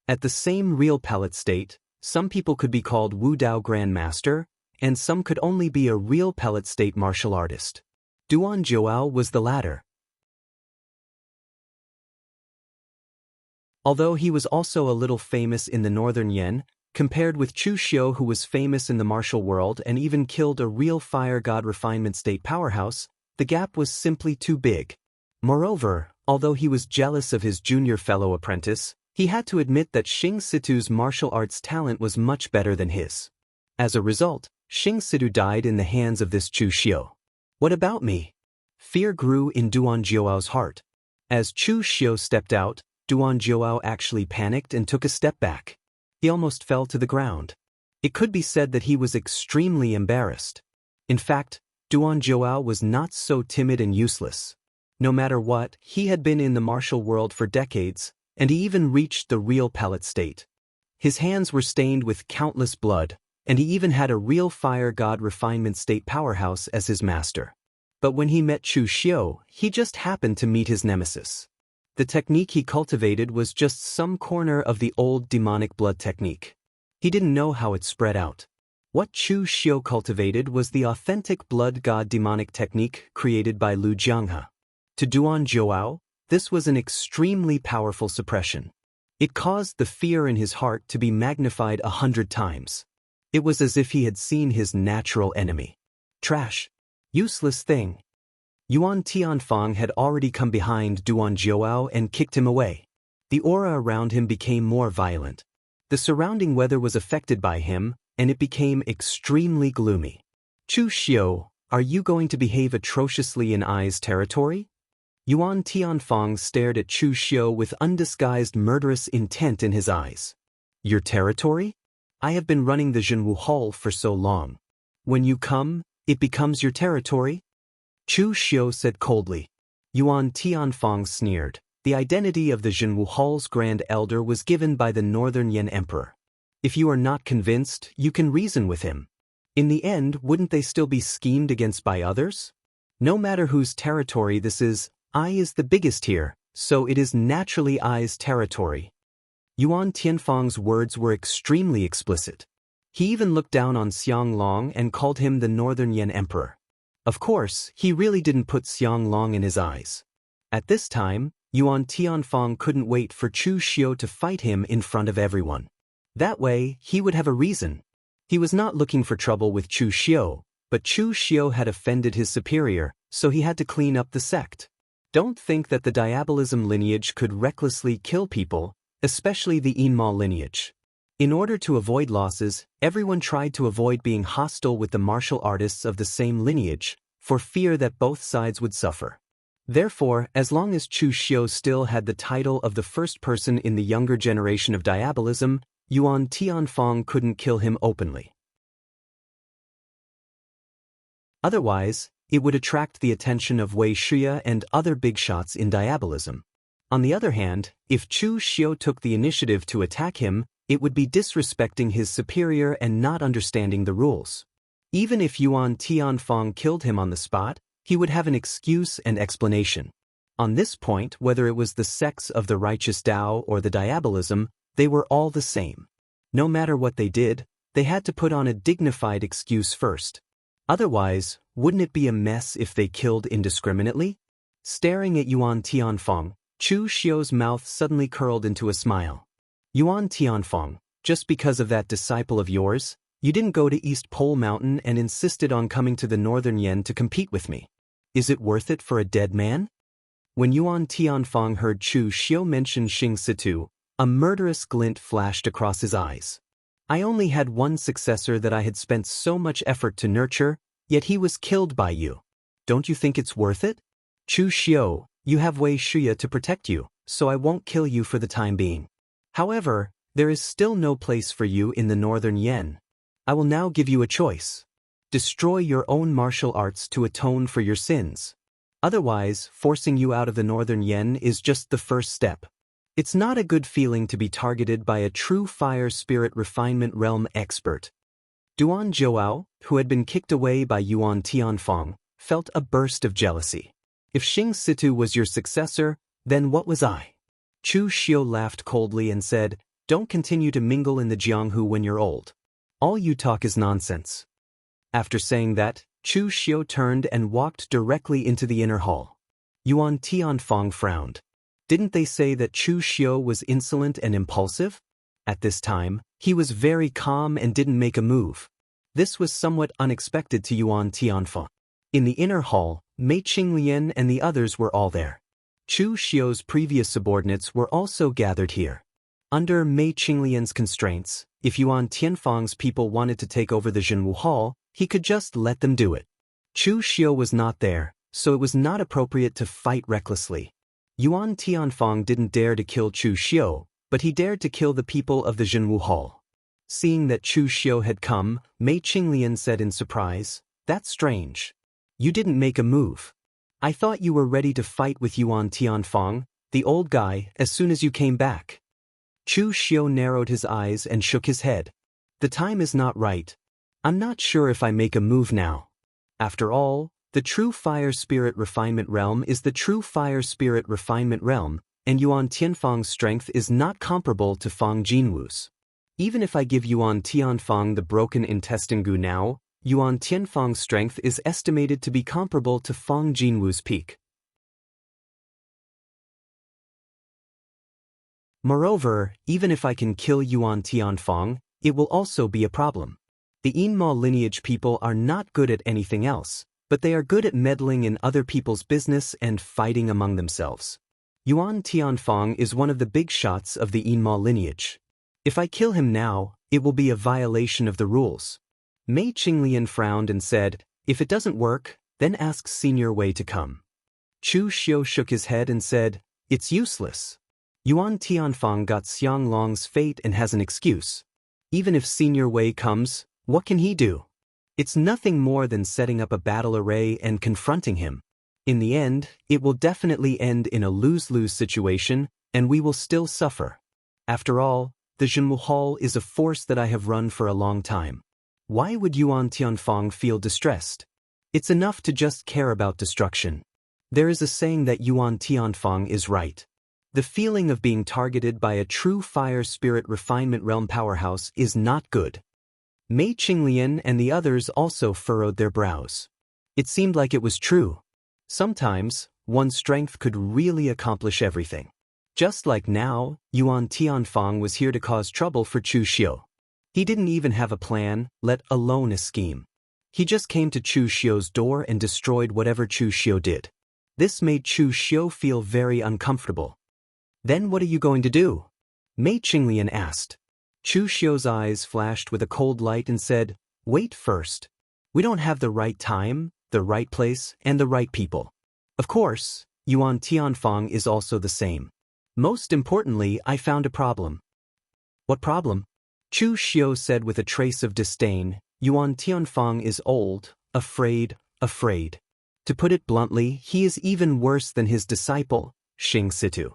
At the same real palette state, some people could be called Wu Dao Grandmaster, and some could only be a real palette state martial artist. Duan Zhouao was the latter. Although he was also a little famous in the northern Yan, compared with Chu Xiu who was famous in the martial world and even killed a real fire god refinement state powerhouse, the gap was simply too big. Moreover, although he was jealous of his junior fellow apprentice, he had to admit that Xing Situ's martial arts talent was much better than his. As a result, Xing Situ died in the hands of this Chu Xiu. "What about me?" Fear grew in Duan Zhouao's heart. As Chu Xiu stepped out, Duan Zhouao actually panicked and took a step back. He almost fell to the ground. It could be said that he was extremely embarrassed. In fact, Duan Zhouao was not so timid and useless. No matter what, he had been in the martial world for decades, and he even reached the real palette state. His hands were stained with countless blood, and he even had a real fire god refinement state powerhouse as his master. But when he met Chu Xiu, he just happened to meet his nemesis. The technique he cultivated was just some corner of the old demonic blood technique. He didn't know how it spread out. What Chu Xiu cultivated was the authentic blood god demonic technique created by Lu Jianghu. To Duan Zhouao, this was an extremely powerful suppression. It caused the fear in his heart to be magnified 100 times. It was as if he had seen his natural enemy. Trash. Useless thing. Yuan Tianfang had already come behind Duan Zhouao and kicked him away. The aura around him became more violent. The surrounding weather was affected by him, and it became extremely gloomy. "Chu Xiu, are you going to behave atrociously in Ai's territory?" Yuan Tianfang stared at Chu Xiu with undisguised murderous intent in his eyes. "Your territory? I have been running the Jianghu Hall for so long. When you come, it becomes your territory?" Chu Xiu said coldly. Yuan Tianfang sneered. The identity of the Jianghu Hall's Grand Elder was given by the Northern Yan Emperor. If you are not convinced, you can reason with him. In the end, wouldn't they still be schemed against by others? No matter whose territory this is, Ai is the biggest here, so it is naturally Ai's territory. Yuan Tianfang's words were extremely explicit. He even looked down on Xiang Long and called him the Northern Yan Emperor. Of course, he really didn't put Xiang Long in his eyes. At this time, Yuan Tianfang couldn't wait for Chu Xiu to fight him in front of everyone. That way, he would have a reason. He was not looking for trouble with Chu Xiu, but Chu Xiu had offended his superior, so he had to clean up the sect. Don't think that the Diabolism lineage could recklessly kill people, especially the Yinma lineage. In order to avoid losses, everyone tried to avoid being hostile with the martial artists of the same lineage, for fear that both sides would suffer. Therefore, as long as Chu Xiu still had the title of the first person in the younger generation of Diabolism, Yuan Tianfang couldn't kill him openly. Otherwise, it would attract the attention of Wei Shia and other big shots in Diabolism. On the other hand, if Chu Xiu took the initiative to attack him, it would be disrespecting his superior and not understanding the rules. Even if Yuan Tianfang killed him on the spot, he would have an excuse and explanation. On this point, whether it was the sects of the righteous Tao or the diabolism, they were all the same. No matter what they did, they had to put on a dignified excuse first. Otherwise, wouldn't it be a mess if they killed indiscriminately? Staring at Yuan Tianfang, Chu Xiu's mouth suddenly curled into a smile. Yuan Tianfang, just because of that disciple of yours, you didn't go to East Pole Mountain and insisted on coming to the Northern Yen to compete with me. Is it worth it for a dead man? When Yuan Tianfang heard Chu Xiu mention Xing Situ, a murderous glint flashed across his eyes. I only had one successor that I had spent so much effort to nurture, yet he was killed by you. Don't you think it's worth it? Chu Xiu, you have Wei Shuya to protect you, so I won't kill you for the time being. However, there is still no place for you in the Northern Yen. I will now give you a choice. Destroy your own martial arts to atone for your sins. Otherwise, forcing you out of the Northern Yen is just the first step. It's not a good feeling to be targeted by a true fire spirit refinement realm expert. Duan Zhouao, who had been kicked away by Yuan Tianfang, felt a burst of jealousy. If Xing Situ was your successor, then what was I? Chu Xiu laughed coldly and said, don't continue to mingle in the Jianghu when you're old. All you talk is nonsense. After saying that, Chu Xiu turned and walked directly into the inner hall. Yuan Tianfang frowned. Didn't they say that Chu Xiu was insolent and impulsive? At this time, he was very calm and didn't make a move. This was somewhat unexpected to Yuan Tianfang. In the inner hall, Mei Qinglian and the others were all there. Chu Xiu's previous subordinates were also gathered here. Under Mei Qinglian's constraints, if Yuan Tianfang's people wanted to take over the Jianghu Hall, he could just let them do it. Chu Xiu was not there, so it was not appropriate to fight recklessly. Yuan Tianfang didn't dare to kill Chu Xiu, but he dared to kill the people of the Jianghu Hall. Seeing that Chu Xiu had come, Mei Qinglian said in surprise, that's strange. You didn't make a move. I thought you were ready to fight with Yuan Tianfang, the old guy, as soon as you came back. Chu Xiu narrowed his eyes and shook his head. The time is not right. I'm not sure if I make a move now. After all, the true fire spirit refinement realm is the true fire spirit refinement realm, and Yuan Tianfang's strength is not comparable to Fang Jinwu's. Even if I give Yuan Tianfang the broken intestine goo now, Yuan Tianfang's strength is estimated to be comparable to Fang Jinwu's peak. Moreover, even if I can kill Yuan Tianfang, it will also be a problem. The Yinma lineage people are not good at anything else, but they are good at meddling in other people's business and fighting among themselves. Yuan Tianfang is one of the big shots of the Yinma lineage. If I kill him now, it will be a violation of the rules. Mei Qinglian frowned and said, if it doesn't work, then ask Senior Wei to come. Chu Xiu shook his head and said, it's useless. Yuan Tianfang got Xiang Long's fate and has an excuse. Even if Senior Wei comes, what can he do? It's nothing more than setting up a battle array and confronting him. In the end, it will definitely end in a lose-lose situation, and we will still suffer. After all, the Jianghu Hall is a force that I have run for a long time. Why would Yuan Tianfang feel distressed? It's enough to just care about destruction. There is a saying that Yuan Tianfang is right. The feeling of being targeted by a true fire spirit refinement realm powerhouse is not good. Mei Qinglian and the others also furrowed their brows. It seemed like it was true. Sometimes, one's strength could really accomplish everything. Just like now, Yuan Tianfang was here to cause trouble for Chu Xiu. He didn't even have a plan, let alone a scheme. He just came to Chu Xiu's door and destroyed whatever Chu Xiu did. This made Chu Xiu feel very uncomfortable. Then what are you going to do? Mei Qinglian asked. Chu Xiu's eyes flashed with a cold light and said, wait first. We don't have the right time, the right place, and the right people. Of course, Yuan Tianfang is also the same. Most importantly, I found a problem. What problem? Chu Xiu said with a trace of disdain, Yuan Tianfang is old, afraid. To put it bluntly, he is even worse than his disciple, Xing Situ.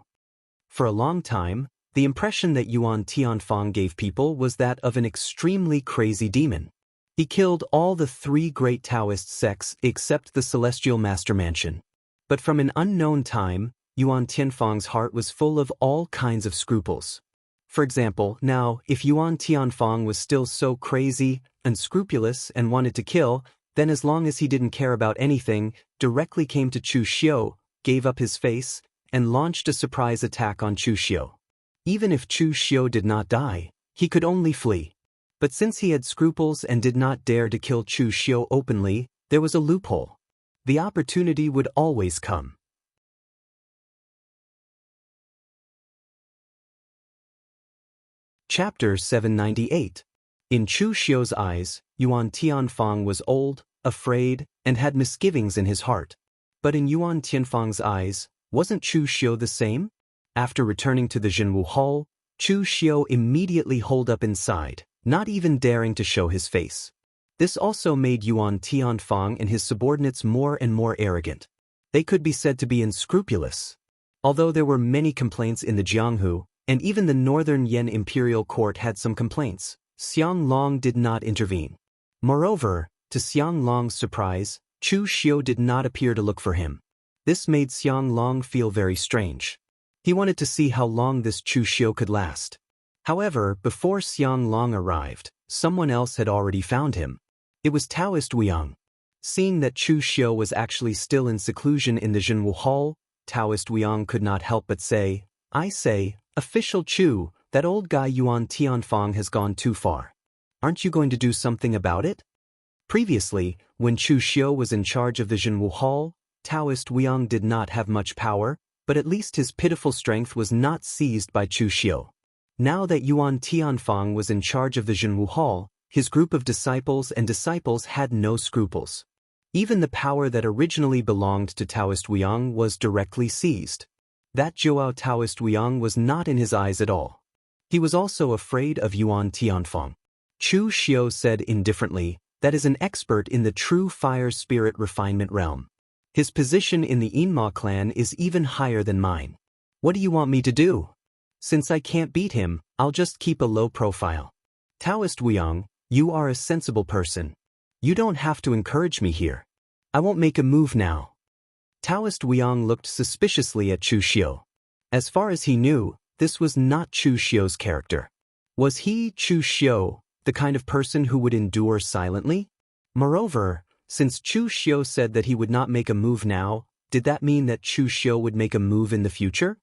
For a long time, the impression that Yuan Tianfang gave people was that of an extremely crazy demon. He killed all the 3 great Taoist sects except the Celestial Master Mansion. But from an unknown time, Yuan Tianfang's heart was full of all kinds of scruples. For example, now, if Yuan Tianfang was still so crazy, unscrupulous, and wanted to kill, then as long as he didn't care about anything, directly came to Chu Xiu, gave up his face, and launched a surprise attack on Chu Xiu. Even if Chu Xiu did not die, he could only flee. But since he had scruples and did not dare to kill Chu Xiu openly, there was a loophole. The opportunity would always come. Chapter 798. In Chu Xiu's eyes, Yuan Tianfang was old, afraid, and had misgivings in his heart. But in Yuan Tianfang's eyes, wasn't Chu Xiu the same? After returning to the Jianghu hall, Chu Xiu immediately holed up inside, not even daring to show his face. This also made Yuan Tianfang and his subordinates more and more arrogant. They could be said to be unscrupulous. Although there were many complaints in the Jianghu, and even the northern Yan imperial court had some complaints, Xiang Long did not intervene. Moreover, to Xiang Long's surprise, Chu Xiu did not appear to look for him. This made Xiang Long feel very strange. He wanted to see how long this Chu Xiu could last. However, before Xiang Long arrived, someone else had already found him. It was Taoist Wuyang. Seeing that Chu Xiu was actually still in seclusion in the Jianghu hall, Taoist Wuyang could not help but say, "I say, Official Chu, that old guy Yuan Tianfang has gone too far. Aren't you going to do something about it?" Previously, when Chu Xiu was in charge of the Jianghu hall, Taoist Wuyang did not have much power, but at least his pitiful strength was not seized by Chu Xiu. Now that Yuan Tianfang was in charge of the Jianghu hall, his group of disciples had no scruples. Even the power that originally belonged to Taoist Wuyang was directly seized. That Zhuao Taoist Wuyang was not in his eyes at all. He was also afraid of Yuan Tianfang. Chu Xiu said indifferently, "That is an expert in the true fire spirit refinement realm. His position in the Yinma clan is even higher than mine. What do you want me to do? Since I can't beat him, I'll just keep a low profile." "Taoist Wuyang, you are a sensible person. You don't have to encourage me here. I won't make a move now." Taoist Wuyang looked suspiciously at Chu Xiu. As far as he knew, this was not Chu Xiu's character. Was he, Chu Xiu, the kind of person who would endure silently? Moreover, since Chu Xiu said that he would not make a move now, did that mean that Chu Xiu would make a move in the future?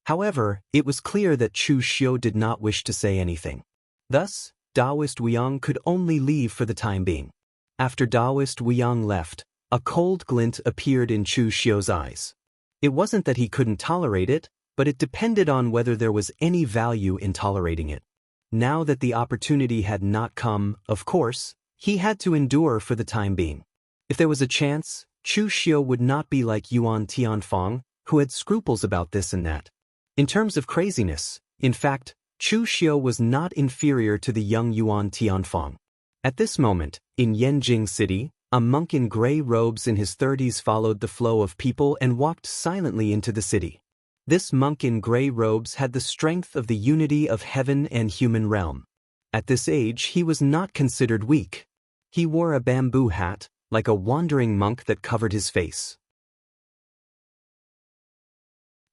However, it was clear that Chu Xiu did not wish to say anything. Thus, Taoist Wuyang could only leave for the time being. After Taoist Wuyang left, a cold glint appeared in Chu Xiu's eyes. It wasn't that he couldn't tolerate it, but it depended on whether there was any value in tolerating it. Now that the opportunity had not come, of course, he had to endure for the time being. If there was a chance, Chu Xiu would not be like Yuan Tianfang, who had scruples about this and that. In terms of craziness, in fact, Chu Xiu was not inferior to the young Yuan Tianfang. At this moment, in Yanjing City, a monk in gray robes in his 30s followed the flow of people and walked silently into the city. This monk in gray robes had the strength of the unity of heaven and human realm. At this age, he was not considered weak. He wore a bamboo hat, like a wandering monk that covered his face.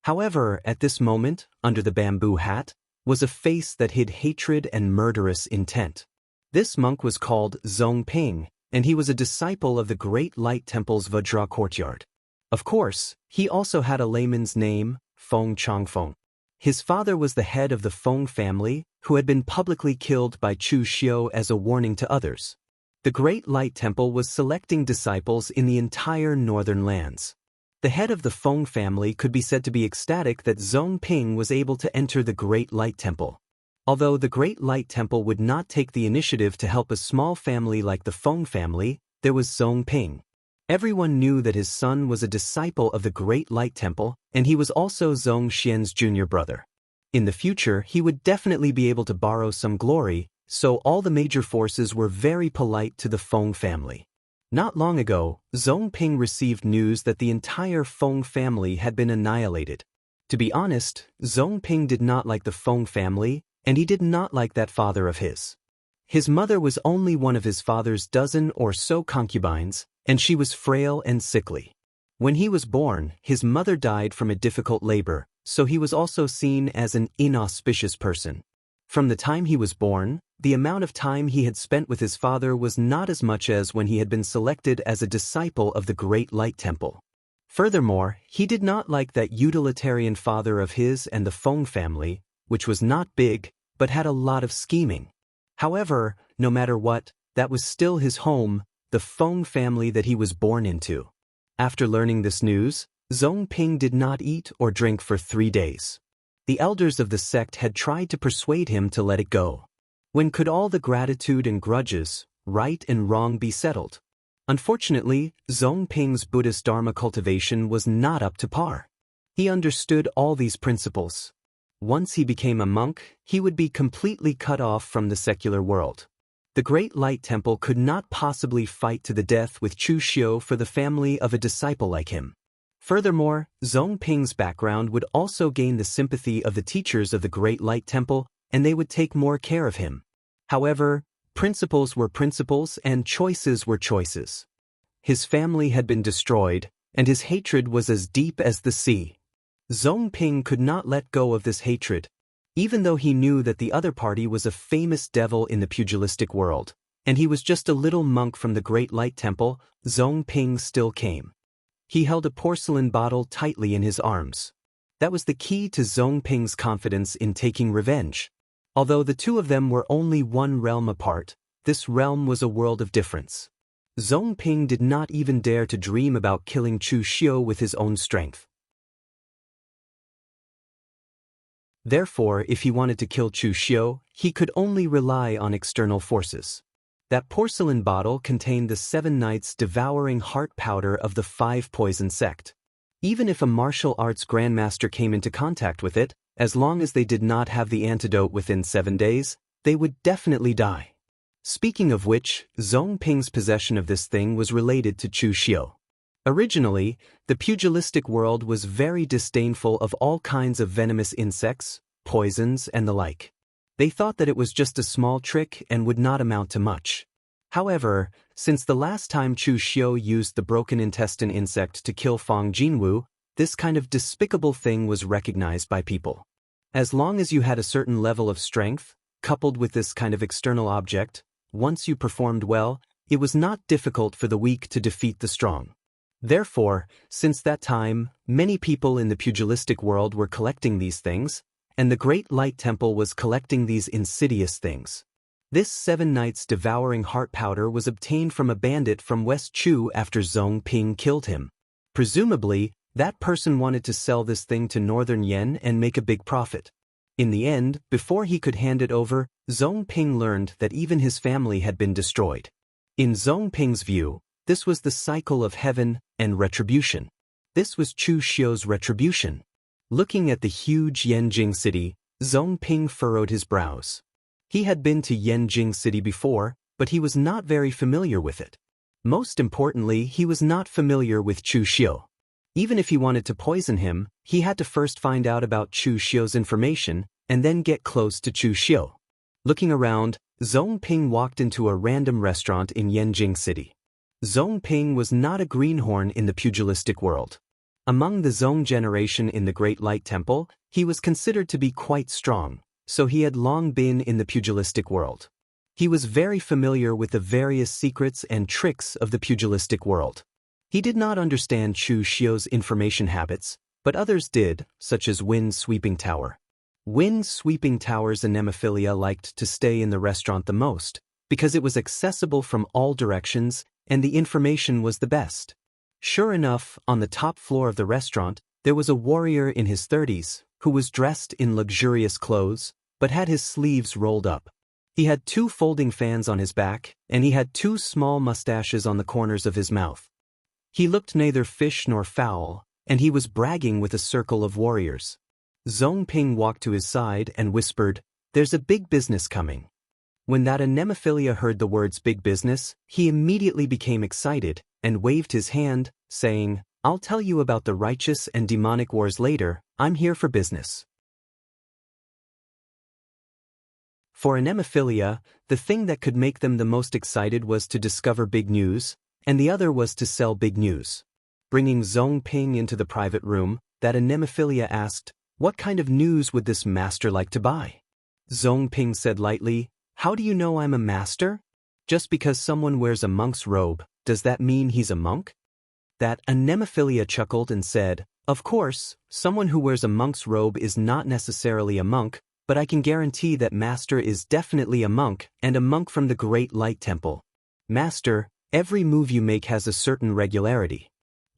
However, at this moment, under the bamboo hat, was a face that hid hatred and murderous intent. This monk was called Zong Ping, and he was a disciple of the Great Light Temple's Vajra courtyard. Of course, he also had a layman's name, Feng Changfeng. His father was the head of the Feng family, who had been publicly killed by Chu Xiu as a warning to others. The Great Light Temple was selecting disciples in the entire northern lands. The head of the Feng family could be said to be ecstatic that Zong Ping was able to enter the Great Light Temple. Although the Great Light Temple would not take the initiative to help a small family like the Feng family, there was Zong Ping. Everyone knew that his son was a disciple of the Great Light Temple, and he was also Zong Xian's junior brother. In the future, he would definitely be able to borrow some glory, so all the major forces were very polite to the Feng family. Not long ago, Zong Ping received news that the entire Feng family had been annihilated. To be honest, Zhongping did not like the Feng family, and he did not like that father of his. His mother was only one of his father's dozen or so concubines, and she was frail and sickly. When he was born, his mother died from a difficult labor, so he was also seen as an inauspicious person. From the time he was born, the amount of time he had spent with his father was not as much as when he had been selected as a disciple of the Great Light Temple. Furthermore, he did not like that utilitarian father of his and the Feng family, which was not big, but had a lot of scheming. However, no matter what, that was still his home, the Feng family that he was born into. After learning this news, Zhongping did not eat or drink for 3 days. The elders of the sect had tried to persuade him to let it go. When could all the gratitude and grudges, right and wrong, be settled? Unfortunately, Zhongping's Buddhist Dharma cultivation was not up to par. He understood all these principles. Once he became a monk, he would be completely cut off from the secular world. The Great Light Temple could not possibly fight to the death with Chu Xiu for the family of a disciple like him. Furthermore, Zhongping's background would also gain the sympathy of the teachers of the Great Light Temple, and they would take more care of him. However, principles were principles and choices were choices. His family had been destroyed, and his hatred was as deep as the sea. Zhongping could not let go of this hatred, even though he knew that the other party was a famous devil in the pugilistic world, and he was just a little monk from the Great Light Temple. Zhongping still came. He held a porcelain bottle tightly in his arms. That was the key to Zhongping's confidence in taking revenge. Although the two of them were only one realm apart, this realm was a world of difference. Zhongping did not even dare to dream about killing Chu Xiu with his own strength. Therefore, if he wanted to kill Chu Xiu, he could only rely on external forces. That porcelain bottle contained the 7 Knights' devouring heart powder of the 5 poison sect. Even if a martial arts grandmaster came into contact with it, as long as they did not have the antidote within 7 days, they would definitely die. Speaking of which, Zhongping's possession of this thing was related to Chu Xiu. Originally, the pugilistic world was very disdainful of all kinds of venomous insects, poisons, and the like. They thought that it was just a small trick and would not amount to much. However, since the last time Chu Xiu used the broken intestine insect to kill Fang Jinwu, this kind of despicable thing was recognized by people. As long as you had a certain level of strength, coupled with this kind of external object, once you performed well, it was not difficult for the weak to defeat the strong. Therefore, since that time, many people in the pugilistic world were collecting these things, and the Great Light Temple was collecting these insidious things. This 7 Knights' devouring heart powder was obtained from a bandit from West Chu after Zhongping killed him. Presumably, that person wanted to sell this thing to Northern Yen and make a big profit. In the end, before he could hand it over, Zhongping learned that even his family had been destroyed. In Zhongping's view, this was the cycle of heaven and retribution. This was Chu Xiu's retribution. Looking at the huge Yanjing city, Zhongping furrowed his brows. He had been to Yanjing city before, but he was not very familiar with it. Most importantly, he was not familiar with Chu Xiu. Even if he wanted to poison him, he had to first find out about Chu Xiu's information and then get close to Chu Xiu. Looking around, Zhongping walked into a random restaurant in Yanjing city. Zhongping was not a greenhorn in the pugilistic world. Among the Zhong generation in the Great Light Temple, he was considered to be quite strong, so he had long been in the pugilistic world. He was very familiar with the various secrets and tricks of the pugilistic world. He did not understand Chu Xiu's information habits, but others did, such as Wind Sweeping Tower. Wind Sweeping Tower's anemophilia liked to stay in the restaurant the most, because it was accessible from all directions and the information was the best. Sure enough, on the top floor of the restaurant, there was a warrior in his 30s, who was dressed in luxurious clothes, but had his sleeves rolled up. He had 2 folding fans on his back, and he had 2 small mustaches on the corners of his mouth. He looked neither fish nor fowl, and he was bragging with a circle of warriors. Zhongping walked to his side and whispered, "There's a big business coming." When that anemophilia heard the words big business, he immediately became excited and waved his hand, saying, I'll tell you about the righteous and demonic wars later. I'm here for business. For Anemophilia, the thing that could make them the most excited was to discover big news, and the other was to sell big news. Bringing Zhong Ping into the private room, that Anemophilia asked, "What kind of news would this master like to buy?" Zhong Ping said lightly, "How do you know I'm a master? Just because someone wears a monk's robe, does that mean he's a monk?" That Anemophilia chuckled and said, "Of course, someone who wears a monk's robe is not necessarily a monk, but I can guarantee that Master is definitely a monk, and a monk from the Great Light Temple. Master, every move you make has a certain regularity.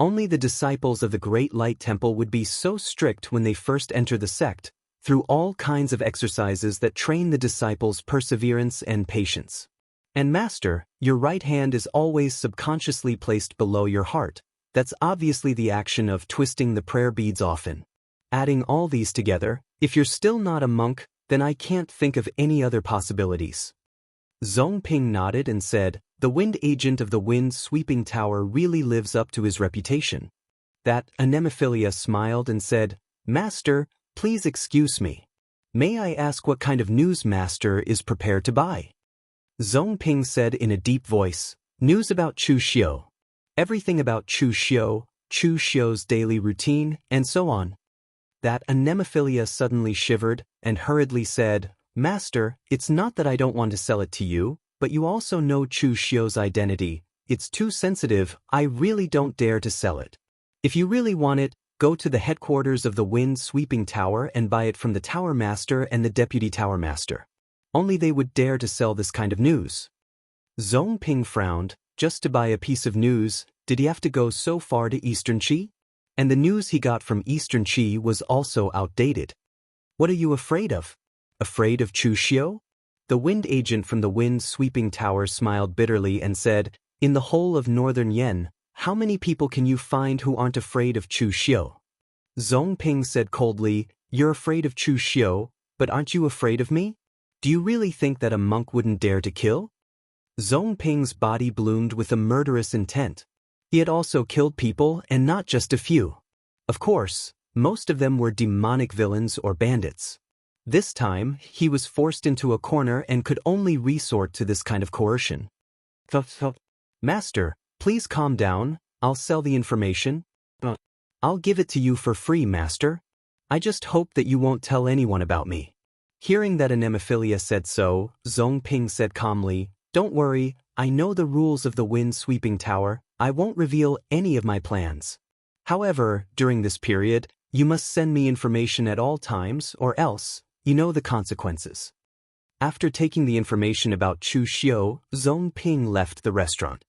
Only the disciples of the Great Light Temple would be so strict when they first enter the sect, through all kinds of exercises that train the disciples' perseverance and patience. And Master, your right hand is always subconsciously placed below your heart. That's obviously the action of twisting the prayer beads often. Adding all these together, if you're still not a monk, then I can't think of any other possibilities." Zhong Ping nodded and said, "The wind agent of the wind sweeping tower really lives up to his reputation." That Anemophilia smiled and said, "Master, please excuse me. May I ask what kind of news Master is prepared to buy?" Zhong Ping said in a deep voice, "News about Chu Xiu. Everything about Chu Xiu, Chu Xiu's daily routine, and so on." That Anemophilia suddenly shivered and hurriedly said, "Master, it's not that I don't want to sell it to you, but you also know Chu Xiu's identity. It's too sensitive, I really don't dare to sell it. If you really want it, go to the headquarters of the Wind Sweeping Tower and buy it from the Tower Master and the Deputy Tower Master. Only they would dare to sell this kind of news." Zhong Ping frowned. Just to buy a piece of news, did he have to go so far to Eastern Qi? And the news he got from Eastern Qi was also outdated. "What are you afraid of? Afraid of Chu Xiu?" The wind agent from the Wind Sweeping Tower smiled bitterly and said, "In the whole of Northern Yen, how many people can you find who aren't afraid of Chu Xiu?" Zhong Ping said coldly, "You're afraid of Chu Xiu, but aren't you afraid of me? Do you really think that a monk wouldn't dare to kill?" Zhong Ping's body bloomed with a murderous intent. He had also killed people, and not just a few. Of course, most of them were demonic villains or bandits. This time, he was forced into a corner and could only resort to this kind of coercion. "Master, please calm down, I'll sell the information. I'll give it to you for free, Master. I just hope that you won't tell anyone about me." Hearing that Anemophilia said so, Zhong Ping said calmly, "Don't worry, I know the rules of the Wind Sweeping Tower. I won't reveal any of my plans. However, during this period, you must send me information at all times or else, you know the consequences." After taking the information about Chu Xiu, Zhong Ping left the restaurant.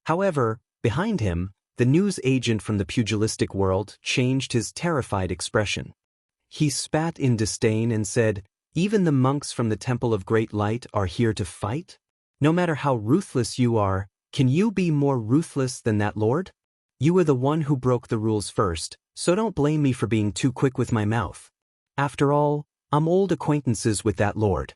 However, behind him, the news agent from the pugilistic world changed his terrified expression. He spat in disdain and said, "Even the monks from the Temple of Great Light are here to fight? No matter how ruthless you are, can you be more ruthless than that lord? You were the one who broke the rules first, so don't blame me for being too quick with my mouth. After all, I'm old acquaintances with that lord."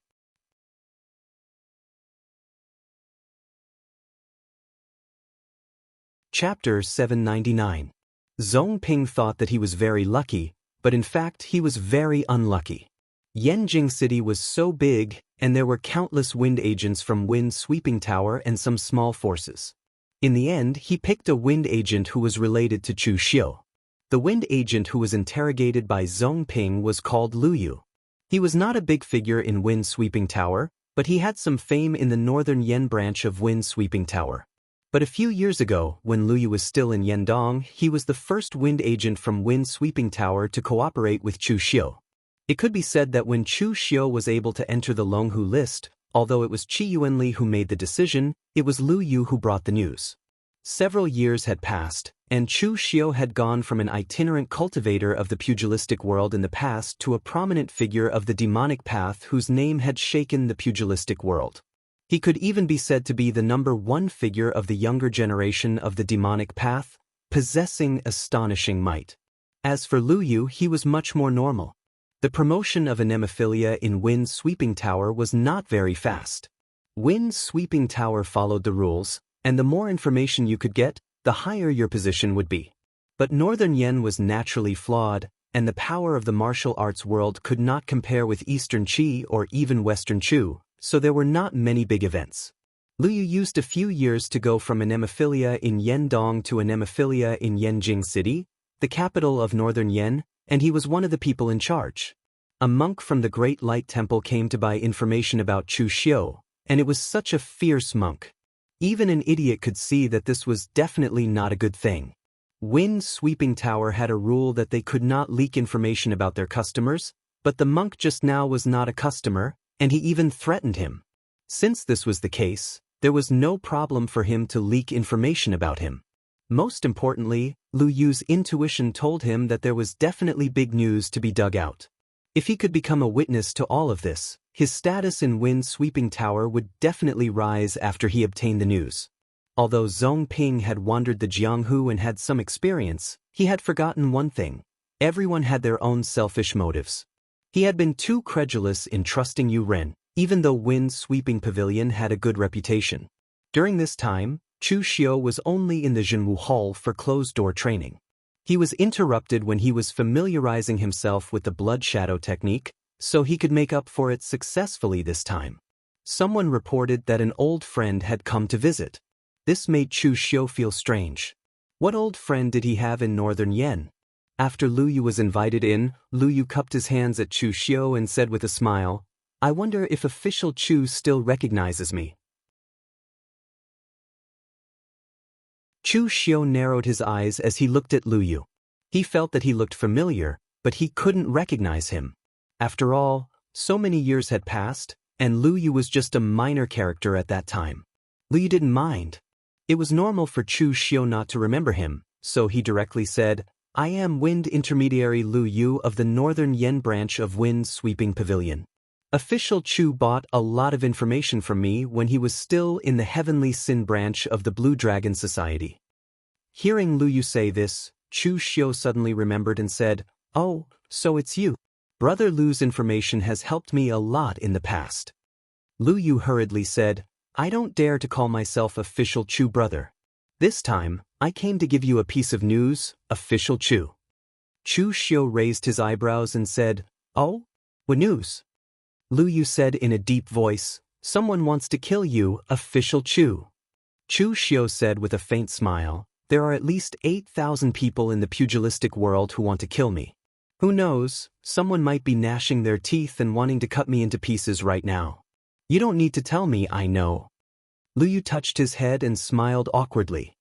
Chapter 799. Zhong Ping thought that he was very lucky, but in fact he was very unlucky. Yanjing City was so big, and there were countless wind agents from Wind Sweeping Tower and some small forces. In the end, he picked a wind agent who was related to Chu Xiu. The wind agent who was interrogated by Zhong Ping was called Lu Yu. He was not a big figure in Wind Sweeping Tower, but he had some fame in the Northern Yen branch of Wind Sweeping Tower. But a few years ago, when Lu Yu was still in Yendong, he was the first wind agent from Wind Sweeping Tower to cooperate with Chu Xiu. It could be said that when Chu Xiu was able to enter the Longhu list, although it was Qi Yuanli who made the decision, it was Lu Yu who brought the news. Several years had passed, and Chu Xiu had gone from an itinerant cultivator of the pugilistic world in the past to a prominent figure of the demonic path whose name had shaken the pugilistic world. He could even be said to be the #1 figure of the younger generation of the demonic path, possessing astonishing might. As for Lu Yu, he was much more normal. The promotion of Anemophilia in Wind Sweeping Tower was not very fast. Wind Sweeping Tower followed the rules, and the more information you could get, the higher your position would be. But Northern Yen was naturally flawed, and the power of the martial arts world could not compare with Eastern Qi or even Western Chu, so there were not many big events. Lu Yu used a few years to go from an hemophilia in Yendong to an hemophilia in Yanjing City, the capital of Northern Yen, and he was one of the people in charge. A monk from the Great Light Temple came to buy information about Chu Xiu, and it was such a fierce monk. Even an idiot could see that this was definitely not a good thing. Wind Sweeping Tower had a rule that they could not leak information about their customers, but the monk just now was not a customer, and he even threatened him. Since this was the case, there was no problem for him to leak information about him. Most importantly, Lu Yu's intuition told him that there was definitely big news to be dug out. If he could become a witness to all of this, his status in Wind Sweeping Tower would definitely rise after he obtained the news. Although Zhong Ping had wandered the Jianghu and had some experience, he had forgotten one thing. Everyone had their own selfish motives. He had been too credulous in trusting Yu Ren, even though Wind Sweeping Pavilion had a good reputation. During this time, Chu Xiu was only in the Jianghu Hall for closed-door training. He was interrupted when he was familiarizing himself with the blood shadow technique, so he could make up for it successfully this time. Someone reported that an old friend had come to visit. This made Chu Xiu feel strange. What old friend did he have in Northern Yen? After Lu Yu was invited in, Lu Yu cupped his hands at Chu Xiu and said with a smile, "I wonder if official Chu still recognizes me." Chu Xiu narrowed his eyes as he looked at Lu Yu. He felt that he looked familiar, but he couldn't recognize him. After all, so many years had passed, and Lu Yu was just a minor character at that time. Lu Yu didn't mind. It was normal for Chu Xiu not to remember him, so he directly said, "I am Wind Intermediary Lu Yu of the Northern Yen branch of Wind Sweeping Pavilion. Official Chu bought a lot of information from me when he was still in the Heavenly Sin branch of the Blue Dragon Society." Hearing Lu Yu say this, Chu Xiu suddenly remembered and said, "Oh, so it's you. Brother Lu's information has helped me a lot in the past." Lu Yu hurriedly said, "I don't dare to call myself official Chu brother. This time, I came to give you a piece of news, official Chu." Chu Xiu raised his eyebrows and said, "Oh? What news?" Lu Yu said in a deep voice, "Someone wants to kill you, official Chu." Chu Xiu said with a faint smile, "There are at least 8,000 people in the pugilistic world who want to kill me. Who knows, someone might be gnashing their teeth and wanting to cut me into pieces right now. You don't need to tell me, I know." Lu Yu touched his head and smiled awkwardly.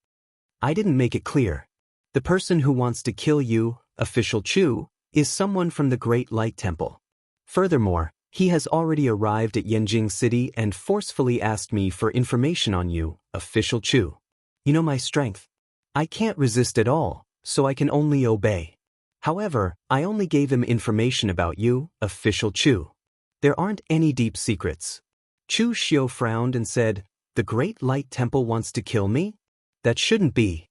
"I didn't make it clear. The person who wants to kill you, official Chu, is someone from the Great Light Temple. Furthermore, he has already arrived at Yanjing City and forcefully asked me for information on you, official Chu. You know my strength. I can't resist at all, so I can only obey. However, I only gave him information about you, official Chu. There aren't any deep secrets." Chu Xiu frowned and said, "The Great Light Temple wants to kill me? That shouldn't be.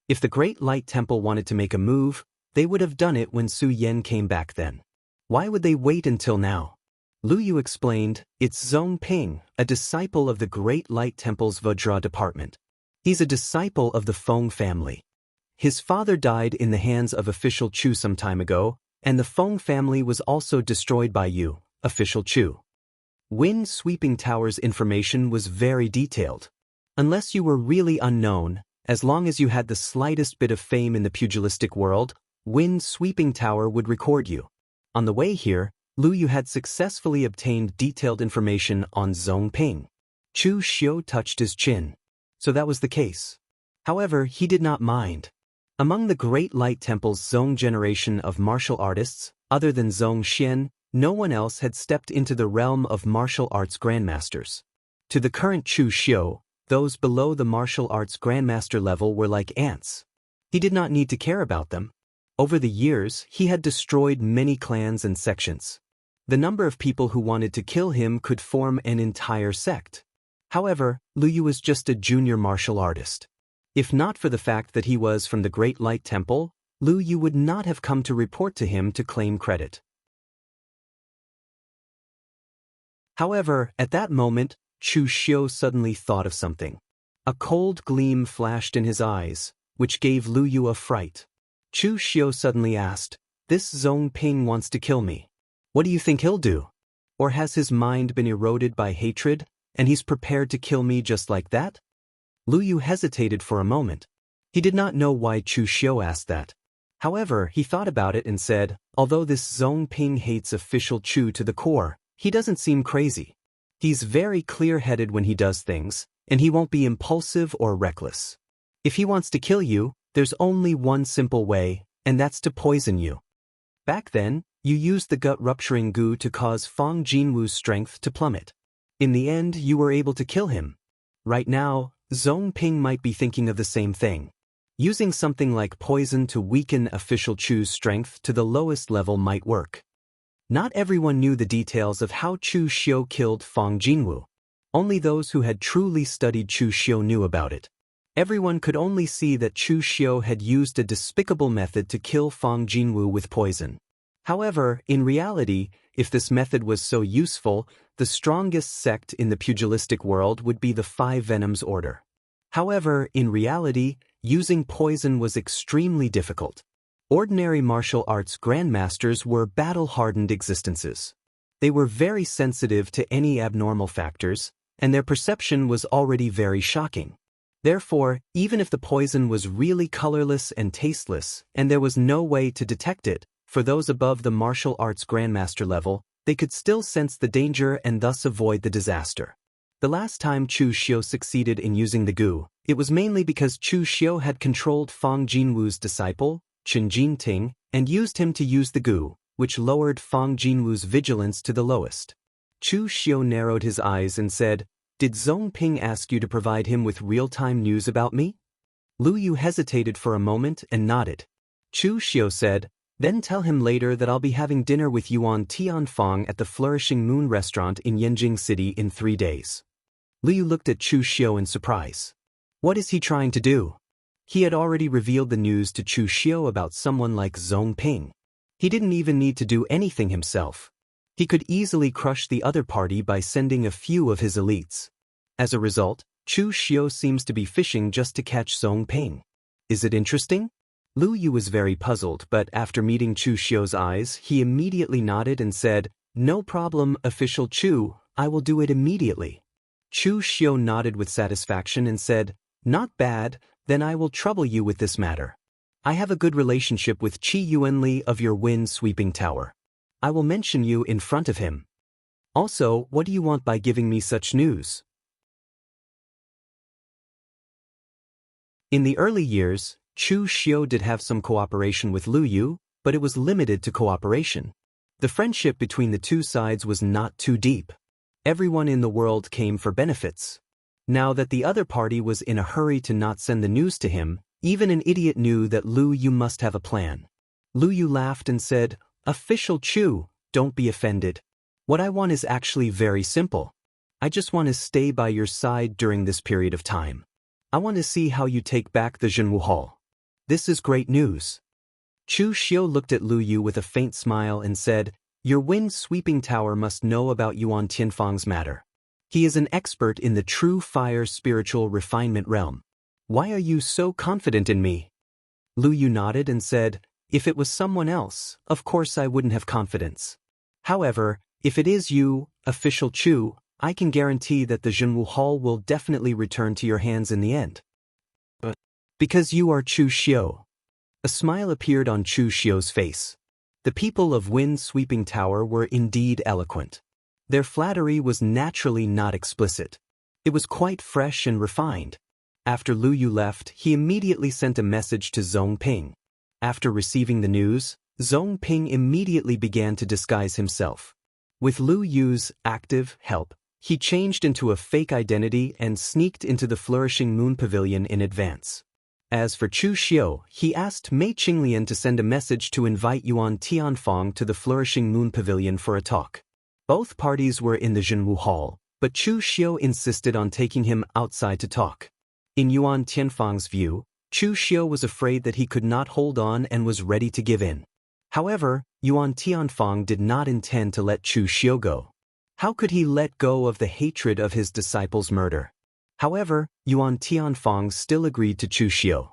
If the Great Light Temple wanted to make a move, they would have done it when Su Yen came back then. Why would they wait until now?" Lu Yu explained, "It's Zhong Ping, a disciple of the Great Light Temple's Vajra department. He's a disciple of the Feng family. His father died in the hands of official Chu some time ago, and the Feng family was also destroyed by you, official Chu." Wind Sweeping Tower's information was very detailed. Unless you were really unknown, as long as you had the slightest bit of fame in the pugilistic world, Wind Sweeping Tower would record you. On the way here, Lu Yu had successfully obtained detailed information on Zhong Ping. Chu Xiu touched his chin. So that was the case. However, he did not mind. Among the Great Light Temple's Zhong generation of martial artists, other than Zhong Xian, no one else had stepped into the realm of martial arts grandmasters. To the current Chu Xiu, those below the martial arts grandmaster level were like ants. He did not need to care about them. Over the years, he had destroyed many clans and sections. The number of people who wanted to kill him could form an entire sect. However, Lu Yu was just a junior martial artist. If not for the fact that he was from the Great Light Temple, Lu Yu would not have come to report to him to claim credit. However, at that moment, Chu Xiu suddenly thought of something. A cold gleam flashed in his eyes, which gave Lu Yu a fright. Chu Xiu suddenly asked, "This Zhong Ping wants to kill me. What do you think he'll do? Or has his mind been eroded by hatred, and he's prepared to kill me just like that?" Lu Yu hesitated for a moment. He did not know why Chu Xiu asked that. However, he thought about it and said, although this Zhong Ping hates official Chu to the core, he doesn't seem crazy. He's very clear-headed when he does things, and he won't be impulsive or reckless. If he wants to kill you, there's only one simple way, and that's to poison you. Back then, you used the gut-rupturing goo to cause Fang Jinwu's strength to plummet. In the end, you were able to kill him. Right now, Zhong Ping might be thinking of the same thing. Using something like poison to weaken official Chu's strength to the lowest level might work. Not everyone knew the details of how Chu Xiu killed Fang Jinwu. Only those who had truly studied Chu Xiu knew about it. Everyone could only see that Chu Xiu had used a despicable method to kill Fang Jinwu with poison. However, in reality, if this method was so useful, the strongest sect in the pugilistic world would be the Five Venoms Order. However, in reality, using poison was extremely difficult. Ordinary martial arts grandmasters were battle-hardened existences. They were very sensitive to any abnormal factors, and their perception was already very shocking. Therefore, even if the poison was really colorless and tasteless, and there was no way to detect it, for those above the martial arts grandmaster level, they could still sense the danger and thus avoid the disaster. The last time Chu Xiu succeeded in using the goo, it was mainly because Chu Xiu had controlled Fang Jinwu's disciple, Chen Jinting, and used him to use the goo, which lowered Fang Jinwu's vigilance to the lowest. Chu Xiu narrowed his eyes and said, "Did Zhong Ping ask you to provide him with real-time news about me?" Lu Yu hesitated for a moment and nodded. Chu Xiu said, "Then tell him later that I'll be having dinner with Yuan Tianfang at the Flourishing Moon restaurant in Yanjing City in 3 days." Lu Yu looked at Chu Xiu in surprise. What is he trying to do? He had already revealed the news to Chu Xiu about someone like Zhong Ping. He didn't even need to do anything himself. He could easily crush the other party by sending a few of his elites. As a result, Chu Xiu seems to be fishing just to catch Zhong Ping. Is it interesting? Lu Yu was very puzzled, but after meeting Chu Xiu's eyes, he immediately nodded and said, "No problem, official Chu, I will do it immediately." Chu Xiu nodded with satisfaction and said, "Not bad, then I will trouble you with this matter. I have a good relationship with Qi Yuanli of your wind-sweeping tower. I will mention you in front of him. Also, what do you want by giving me such news?" In the early years, Chu Xiu did have some cooperation with Lu Yu, but it was limited to cooperation. The friendship between the two sides was not too deep. Everyone in the world came for benefits. Now that the other party was in a hurry to not send the news to him, even an idiot knew that Lu Yu must have a plan. Lu Yu laughed and said, "Official Chu, don't be offended. What I want is actually very simple. I just want to stay by your side during this period of time. I want to see how you take back the Jianghu Hall. This is great news." Chu Xiu looked at Lu Yu with a faint smile and said, "Your wind-sweeping tower must know about Yuan Tianfang's matter. He is an expert in the true fire spiritual refinement realm. Why are you so confident in me?" Lu Yu nodded and said, "If it was someone else, of course I wouldn't have confidence. However, if it is you, official Chu, I can guarantee that the Jianghu Hall will definitely return to your hands in the end. Because you are Chu Xiu." A smile appeared on Chu Xiu's face. The people of Wind-Sweeping Tower were indeed eloquent. Their flattery was naturally not explicit. It was quite fresh and refined. After Lu Yu left, he immediately sent a message to Zhong Ping. After receiving the news, Zhong Ping immediately began to disguise himself. With Lu Yu's active help, he changed into a fake identity and sneaked into the Flourishing Moon Pavilion in advance. As for Chu Xiu, he asked Mei Qinglian to send a message to invite Yuan Tianfang to the Flourishing Moon Pavilion for a talk. Both parties were in the Jianghu Hall, but Chu Xiu insisted on taking him outside to talk. In Yuan Tianfang's view, Chu Xiu was afraid that he could not hold on and was ready to give in. However, Yuan Tianfang did not intend to let Chu Xiu go. How could he let go of the hatred of his disciple's murder? However, Yuan Tianfang still agreed to Chu Xiu.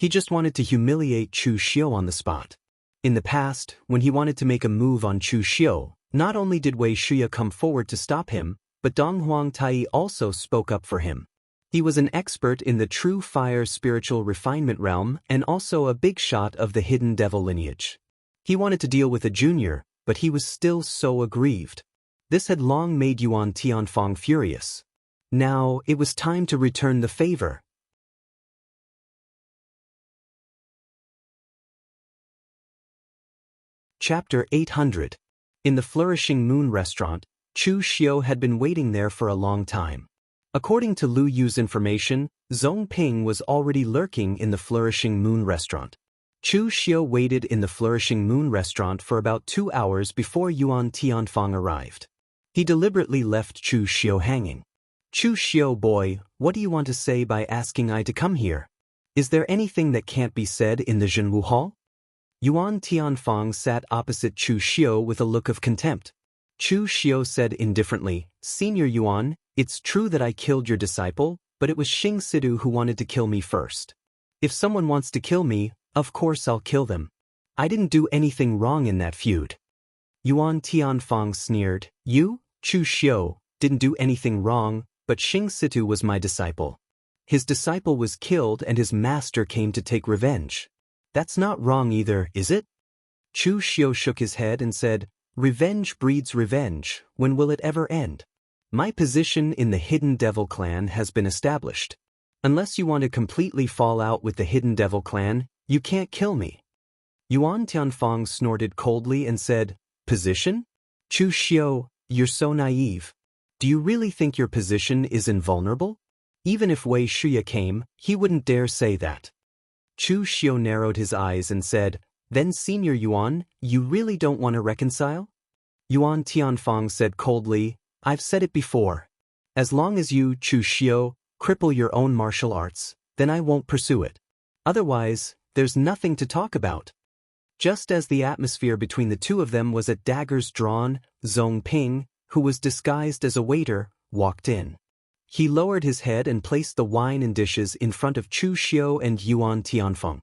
He just wanted to humiliate Chu Xiu on the spot. In the past, when he wanted to make a move on Chu Xiu, not only did Wei Shuya come forward to stop him, but Dong Huangtai also spoke up for him. He was an expert in the true fire spiritual refinement realm and also a big shot of the hidden devil lineage. He wanted to deal with a junior, but he was still so aggrieved. This had long made Yuan Tianfang furious. Now, it was time to return the favor. Chapter 800. In the Flourishing Moon restaurant, Chu Xiu had been waiting there for a long time. According to Lu Yu's information, Zhong Ping was already lurking in the Flourishing Moon restaurant. Chu Xiu waited in the Flourishing Moon restaurant for about 2 hours before Yuan Tianfang arrived. He deliberately left Chu Xiu hanging. Chu Xiu boy, what do you want to say by asking I to come here? Is there anything that can't be said in the Jianghu hall? Yuan Tianfang sat opposite Chu Xiu with a look of contempt. Chu Xiu said indifferently, Senior Yuan, it's true that I killed your disciple, but it was Xing Sidu who wanted to kill me first. If someone wants to kill me, of course I'll kill them. I didn't do anything wrong in that feud. Yuan Tianfang sneered, You, Chu Xiu, didn't do anything wrong, but Xing Situ was my disciple. His disciple was killed and his master came to take revenge. That's not wrong either, is it? Chu Xiu shook his head and said, Revenge breeds revenge, when will it ever end? My position in the Hidden Devil clan has been established. Unless you want to completely fall out with the Hidden Devil clan, you can't kill me. Yuan Tianfang snorted coldly and said, Position? Chu Xiu, you're so naive. Do you really think your position is invulnerable? Even if Wei Shuya came, he wouldn't dare say that. Chu Xiu narrowed his eyes and said, Then Senior Yuan, you really don't want to reconcile? Yuan Tianfang said coldly, I've said it before. As long as you, Chu Xiu, cripple your own martial arts, then I won't pursue it. Otherwise, there's nothing to talk about. Just as the atmosphere between the two of them was at daggers drawn, Zhong Ping, who was disguised as a waiter, walked in. He lowered his head and placed the wine and dishes in front of Chu Xiu and Yuan Tianfang.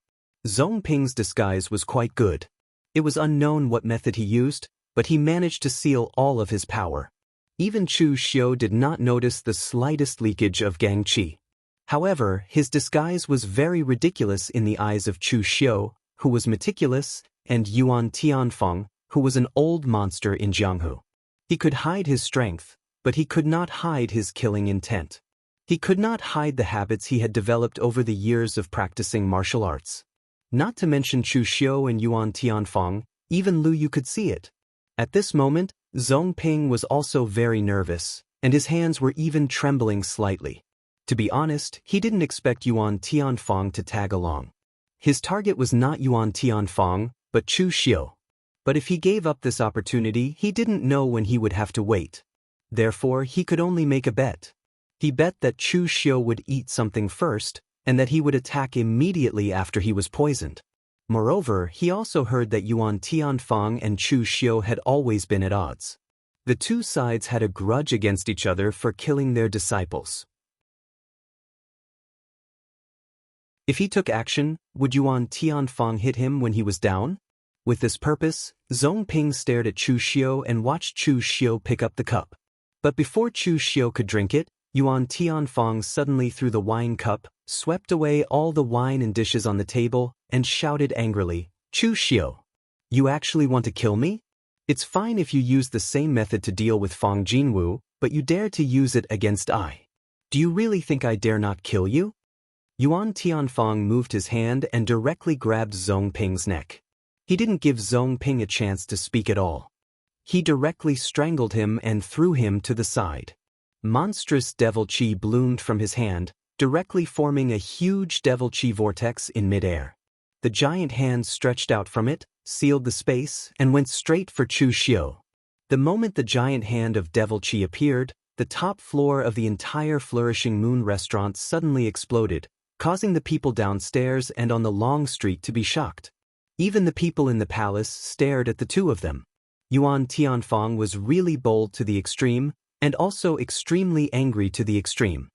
Zhong Ping's disguise was quite good. It was unknown what method he used, but he managed to seal all of his power. Even Chu Xiu did not notice the slightest leakage of gang qi. However, his disguise was very ridiculous in the eyes of Chu Xiu, who was meticulous, and Yuan Tianfang, who was an old monster in Jianghu. He could hide his strength, but he could not hide his killing intent. He could not hide the habits he had developed over the years of practicing martial arts. Not to mention Chu Xiu and Yuan Tianfang, even Lu Yu could see it. At this moment, Zhong Ping was also very nervous, and his hands were even trembling slightly. To be honest, he didn't expect Yuan Tianfang to tag along. His target was not Yuan Tianfang, but Chu Xiu. But if he gave up this opportunity, he didn't know when he would have to wait. Therefore, he could only make a bet. He bet that Chu Xiu would eat something first, and that he would attack immediately after he was poisoned. Moreover, he also heard that Yuan Tianfang and Chu Xiu had always been at odds. The two sides had a grudge against each other for killing their disciples. If he took action, would Yuan Tianfang hit him when he was down? With this purpose, Zhong Ping stared at Chu Xiu and watched Chu Xiu pick up the cup. But before Chu Xiu could drink it, Yuan Tianfang suddenly threw the wine cup, swept away all the wine and dishes on the table, and shouted angrily, Chu Xiu, you actually want to kill me? It's fine if you use the same method to deal with Fang Jinwu, but you dare to use it against I. Do you really think I dare not kill you? Yuan Tianfang moved his hand and directly grabbed Zhong Ping's neck. He didn't give Zhong Ping a chance to speak at all. He directly strangled him and threw him to the side. Monstrous devil chi bloomed from his hand, directly forming a huge devil chi vortex in midair. The giant hand stretched out from it, sealed the space, and went straight for Chu Xiu. The moment the giant hand of devil chi appeared, the top floor of the entire Flourishing Moon restaurant suddenly exploded, causing the people downstairs and on the long street to be shocked. Even the people in the palace stared at the two of them. Yuan Tianfang was really bold to the extreme, and also extremely angry to the extreme.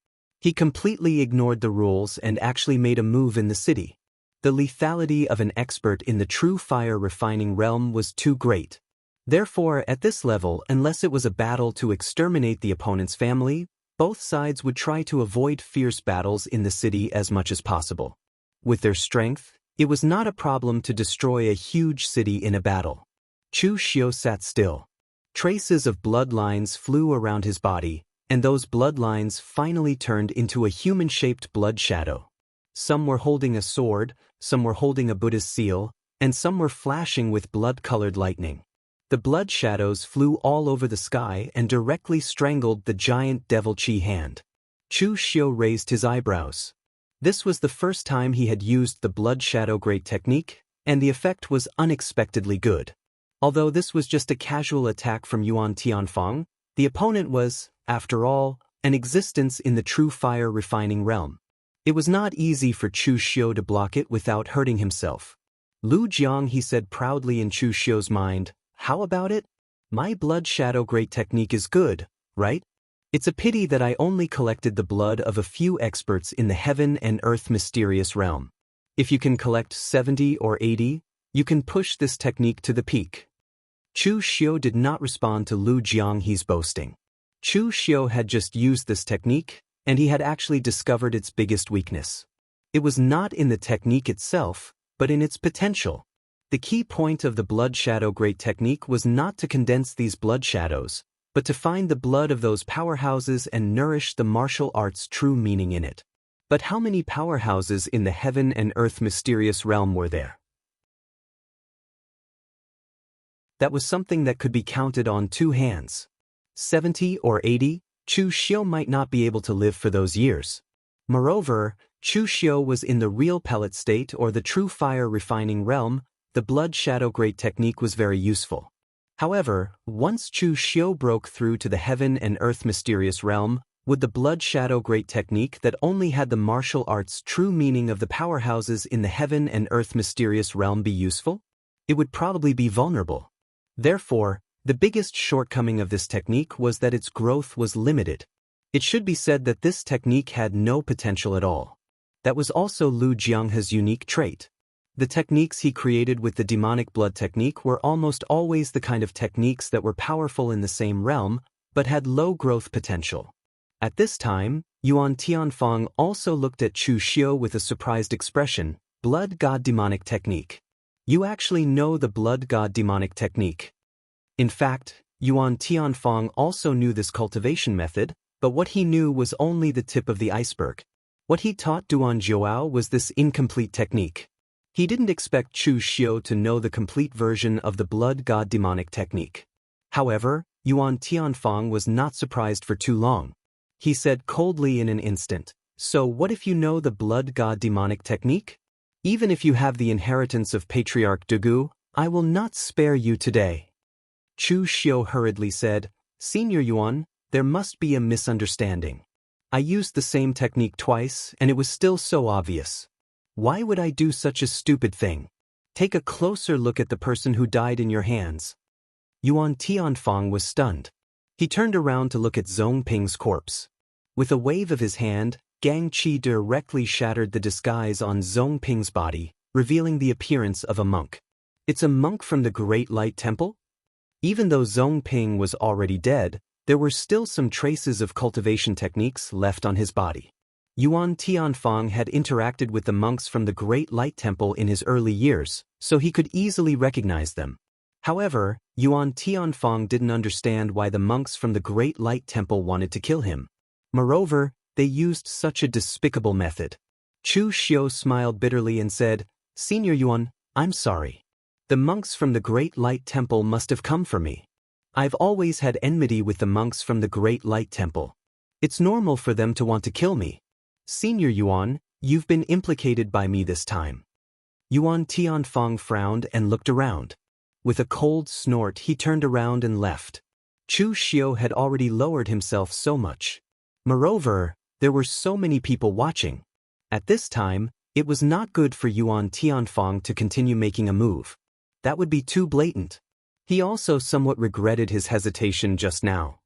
He completely ignored the rules and actually made a move in the city. The lethality of an expert in the true fire refining realm was too great. Therefore, at this level, unless it was a battle to exterminate the opponent's family, both sides would try to avoid fierce battles in the city as much as possible. With their strength, it was not a problem to destroy a huge city in a battle. Chu Xiu sat still. Traces of bloodlines flew around his body, and those bloodlines finally turned into a human-shaped blood shadow. Some were holding a sword, some were holding a Buddhist seal, and some were flashing with blood-colored lightning. The blood shadows flew all over the sky and directly strangled the giant devil chi hand. Chu Xiu raised his eyebrows. This was the first time he had used the blood shadow great technique, and the effect was unexpectedly good. Although this was just a casual attack from Yuan Tianfang, the opponent was, after all, an existence in the true fire refining realm. It was not easy for Chu Xiu to block it without hurting himself. Lu Jiang, he said proudly in Chu Xiu's mind, how about it? My blood shadow great technique is good, right? It's a pity that I only collected the blood of a few experts in the heaven and earth mysterious realm. If you can collect 70 or 80, you can push this technique to the peak. Chu Xiu did not respond to Lu Jianghe's boasting. Chu Xiu had just used this technique, and he had actually discovered its biggest weakness. It was not in the technique itself, but in its potential. The key point of the blood shadow great technique was not to condense these blood shadows, but to find the blood of those powerhouses and nourish the martial arts' true meaning in it. But how many powerhouses in the heaven and earth mysterious realm were there? That was something that could be counted on two hands. 70 or 80, Chu Xiu might not be able to live for those years. Moreover, Chu Xiu was in the real pellet state or the true fire refining realm. The blood shadow great technique was very useful. However, once Chu Xiu broke through to the heaven and earth mysterious realm, would the blood shadow great technique that only had the martial arts' true meaning of the powerhouses in the heaven and earth mysterious realm be useful? It would probably be vulnerable. Therefore, the biggest shortcoming of this technique was that its growth was limited. It should be said that this technique had no potential at all. That was also Lu Jianghe's unique trait. The techniques he created with the demonic blood technique were almost always the kind of techniques that were powerful in the same realm, but had low growth potential. At this time, Yuan Tianfang also looked at Chu Xiu with a surprised expression, blood god demonic technique. You actually know the blood god demonic technique. In fact, Yuan Tianfang also knew this cultivation method, but what he knew was only the tip of the iceberg. What he taught Duan Zhuao was this incomplete technique. He didn't expect Chu Xiu to know the complete version of the blood god demonic technique. However, Yuan Tianfang was not surprised for too long. He said coldly in an instant, so what if you know the blood god demonic technique? Even if you have the inheritance of Patriarch Dugu, I will not spare you today. Chu Xiu hurriedly said, Senior Yuan, there must be a misunderstanding. I used the same technique twice and it was still so obvious. Why would I do such a stupid thing? Take a closer look at the person who died in your hands. Yuan Tianfang was stunned. He turned around to look at Zhong Ping's corpse. With a wave of his hand, Gang Qi directly shattered the disguise on Zhong Ping's body, revealing the appearance of a monk. It's a monk from the Great Light Temple? Even though Zhong Ping was already dead, there were still some traces of cultivation techniques left on his body. Yuan Tianfang had interacted with the monks from the Great Light Temple in his early years, so he could easily recognize them. However, Yuan Tianfang didn't understand why the monks from the Great Light Temple wanted to kill him. Moreover, they used such a despicable method. Chu Xiu smiled bitterly and said, Senior Yuan, I'm sorry. The monks from the Great Light Temple must have come for me. I've always had enmity with the monks from the Great Light Temple. It's normal for them to want to kill me. Senior Yuan, you've been implicated by me this time. Yuan Tianfang frowned and looked around. With a cold snort he turned around and left. Chu Xiu had already lowered himself so much. Moreover, there were so many people watching. At this time, it was not good for Yuan Tianfang to continue making a move. That would be too blatant. He also somewhat regretted his hesitation just now.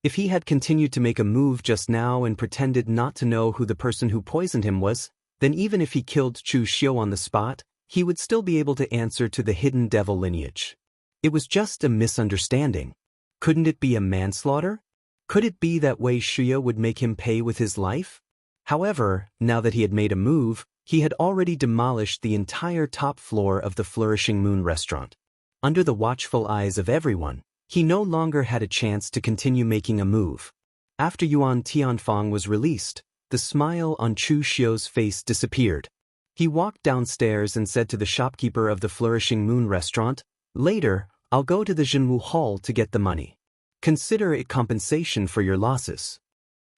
If he had continued to make a move just now and pretended not to know who the person who poisoned him was, then even if he killed Chu Xiu on the spot, he would still be able to answer to the hidden devil lineage. It was just a misunderstanding. Couldn't it be a manslaughter? Could it be that Wei Shuya would make him pay with his life? However, now that he had made a move, he had already demolished the entire top floor of the Flourishing Moon restaurant. Under the watchful eyes of everyone, he no longer had a chance to continue making a move. After Yuan Tianfang was released, the smile on Chu Xiu's face disappeared. He walked downstairs and said to the shopkeeper of the Flourishing Moon restaurant, "Later, I'll go to the Jianghu hall to get the money. Consider it compensation for your losses."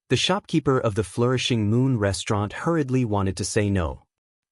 The shopkeeper of the Flourishing Moon restaurant hurriedly wanted to say no.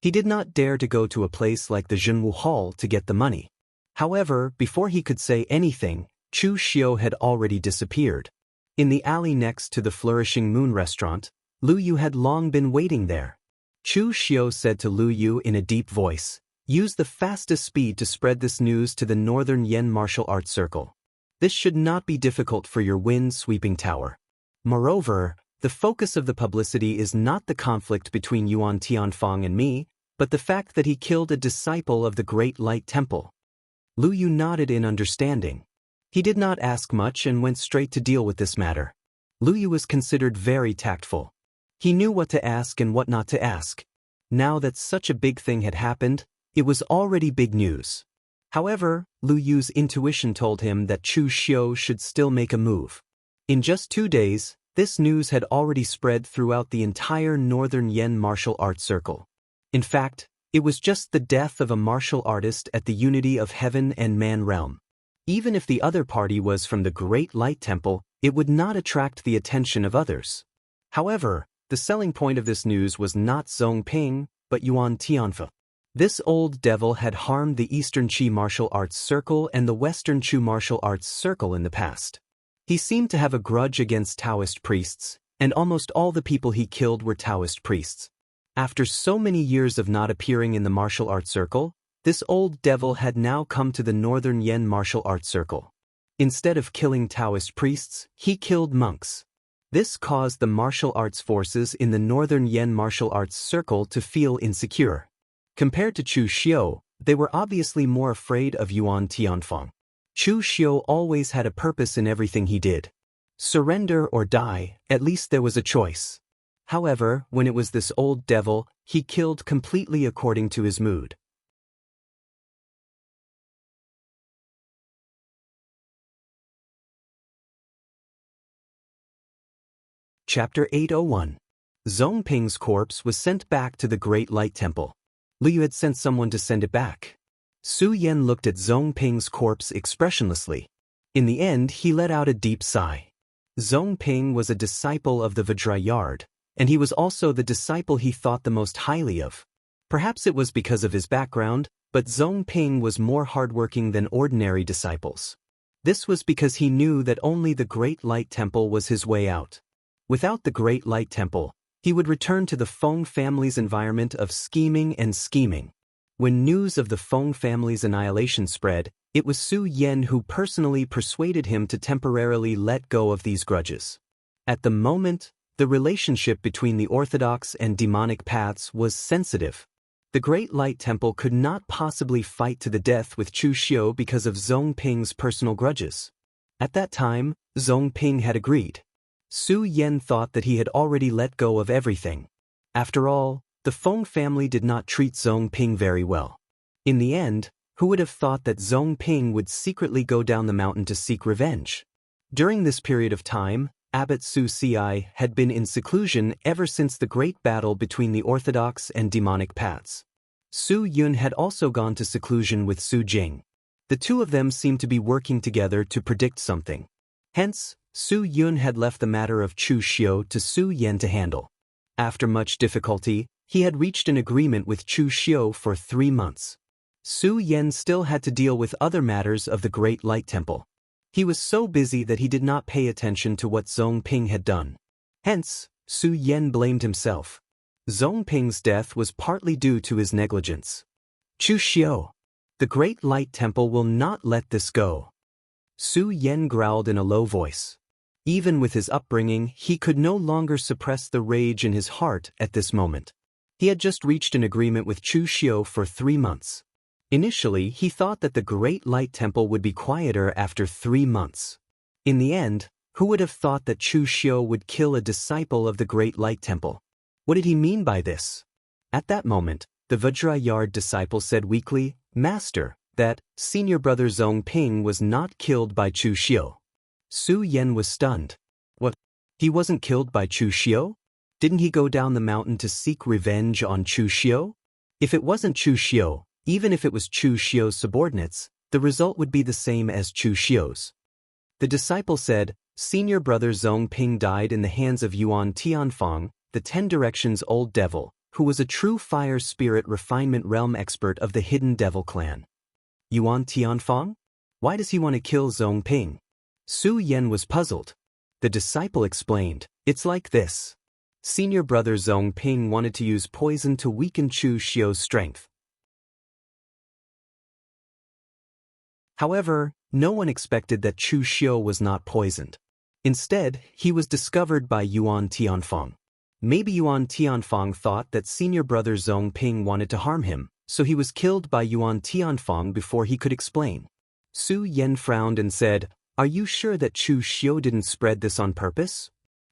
He did not dare to go to a place like the Jianghu hall to get the money. However, before he could say anything, Chu Xiu had already disappeared. In the alley next to the Flourishing Moon restaurant, Lu Yu had long been waiting there. Chu Xiu said to Lu Yu in a deep voice, "Use the fastest speed to spread this news to the Northern Yen Martial Arts Circle. This should not be difficult for your wind-sweeping tower. Moreover, the focus of the publicity is not the conflict between Yuan Tianfang and me, but the fact that he killed a disciple of the Great Light Temple." Lu Yu nodded in understanding. He did not ask much and went straight to deal with this matter. Lu Yu was considered very tactful. He knew what to ask and what not to ask. Now that such a big thing had happened, it was already big news. However, Lu Yu's intuition told him that Chu Xiu should still make a move. In just 2 days, this news had already spread throughout the entire Northern Yen martial arts circle. In fact, it was just the death of a martial artist at the unity of heaven and man realm. Even if the other party was from the Great Light Temple, it would not attract the attention of others. However, the selling point of this news was not Zhong Ping, but Yuan Tianfa. This old devil had harmed the Eastern Qi martial arts circle and the Western Chu martial arts circle in the past. He seemed to have a grudge against Taoist priests, and almost all the people he killed were Taoist priests. After so many years of not appearing in the martial arts circle, this old devil had now come to the Northern Yen martial arts circle. Instead of killing Taoist priests, he killed monks. This caused the martial arts forces in the Northern Yen martial arts circle to feel insecure. Compared to Chu Xiu, they were obviously more afraid of Yuan Tianfang. Chu Xiu always had a purpose in everything he did. Surrender or die, at least there was a choice. However, when it was this old devil, he killed completely according to his mood. Chapter 801. Zhong Ping's corpse was sent back to the Great Light Temple. Lu Yu had sent someone to send it back. Su Yan looked at Zhong Ping's corpse expressionlessly. In the end, he let out a deep sigh. Zhong Ping was a disciple of the Vajrayard, and he was also the disciple he thought the most highly of. Perhaps it was because of his background, but Zhong Ping was more hardworking than ordinary disciples. This was because he knew that only the Great Light Temple was his way out. Without the Great Light Temple, he would return to the Feng family's environment of scheming and scheming. When news of the Feng family's annihilation spread, it was Su Yan who personally persuaded him to temporarily let go of these grudges. At the moment, the relationship between the orthodox and demonic paths was sensitive. The Great Light Temple could not possibly fight to the death with Chu Xiu because of Zhong Ping's personal grudges. At that time, Zhong Ping had agreed. Su Yan thought that he had already let go of everything. After all, the Feng family did not treat Zhong Ping very well. In the end, who would have thought that Zhong Ping would secretly go down the mountain to seek revenge? During this period of time, Abbot Su Ci had been in seclusion ever since the great battle between the orthodox and demonic paths. Su Yun had also gone to seclusion with Su Jing. The two of them seemed to be working together to predict something. Hence, Su Yun had left the matter of Chu Xiu to Su Yan to handle. After much difficulty, he had reached an agreement with Chu Xiu for 3 months. Su Yan still had to deal with other matters of the Great Light Temple. He was so busy that he did not pay attention to what Zhong Ping had done. Hence, Su Yan blamed himself. Zhong Ping's death was partly due to his negligence. Chu Xiu, the Great Light Temple will not let this go. Su Yan growled in a low voice. Even with his upbringing, he could no longer suppress the rage in his heart at this moment. He had just reached an agreement with Chu Xiu for 3 months. Initially, he thought that the Great Light Temple would be quieter after 3 months. In the end, who would have thought that Chu Xiu would kill a disciple of the Great Light Temple? What did he mean by this? At that moment, the Vajrayard disciple said weakly, "Master, that senior brother Zong Ping was not killed by Chu Xiu." Su Yan was stunned. What? He wasn't killed by Chu Xiu? Didn't he go down the mountain to seek revenge on Chu Xiu? If it wasn't Chu Xiu, even if it was Chu Xiu's subordinates, the result would be the same as Chu Xiu's. The disciple said, "Senior brother Zong Ping died in the hands of Yuan Tianfang, the 10 Directions Old Devil, who was a true fire spirit refinement realm expert of the Hidden Devil clan." Yuan Tianfang? Why does he want to kill Zong Ping? Su Yan was puzzled. The disciple explained, "It's like this. Senior brother Zong Ping wanted to use poison to weaken Chu Xiu's strength. However, no one expected that Chu Xiu was not poisoned. Instead, he was discovered by Yuan Tianfang. Maybe Yuan Tianfang thought that senior brother Zong Ping wanted to harm him, so he was killed by Yuan Tianfang before he could explain." Su Yan frowned and said, "Are you sure that Chu Xiu didn't spread this on purpose?"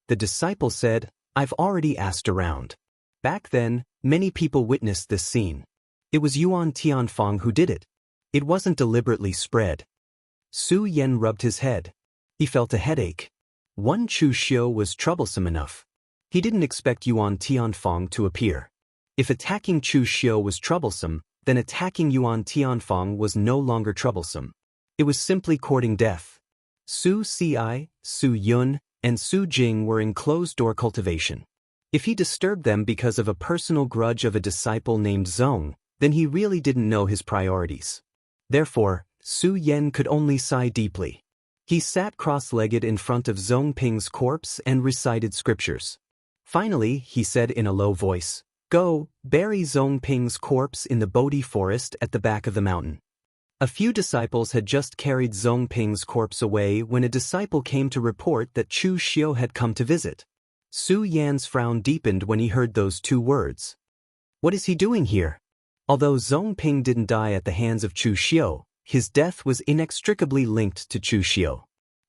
The disciple said, "I've already asked around. Back then, many people witnessed this scene. It was Yuan Tianfang who did it. It wasn't deliberately spread." Su Yan rubbed his head. He felt a headache. One Chu Xiu was troublesome enough. He didn't expect Yuan Tianfang to appear. If attacking Chu Xiu was troublesome, then attacking Yuan Tianfang was no longer troublesome. It was simply courting death. Su Ci, Su Yun, and Su Jing were in closed-door cultivation. If he disturbed them because of a personal grudge of a disciple named Zong, then he really didn't know his priorities. Therefore, Su Yan could only sigh deeply. He sat cross-legged in front of Zong Ping's corpse and recited scriptures. Finally, he said in a low voice, "Go, bury Zong Ping's corpse in the Bodhi forest at the back of the mountain." A few disciples had just carried Zong Ping's corpse away when a disciple came to report that Chu Xiu had come to visit. Su Yan's frown deepened when he heard those 2 words. What is he doing here? Although Zong Ping didn't die at the hands of Chu Xiu, his death was inextricably linked to Chu Xiu.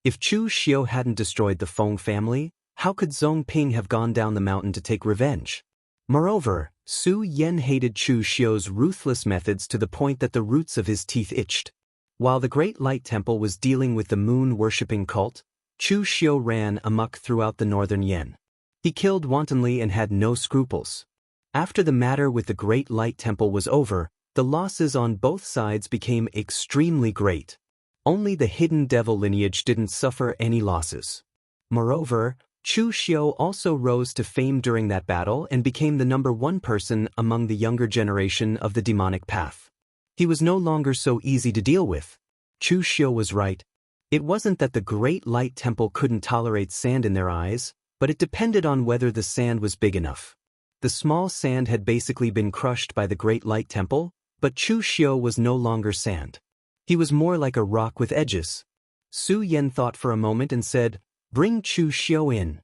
If Chu Xiu hadn't destroyed the Feng family, how could Zong Ping have gone down the mountain to take revenge? Moreover, Su Yan hated Chu Xiu's ruthless methods to the point that the roots of his teeth itched. While the Great Light Temple was dealing with the moon-worshipping cult, Chu Xiu ran amok throughout the northern Yan. He killed wantonly and had no scruples. After the matter with the Great Light Temple was over, the losses on both sides became extremely great. Only the Hidden Devil lineage didn't suffer any losses. Moreover, Chu Xiu also rose to fame during that battle and became the #1 person among the younger generation of the demonic path. He was no longer so easy to deal with. Chu Xiu was right. It wasn't that the Great Light Temple couldn't tolerate sand in their eyes, but it depended on whether the sand was big enough. The small sand had basically been crushed by the Great Light Temple, but Chu Xiu was no longer sand. He was more like a rock with edges. Su Yan thought for a moment and said, "Bring Chu Xiu in."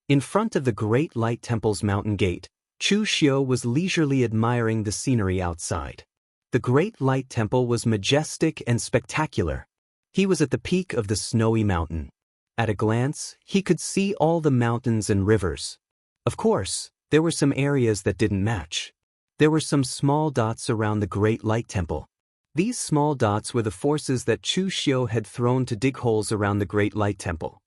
In front of the Great Light Temple's mountain gate, Chu Xiu was leisurely admiring the scenery outside. The Great Light Temple was majestic and spectacular. He was at the peak of the snowy mountain. At a glance, he could see all the mountains and rivers. Of course, there were some areas that didn't match. There were some small dots around the Great Light Temple. These small dots were the forces that Chu Xiu had thrown to dig holes around the Great Light Temple.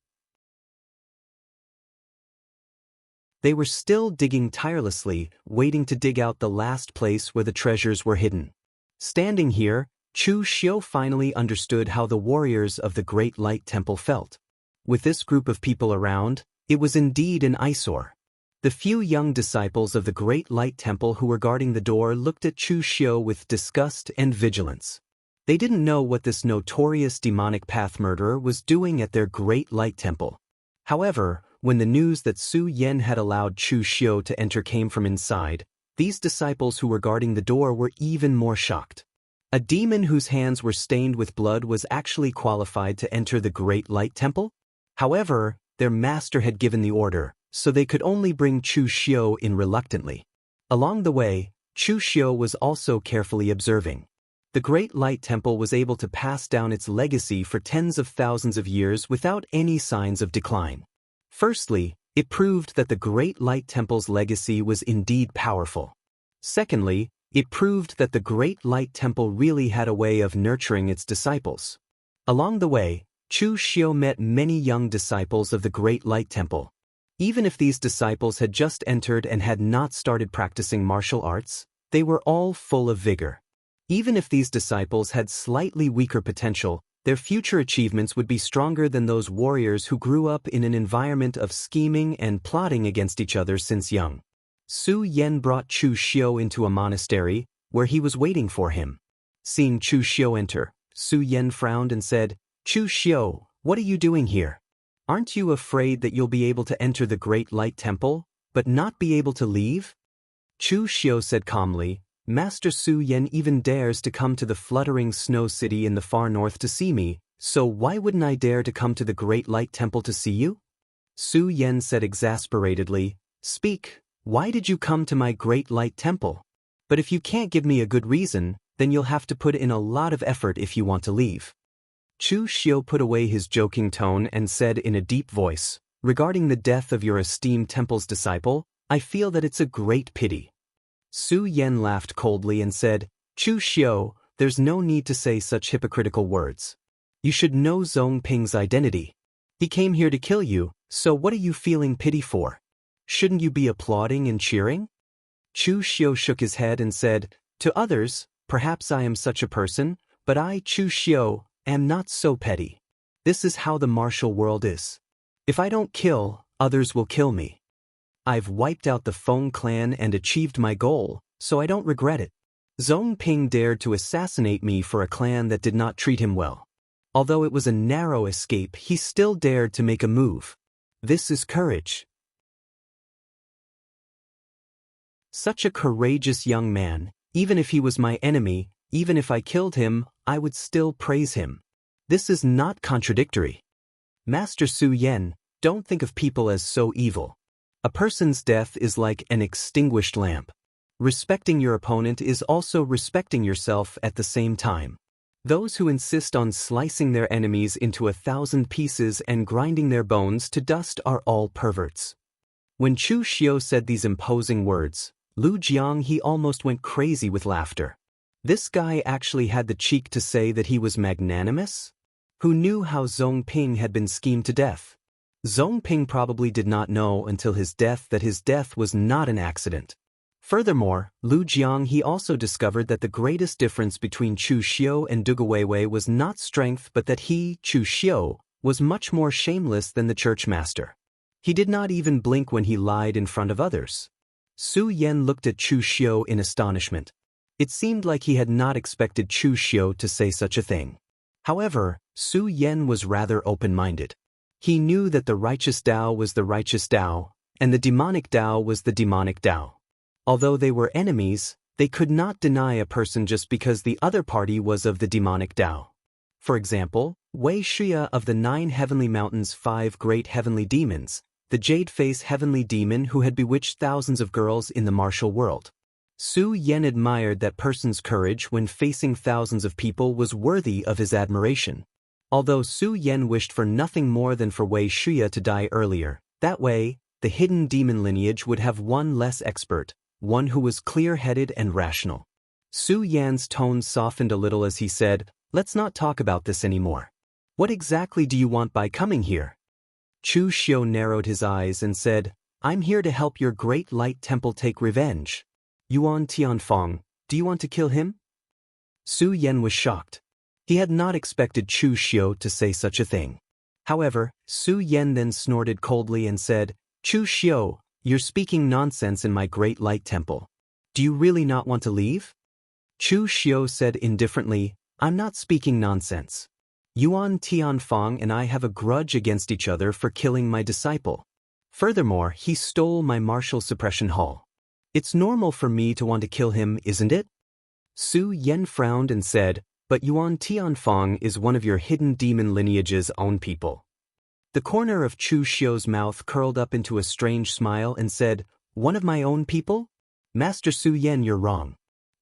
They were still digging tirelessly, waiting to dig out the last place where the treasures were hidden. Standing here, Chu Xiu finally understood how the warriors of the Great Light Temple felt. With this group of people around, it was indeed an eyesore. The few young disciples of the Great Light Temple who were guarding the door looked at Chu Xiu with disgust and vigilance. They didn't know what this notorious demonic path murderer was doing at their Great Light Temple. However, when the news that Su Yan had allowed Chu Xiu to enter came from inside, these disciples who were guarding the door were even more shocked. A demon whose hands were stained with blood was actually qualified to enter the Great Light Temple? However, their master had given the order, so they could only bring Chu Xiu in reluctantly. Along the way, Chu Xiu was also carefully observing. The Great Light Temple was able to pass down its legacy for tens of thousands of years without any signs of decline. Firstly, it proved that the Great Light Temple's legacy was indeed powerful. Secondly, it proved that the Great Light Temple really had a way of nurturing its disciples. Along the way, Chu Xiu met many young disciples of the Great Light Temple. Even if these disciples had just entered and had not started practicing martial arts, they were all full of vigor. Even if these disciples had slightly weaker potential, their future achievements would be stronger than those warriors who grew up in an environment of scheming and plotting against each other since young. Su Yan brought Chu Xiu into a monastery, where he was waiting for him. Seeing Chu Xiu enter, Su Yan frowned and said, "Chu Xiu, what are you doing here? Aren't you afraid that you'll be able to enter the Great Light Temple, but not be able to leave?" Chu Xiu said calmly, "Master Su Yan even dares to come to the fluttering snow city in the far north to see me, so why wouldn't I dare to come to the Great Light Temple to see you?" Su Yan said exasperatedly, "Speak, why did you come to my Great Light Temple? But if you can't give me a good reason, then you'll have to put in a lot of effort if you want to leave." Chu Xiu put away his joking tone and said in a deep voice, "Regarding the death of your esteemed temple's disciple, I feel that it's a great pity." Su Yan laughed coldly and said, "Chu Xiu, there's no need to say such hypocritical words. You should know Zhong Ping's identity. He came here to kill you, so what are you feeling pity for? Shouldn't you be applauding and cheering?" Chu Xiu shook his head and said, "To others, perhaps I am such a person, but I, Chu Xiu, am not so petty. This is how the martial world is. If I don't kill, others will kill me. I've wiped out the Feng clan and achieved my goal, so I don't regret it. Zhong Ping dared to assassinate me for a clan that did not treat him well. Although it was a narrow escape, he still dared to make a move. This is courage." Such a courageous young man, even if he was my enemy, even if I killed him, I would still praise him. This is not contradictory. Master Su Yan, don't think of people as so evil. A person's death is like an extinguished lamp. Respecting your opponent is also respecting yourself at the same time. Those who insist on slicing their enemies into 1,000 pieces and grinding their bones to dust are all perverts. When Chu Xiu said these imposing words, Lu Jianghu almost went crazy with laughter. This guy actually had the cheek to say that he was magnanimous? Who knew how Zhong Ping had been schemed to death? Zhong Ping probably did not know until his death that his death was not an accident. Furthermore, Lu Jianghu also discovered that the greatest difference between Chu Xiu and Dugaweiwei was not strength but that he, Chu Xiu, was much more shameless than the church master. He did not even blink when he lied in front of others. Su Yan looked at Chu Xiu in astonishment. It seemed like he had not expected Chu Xiu to say such a thing. However, Su Yan was rather open-minded. He knew that the righteous Tao was the righteous Tao, and the demonic Tao was the demonic Tao. Although they were enemies, they could not deny a person just because the other party was of the demonic Tao. For example, Wuxia of the 9 heavenly mountains' 5 great heavenly demons, the Jade-Face heavenly demon who had bewitched thousands of girls in the martial world. Su Yan admired that person's courage when facing thousands of people was worthy of his admiration. Although Su Yan wished for nothing more than for Wuxia to die earlier, that way, the hidden demon lineage would have one less expert, one who was clear-headed and rational. Su Yan's tone softened a little as he said, "Let's not talk about this anymore. What exactly do you want by coming here?" Chu Xiu narrowed his eyes and said, "I'm here to help your Great Light Temple take revenge. Yuan Tianfeng, do you want to kill him?" Su Yan was shocked. He had not expected Chu Xiu to say such a thing. However, Su Yan then snorted coldly and said, "Chu Xiu, you're speaking nonsense in my Great Light Temple. Do you really not want to leave?" Chu Xiu said indifferently, "I'm not speaking nonsense. Yuan Tianfeng and I have a grudge against each other for killing my disciple. Furthermore, he stole my martial suppression hall. It's normal for me to want to kill him, isn't it?" Su Yan frowned and said, "But Yuan Tianfeng is one of your hidden demon lineage's own people. The corner of Chu Xiu's mouth curled up into a strange smile and said, "One of my own people? Master Su Yan, you're wrong.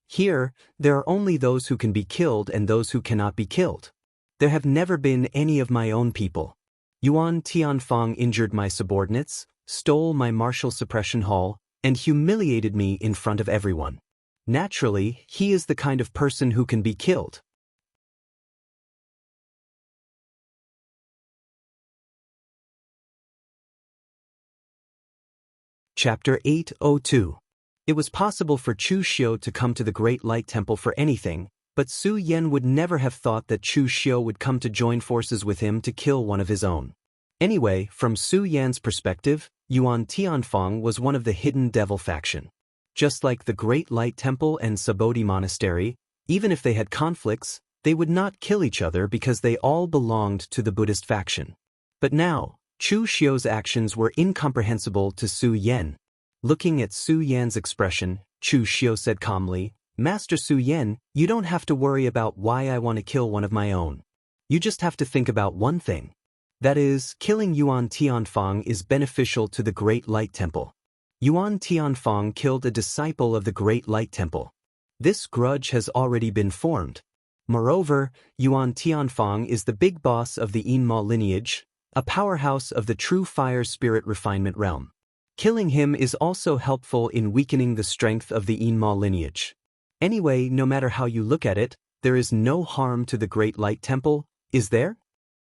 Here, there are only those who can be killed and those who cannot be killed. There have never been any of my own people. Yuan Tianfang injured my subordinates, stole my martial suppression hall, and humiliated me in front of everyone. Naturally, he is the kind of person who can be killed." Chapter 802. It was possible for Chu Xiu to come to the Great Light Temple for anything, but Su Yan would never have thought that Chu Xiu would come to join forces with him to kill one of his own. Anyway, from Su Yan's perspective, Yuan Tianfang was one of the hidden devil faction. Just like the Great Light Temple and Sabodhi Monastery, even if they had conflicts, they would not kill each other because they all belonged to the Buddhist faction. But now, Chu Xiu's actions were incomprehensible to Su Yan. Looking at Su Yan's expression, Chu Xiu said calmly, "Master Su Yan, you don't have to worry about why I want to kill one of my own. You just have to think about one thing. That is, killing Yuan Tianfang is beneficial to the Great Light Temple. Yuan Tianfang killed a disciple of the Great Light Temple. This grudge has already been formed. Moreover, Yuan Tianfang is the big boss of the Yinma lineage, a powerhouse of the true fire spirit refinement realm. Killing him is also helpful in weakening the strength of the Yinma lineage. Anyway, no matter how you look at it, there is no harm to the Great Light Temple, is there?"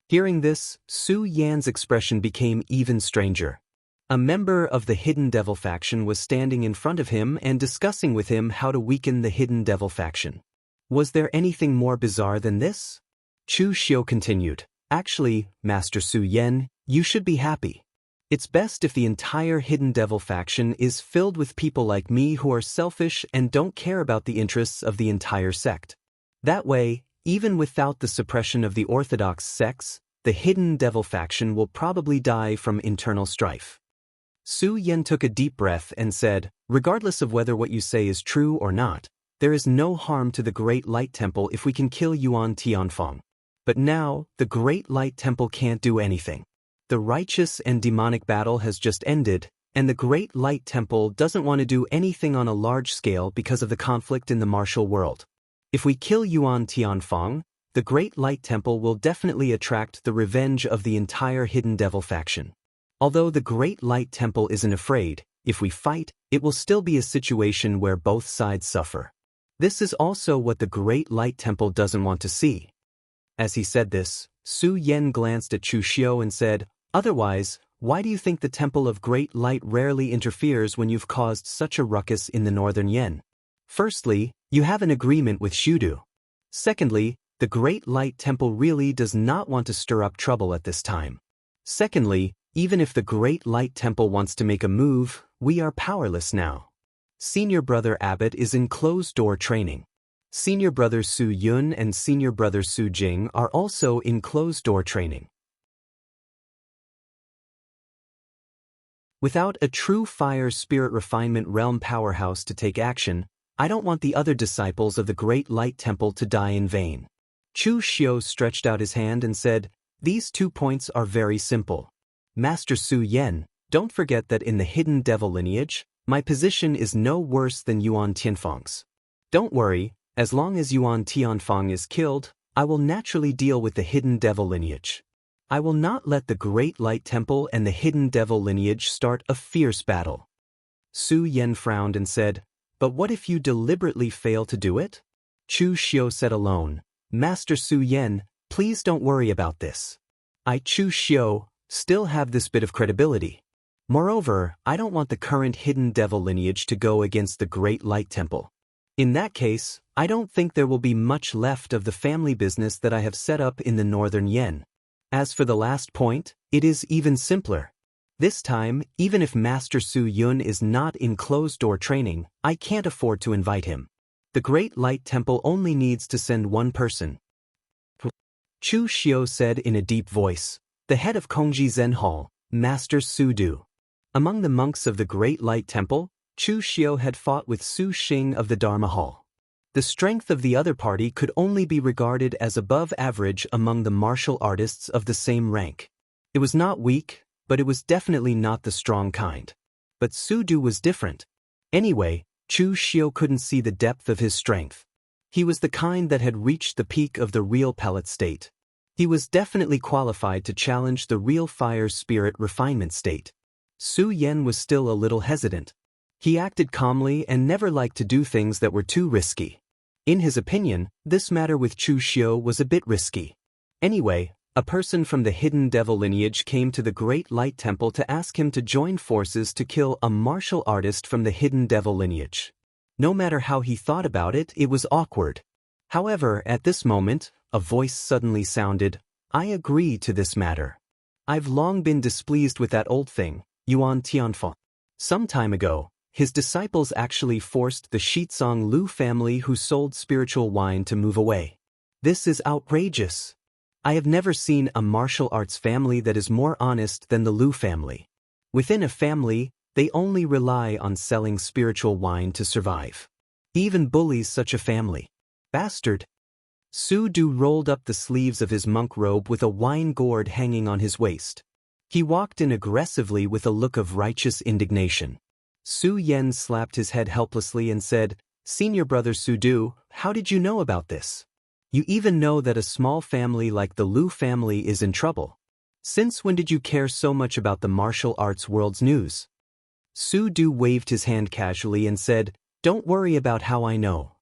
Hearing this, Su Yan's expression became even stranger. A member of the Hidden Devil faction was standing in front of him and discussing with him how to weaken the Hidden Devil faction. Was there anything more bizarre than this? Chu Xiu continued, "Actually, Master Su Yan, you should be happy. It's best if the entire Hidden Devil faction is filled with people like me who are selfish and don't care about the interests of the entire sect. That way, even without the suppression of the orthodox sects, the Hidden Devil faction will probably die from internal strife." Su Yan took a deep breath and said, "Regardless of whether what you say is true or not, there is no harm to the Great Light Temple if we can kill Yuan Tianfang. But now, the Great Light Temple can't do anything. The righteous and demonic battle has just ended, and the Great Light Temple doesn't want to do anything on a large scale because of the conflict in the martial world. If we kill Yuan Tianfang, the Great Light Temple will definitely attract the revenge of the entire Hidden Devil faction. Although the Great Light Temple isn't afraid, if we fight, it will still be a situation where both sides suffer. This is also what the Great Light Temple doesn't want to see." As he said this, Su Yan glanced at Chu Xiu and said, "Otherwise, why do you think the Temple of Great Light rarely interferes when you've caused such a ruckus in the northern Yen? Firstly, you have an agreement with Shudu. Secondly, the Great Light Temple really does not want to stir up trouble at this time. Secondly, even if the Great Light Temple wants to make a move, we are powerless now. Senior Brother Abbot is in closed-door training. Senior Brother Su Yun and Senior Brother Su Jing are also in closed-door training. Without a true fire spirit refinement realm powerhouse to take action, I don't want the other disciples of the Great Light Temple to die in vain." Chu Xiu stretched out his hand and said, "These 2 points are very simple. Master Su Yan, don't forget that in the Hidden Devil lineage, my position is no worse than Yuan Tianfang's. Don't worry, as long as Yuan Tianfang is killed, I will naturally deal with the Hidden Devil lineage. I will not let the Great Light Temple and the Hidden Devil lineage start a fierce battle." Su Yan frowned and said, "But what if you deliberately fail to do it?" Chu Xiu said alone, "Master Su Yan, please don't worry about this. I, Chu Xiu, still have this bit of credibility. Moreover, I don't want the current Hidden Devil lineage to go against the Great Light Temple. In that case, I don't think there will be much left of the family business that I have set up in the northern Yen. As for the last point, it is even simpler. This time, even if Master Su Yun is not in closed-door training, I can't afford to invite him. The Great Light Temple only needs to send one person." Chu Xiu said in a deep voice, "The head of Kongji Zen Hall, Master Su Du." Among the monks of the Great Light Temple, Chu Xiu had fought with Su Xing of the Dharma Hall. The strength of the other party could only be regarded as above average among the martial artists of the same rank. It was not weak, but it was definitely not the strong kind. But Su Du was different. Anyway, Chu Xiu couldn't see the depth of his strength. He was the kind that had reached the peak of the real pellet state. He was definitely qualified to challenge the real fire spirit refinement state. Su Yan was still a little hesitant. He acted calmly and never liked to do things that were too risky. In his opinion, this matter with Chu Xiu was a bit risky. Anyway, a person from the hidden devil lineage came to the Great Light Temple to ask him to join forces to kill a martial artist from the hidden devil lineage. No matter how he thought about it, it was awkward. However, at this moment, a voice suddenly sounded, "I agree to this matter. I've long been displeased with that old thing, Yuan Tianfeng." Some time ago, his disciples actually forced the Shizong Lu family who sold spiritual wine to move away. This is outrageous. I have never seen a martial arts family that is more honest than the Lu family. Within a family, they only rely on selling spiritual wine to survive. Even bullies such a family. Bastard. Su Du rolled up the sleeves of his monk robe with a wine gourd hanging on his waist. He walked in aggressively with a look of righteous indignation. Su Yan slapped his head helplessly and said, "Senior brother Su Du, how did you know about this? You even know that a small family like the Lu family is in trouble. Since when did you care so much about the martial arts world's news?" Su Du waved his hand casually and said, "Don't worry about how I know.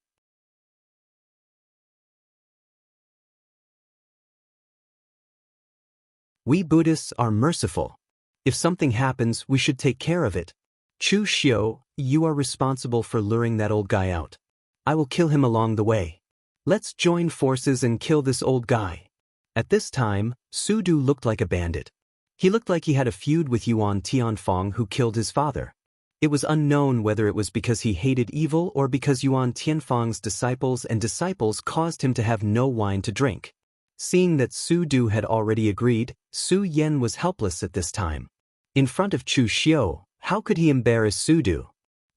We Buddhists are merciful. If something happens, we should take care of it. Chu Xiu, you are responsible for luring that old guy out. I will kill him along the way. Let's join forces and kill this old guy." At this time, Su Du looked like a bandit. He looked like he had a feud with Yuan Tianfeng who killed his father. It was unknown whether it was because he hated evil or because Yuan Tianfeng's disciples caused him to have no wine to drink. Seeing that Su Du had already agreed, Su Yan was helpless at this time. In front of Chu Xiu, how could he embarrass Su Du?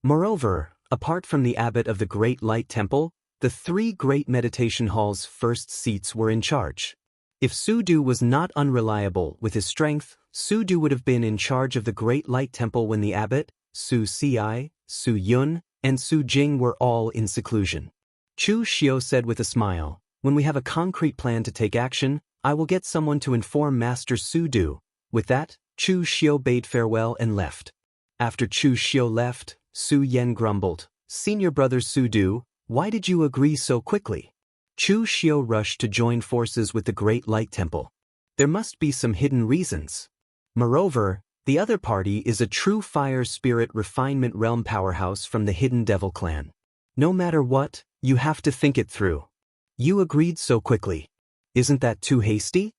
Moreover, apart from the abbot of the Great Light Temple, the three great meditation halls' first seats were in charge. If Su Du was not unreliable with his strength, Su Du would have been in charge of the Great Light Temple when the abbot, Su Si, Su Yun, and Su Jing were all in seclusion. Chu Xiu said with a smile, "When we have a concrete plan to take action, I will get someone to inform Master Su Du." With that, Chu Xiu bade farewell and left. After Chu Xiu left, Su Yan grumbled, "Senior brother Su Du, why did you agree so quickly?" Chu Xiu rushed to join forces with the Great Light Temple. There must be some hidden reasons. Moreover, the other party is a true fire spirit refinement realm powerhouse from the hidden devil clan. No matter what, you have to think it through. You agreed so quickly. Isn't that too hasty?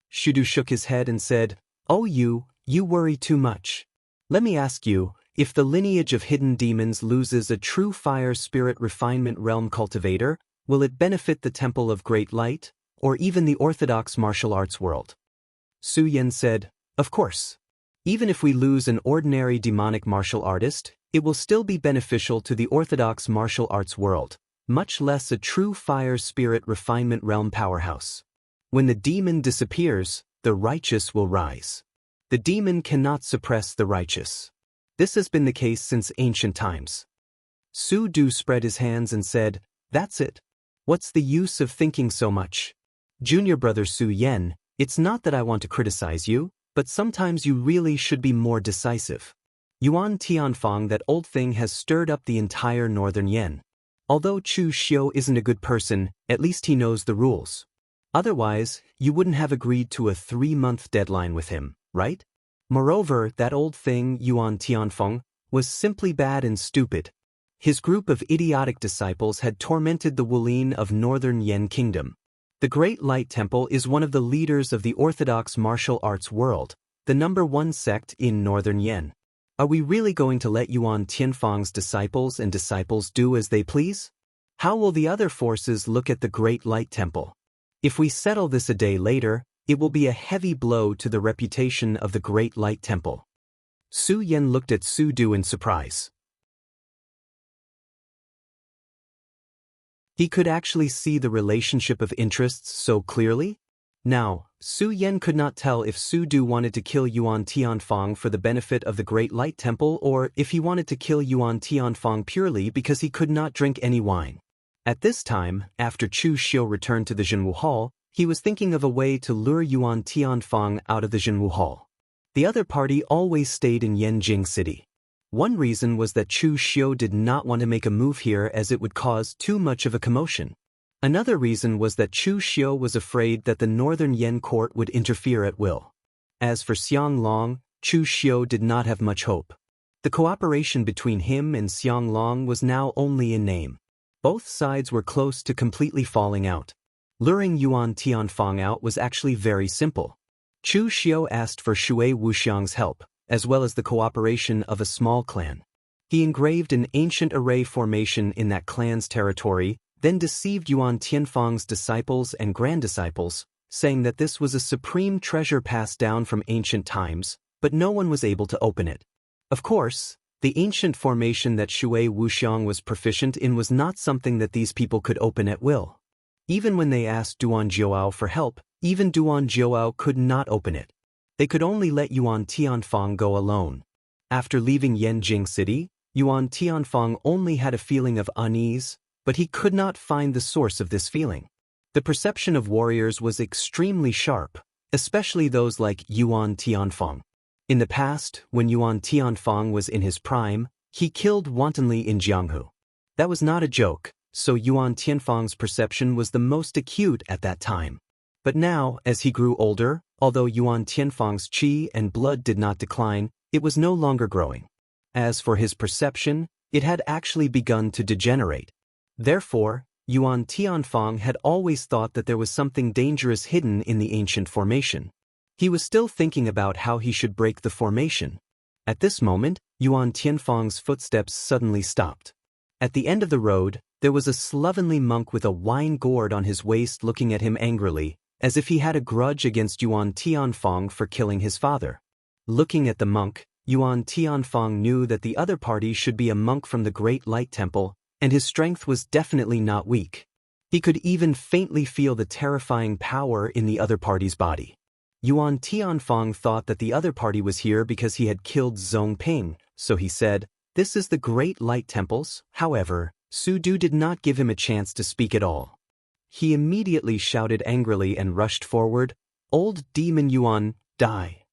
Shudu shook his head and said, "Oh, you worry too much. Let me ask you, if the lineage of hidden demons loses a true fire spirit refinement realm cultivator, will it benefit the Temple of Great Light, or even the orthodox martial arts world?" Su Yan said, "Of course. Even if we lose an ordinary demonic martial artist, it will still be beneficial to the orthodox martial arts world, much less a true fire spirit refinement realm powerhouse. When the demon disappears, the righteous will rise. The demon cannot suppress the righteous. This has been the case since ancient times." Su Du spread his hands and said, "That's it. What's the use of thinking so much? Junior brother Su Yan, it's not that I want to criticize you, but sometimes you really should be more decisive. Yuan Tianfeng, that old thing, has stirred up the entire northern Yan. Although Chu Xiu isn't a good person, at least he knows the rules. Otherwise, you wouldn't have agreed to a 3-month deadline with him, right? Moreover, that old thing, Yuan Tianfeng, was simply bad and stupid. His group of idiotic disciples had tormented the Wulin of Northern Yan Kingdom. The Great Light Temple is one of the leaders of the orthodox martial arts world, the #1 sect in Northern Yan. Are we really going to let Yuan Tianfeng's disciples do as they please? How will the other forces look at the Great Light Temple? If we settle this a day later, it will be a heavy blow to the reputation of the Great Light Temple." Su Yan looked at Su Du in surprise. He could actually see the relationship of interests so clearly? Now, Su Yan could not tell if Su Du wanted to kill Yuan Tianfang for the benefit of the Great Light Temple or if he wanted to kill Yuan Tianfang purely because he could not drink any wine. At this time, after Chu Xiu returned to the Jianghu Hall, he was thinking of a way to lure Yuan Tianfang out of the Jianghu Hall. The other party always stayed in Yanjing City. One reason was that Chu Xiu did not want to make a move here as it would cause too much of a commotion. Another reason was that Chu Xiu was afraid that the northern Yan court would interfere at will. As for Xiang Long, Chu Xiu did not have much hope. The cooperation between him and Xiang Long was now only in name. Both sides were close to completely falling out. Luring Yuan Tianfang out was actually very simple. Chu Xiu asked for Shui Wuxiang's help, as well as the cooperation of a small clan. He engraved an ancient array formation in that clan's territory, then deceived Yuan Tianfang's disciples and granddisciples, saying that this was a supreme treasure passed down from ancient times, but no one was able to open it. Of course, the ancient formation that Shui Wuxiang was proficient in was not something that these people could open at will. Even when they asked Duan Jiao for help, even Duan Jiao could not open it. They could only let Yuan Tianfang go alone. After leaving Yanjing City, Yuan Tianfang only had a feeling of unease, but he could not find the source of this feeling. The perception of warriors was extremely sharp, especially those like Yuan Tianfang. In the past, when Yuan Tianfang was in his prime, he killed wantonly in Jianghu. That was not a joke, so Yuan Tianfang's perception was the most acute at that time. But now, as he grew older, although Yuan Tianfang's qi and blood did not decline, it was no longer growing. As for his perception, it had actually begun to degenerate. Therefore, Yuan Tianfang had always thought that there was something dangerous hidden in the ancient formation. He was still thinking about how he should break the formation. At this moment, Yuan Tianfang's footsteps suddenly stopped. At the end of the road, there was a slovenly monk with a wine gourd on his waist looking at him angrily, as if he had a grudge against Yuan Tianfang for killing his father. Looking at the monk, Yuan Tianfang knew that the other party should be a monk from the Great Light Temple, and his strength was definitely not weak. He could even faintly feel the terrifying power in the other party's body. Yuan Tianfang thought that the other party was here because he had killed Zhong Ping, so he said, "This is the Great Light Temples." However, Su Du did not give him a chance to speak at all. He immediately shouted angrily and rushed forward, "Old Demon Yuan, die!"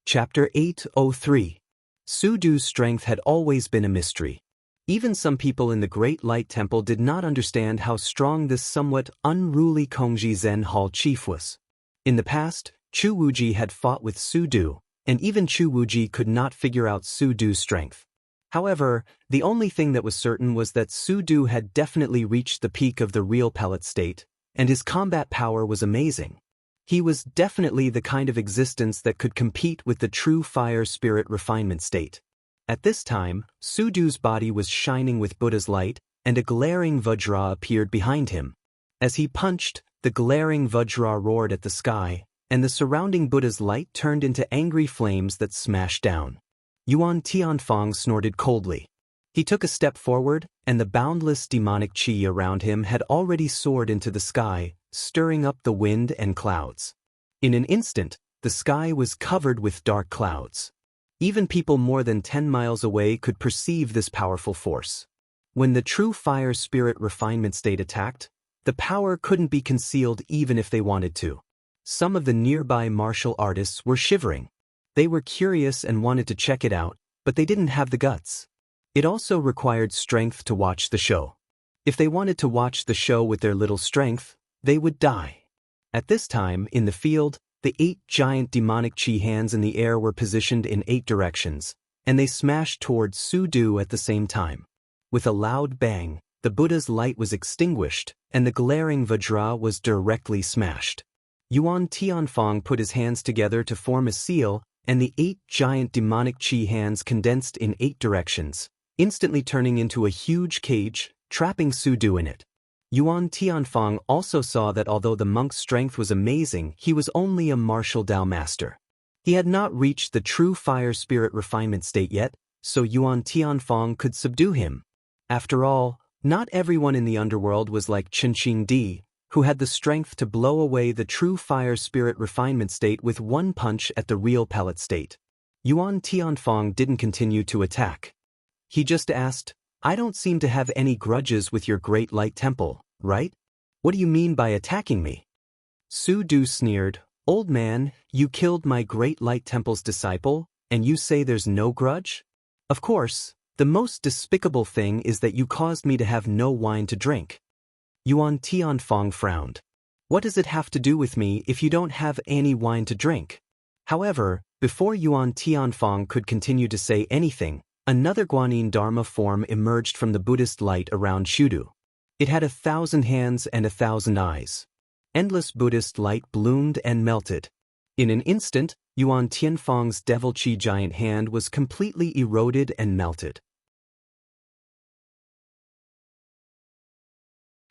Chapter 803. Su Du's strength had always been a mystery. Even some people in the Great Light Temple did not understand how strong this somewhat unruly Kongji Zen Hall chief was. In the past, Chu Wuji had fought with Su Du, and even Chu Wuji could not figure out Su Du's strength. However, the only thing that was certain was that Su Du had definitely reached the peak of the real pellet state, and his combat power was amazing. He was definitely the kind of existence that could compete with the true fire spirit refinement state. At this time, Su Du's body was shining with Buddha's light, and a glaring Vajra appeared behind him. As he punched, the glaring Vajra roared at the sky, and the surrounding Buddha's light turned into angry flames that smashed down. Yuan Tianfang snorted coldly. He took a step forward, and the boundless demonic qi around him had already soared into the sky, stirring up the wind and clouds. In an instant, the sky was covered with dark clouds. Even people more than 10 miles away could perceive this powerful force. When the true fire spirit refinement state attacked, the power couldn't be concealed even if they wanted to. Some of the nearby martial artists were shivering. They were curious and wanted to check it out, but they didn't have the guts. It also required strength to watch the show. If they wanted to watch the show with their little strength, they would die. At this time, in the field, the 8 giant demonic qi hands in the air were positioned in 8 directions, and they smashed towards Su Du at the same time. With a loud bang, the Buddha's light was extinguished, and the glaring Vajra was directly smashed. Yuan Tianfang put his hands together to form a seal, and the 8 giant demonic qi hands condensed in 8 directions, instantly turning into a huge cage, trapping Su Du in it. Yuan Tianfang also saw that although the monk's strength was amazing, he was only a martial Dao master. He had not reached the true fire spirit refinement state yet, so Yuan Tianfang could subdue him. After all, not everyone in the underworld was like Qingqing Di, who had the strength to blow away the true fire spirit refinement state with one punch at the real pellet state. Yuan Tianfang didn't continue to attack. He just asked, "I don't seem to have any grudges with your great light temple, right? What do you mean by attacking me?" Su Du sneered, "Old man, you killed my great light temple's disciple, and you say there's no grudge? Of course, the most despicable thing is that you caused me to have no wine to drink." Yuan Tianfang frowned. "What does it have to do with me if you don't have any wine to drink?" However, before Yuan Tianfang could continue to say anything, another Guanyin Dharma form emerged from the Buddhist light around Shudu. It had 1,000 hands and 1,000 eyes. Endless Buddhist light bloomed and melted. In an instant, Yuan Tianfang's devil chi giant hand was completely eroded and melted.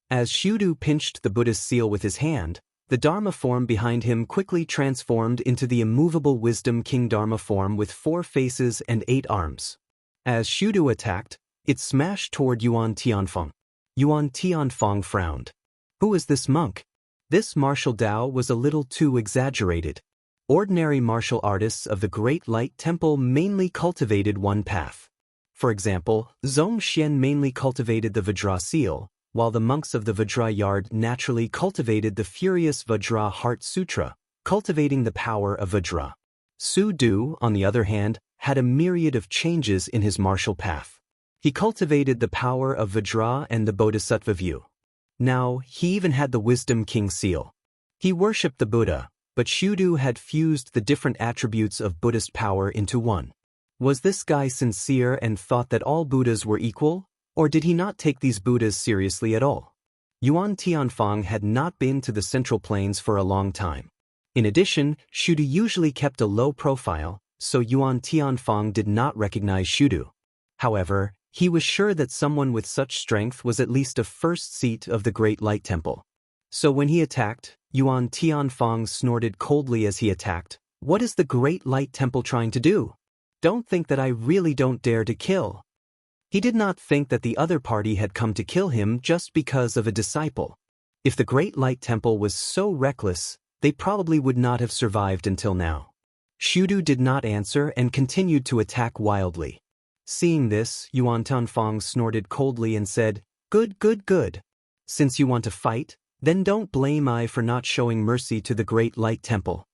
As Shudu pinched the Buddhist seal with his hand, the Dharma form behind him quickly transformed into the immovable Wisdom King Dharma form with 4 faces and 8 arms. As Shudu attacked, it smashed toward Yuan Tianfang. Yuan Tianfang frowned. Who is this monk? This martial Tao was a little too exaggerated. Ordinary martial artists of the Great Light Temple mainly cultivated one path. For example, Zongxian mainly cultivated the Vajra seal, while the monks of the Vajra Yard naturally cultivated the Furious Vajra Heart Sutra, cultivating the power of Vajra. Su Du, on the other hand, had a myriad of changes in his martial path. He cultivated the power of Vajra and the Bodhisattva view. Now, he even had the Wisdom King seal. He worshipped the Buddha, but Shudu had fused the different attributes of Buddhist power into one. Was this guy sincere and thought that all Buddhas were equal? Or did he not take these Buddhas seriously at all? Yuan Tianfang had not been to the Central Plains for a long time. In addition, Shudu usually kept a low profile, so Yuan Tianfang did not recognize Shudu. However, he was sure that someone with such strength was at least a first seat of the Great Light Temple. So when he attacked, Yuan Tianfang snorted coldly as he attacked. "What is the Great Light Temple trying to do? Don't think that I really don't dare to kill." He did not think that the other party had come to kill him just because of a disciple. If the Great Light Temple was so reckless, they probably would not have survived until now. Shudu did not answer and continued to attack wildly. Seeing this, Yuan Tianfang snorted coldly and said, "Good, good, good. Since you want to fight, then don't blame I for not showing mercy to the Great Light Temple."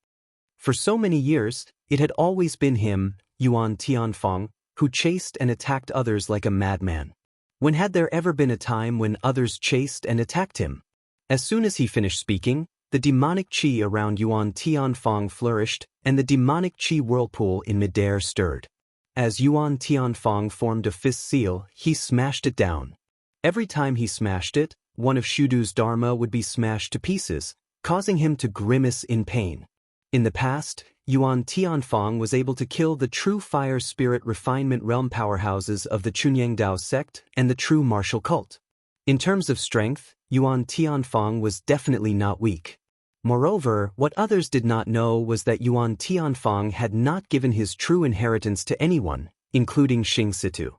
For so many years, it had always been him, Yuan Tianfang, who chased and attacked others like a madman. When had there ever been a time when others chased and attacked him? As soon as he finished speaking, the demonic chi around Yuan Tianfang flourished, and the demonic chi whirlpool in midair stirred. As Yuan Tianfang formed a fist seal, he smashed it down. Every time he smashed it, one of Shudu's dharma would be smashed to pieces, causing him to grimace in pain. In the past, Yuan Tianfang was able to kill the true fire spirit refinement realm powerhouses of the Chunyang Dao sect and the true martial cult. In terms of strength, Yuan Tianfang was definitely not weak. Moreover, what others did not know was that Yuan Tianfang had not given his true inheritance to anyone, including Xing Situ.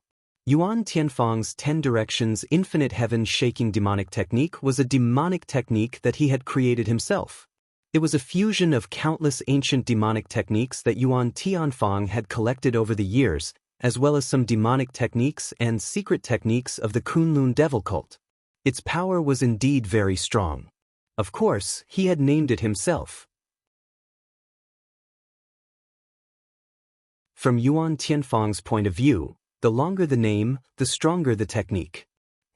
Yuan Tianfang's 10 directions infinite heaven-shaking demonic technique was a demonic technique that he had created himself. It was a fusion of countless ancient demonic techniques that Yuan Tianfang had collected over the years, as well as some demonic techniques and secret techniques of the Kunlun devil cult. Its power was indeed very strong. Of course, he had named it himself. From Yuan Tianfang's point of view, the longer the name, the stronger the technique.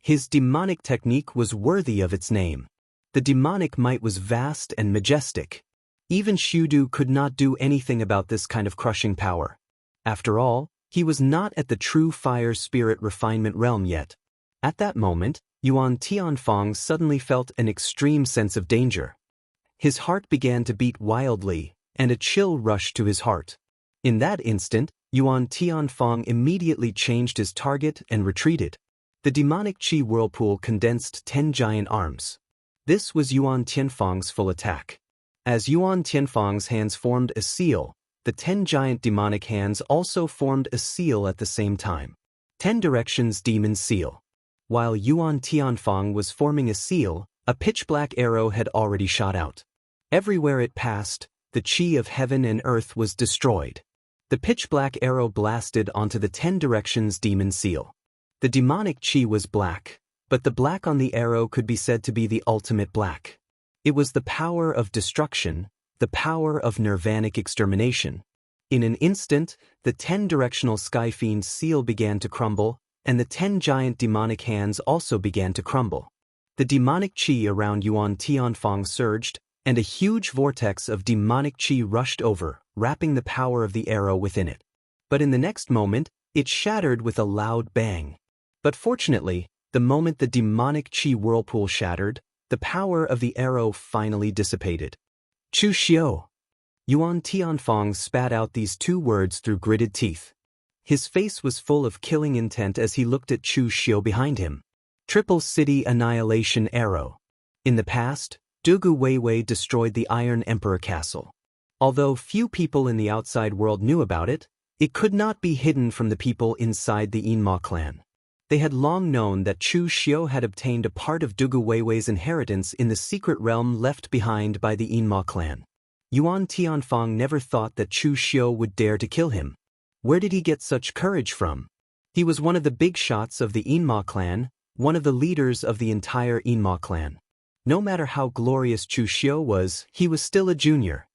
His demonic technique was worthy of its name. The demonic might was vast and majestic. Even Shudu could not do anything about this kind of crushing power. After all, he was not at the true fire spirit refinement realm yet. At that moment, Yuan Tianfang suddenly felt an extreme sense of danger. His heart began to beat wildly, and a chill rushed to his heart. In that instant, Yuan Tianfang immediately changed his target and retreated. The demonic chi whirlpool condensed 10 giant arms. This was Yuan Tianfang's full attack. As Yuan Tianfang's hands formed a seal, the 10 giant demonic hands also formed a seal at the same time. 10 directions demon seal. While Yuan Tianfang was forming a seal, a pitch-black arrow had already shot out. Everywhere it passed, the chi of heaven and earth was destroyed. The pitch-black arrow blasted onto the 10 directions demon seal. The demonic chi was black, but the black on the arrow could be said to be the ultimate black. It was the power of destruction, the power of nirvanic extermination. In an instant, the 10-directional Sky Fiend seal began to crumble, and the 10 giant demonic hands also began to crumble. The demonic chi around Yuan Tianfang surged, and a huge vortex of demonic chi rushed over, wrapping the power of the arrow within it. But in the next moment, it shattered with a loud bang. But fortunately, the moment the demonic chi whirlpool shattered, the power of the arrow finally dissipated. Chu Xiu. Yuan Tianfang spat out these 2 words through gritted teeth. His face was full of killing intent as he looked at Chu Xiu behind him. Triple City Annihilation Arrow. In the past, Dugu Weiwei destroyed the Iron Emperor Castle. Although few people in the outside world knew about it, it could not be hidden from the people inside the Yinma clan. They had long known that Chu Xiu had obtained a part of Dugu Weiwei's inheritance in the secret realm left behind by the Yinma clan. Yuan Tianfang never thought that Chu Xiu would dare to kill him. Where did he get such courage from? He was one of the big shots of the Yinma clan, one of the leaders of the entire Yinma clan. No matter how glorious Chu Xiu was, he was still a junior.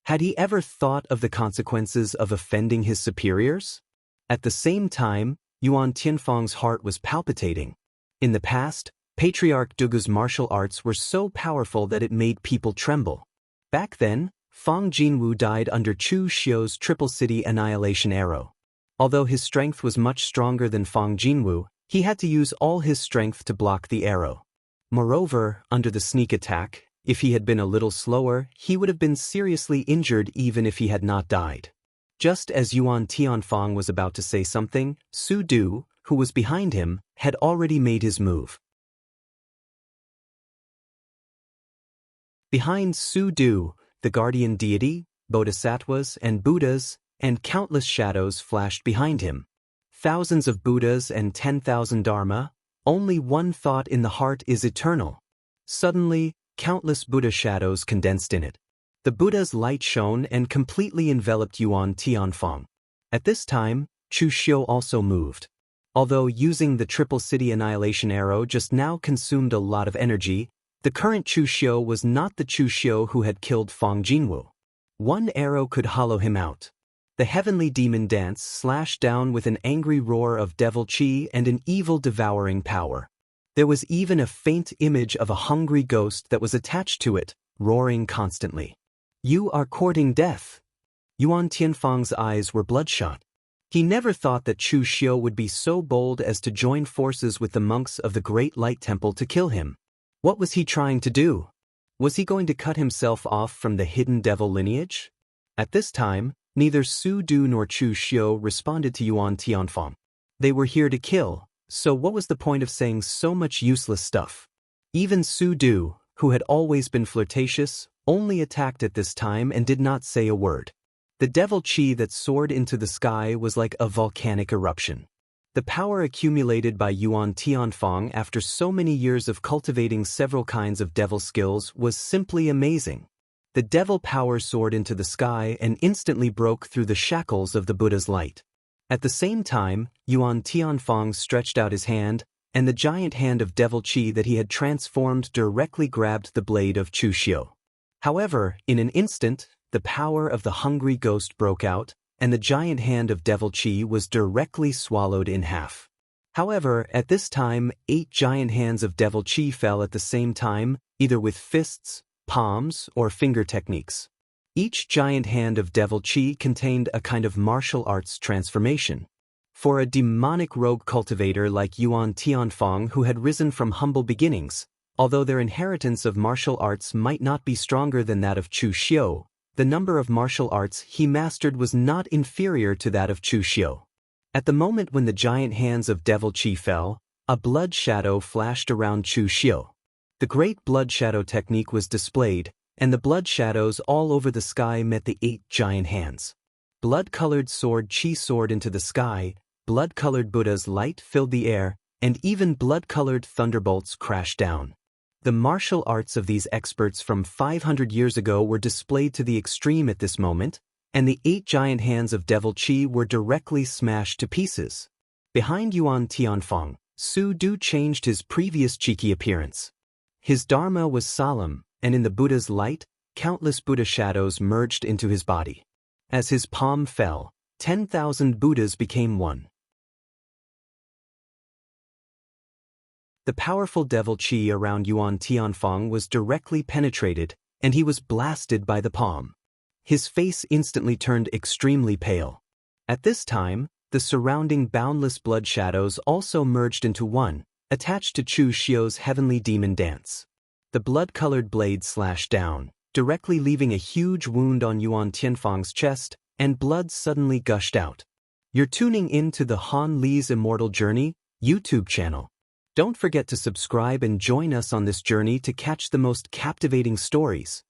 Had he ever thought of the consequences of offending his superiors? At the same time, Yuan Tianfang's heart was palpitating. In the past, Patriarch Dugu's martial arts were so powerful that it made people tremble. Back then, Fang Jinwu died under Chu Xiu's Triple City Annihilation Arrow. Although his strength was much stronger than Fang Jinwu, he had to use all his strength to block the arrow. Moreover, under the sneak attack, if he had been a little slower, he would have been seriously injured even if he had not died. Just as Yuan Tianfang was about to say something, Su Du, who was behind him, had already made his move. Behind Su Du, the guardian deity, bodhisattvas and Buddhas, and countless shadows flashed behind him. Thousands of Buddhas and 10,000 Dharma, only one thought in the heart is eternal. Suddenly, countless Buddha shadows condensed in it. The Buddha's light shone and completely enveloped Yuan Tianfang. At this time, Chu Xiu also moved. Although using the Triple City Annihilation Arrow just now consumed a lot of energy, the current Chu Xiu was not the Chu Xiu who had killed Fang Jinwu. One arrow could hollow him out. The heavenly demon dance slashed down with an angry roar of devil chi and an evil devouring power. There was even a faint image of a hungry ghost that was attached to it, roaring constantly. You are courting death. Yuan Tianfang's eyes were bloodshot. He never thought that Chu Xiu would be so bold as to join forces with the monks of the Great Light Temple to kill him. What was he trying to do? Was he going to cut himself off from the hidden devil lineage? At this time, neither Su Du nor Chu Xiu responded to Yuan Tianfang. They were here to kill, so what was the point of saying so much useless stuff? Even Su Du, who had always been flirtatious, only attacked at this time and did not say a word. The devil chi that soared into the sky was like a volcanic eruption. The power accumulated by Yuan Tianfang after so many years of cultivating several kinds of devil skills was simply amazing. The devil power soared into the sky and instantly broke through the shackles of the Buddha's light. At the same time, Yuan Tianfang stretched out his hand, and the giant hand of devil chi that he had transformed directly grabbed the blade of Chu Xiu. However, in an instant, the power of the hungry ghost broke out, and the giant hand of devil chi was directly swallowed in half. However, at this time, 8 giant hands of devil chi fell at the same time, either with fists, palms, or finger techniques. Each giant hand of devil chi contained a kind of martial arts transformation. For a demonic rogue cultivator like Yuan Tianfang who had risen from humble beginnings, although their inheritance of martial arts might not be stronger than that of Chu Xiu, the number of martial arts he mastered was not inferior to that of Chu Xiu. At the moment when the giant hands of devil chi fell, a blood shadow flashed around Chu Xiu. The great blood shadow technique was displayed, and the blood shadows all over the sky met the 8 giant hands. Blood-colored sword chi soared into the sky, blood-colored Buddha's light filled the air, and even blood-colored thunderbolts crashed down. The martial arts of these experts from 500 years ago were displayed to the extreme at this moment, and the 8 giant hands of Devil Qi were directly smashed to pieces. Behind Yuan Tianfeng, Su Du changed his previous cheeky appearance. His dharma was solemn, and in the Buddha's light, countless Buddha shadows merged into his body. As his palm fell, 10,000 Buddhas became one. The powerful devil qi around Yuan Tianfeng was directly penetrated, and he was blasted by the palm. His face instantly turned extremely pale. At this time, the surrounding boundless blood shadows also merged into one, attached to Chu Xiu's heavenly demon dance. The blood-colored blade slashed down, directly leaving a huge wound on Yuan Tianfeng's chest, and blood suddenly gushed out. You're tuning in to the Han Li's Immortal Journey YouTube channel. Don't forget to subscribe and join us on this journey to catch the most captivating stories.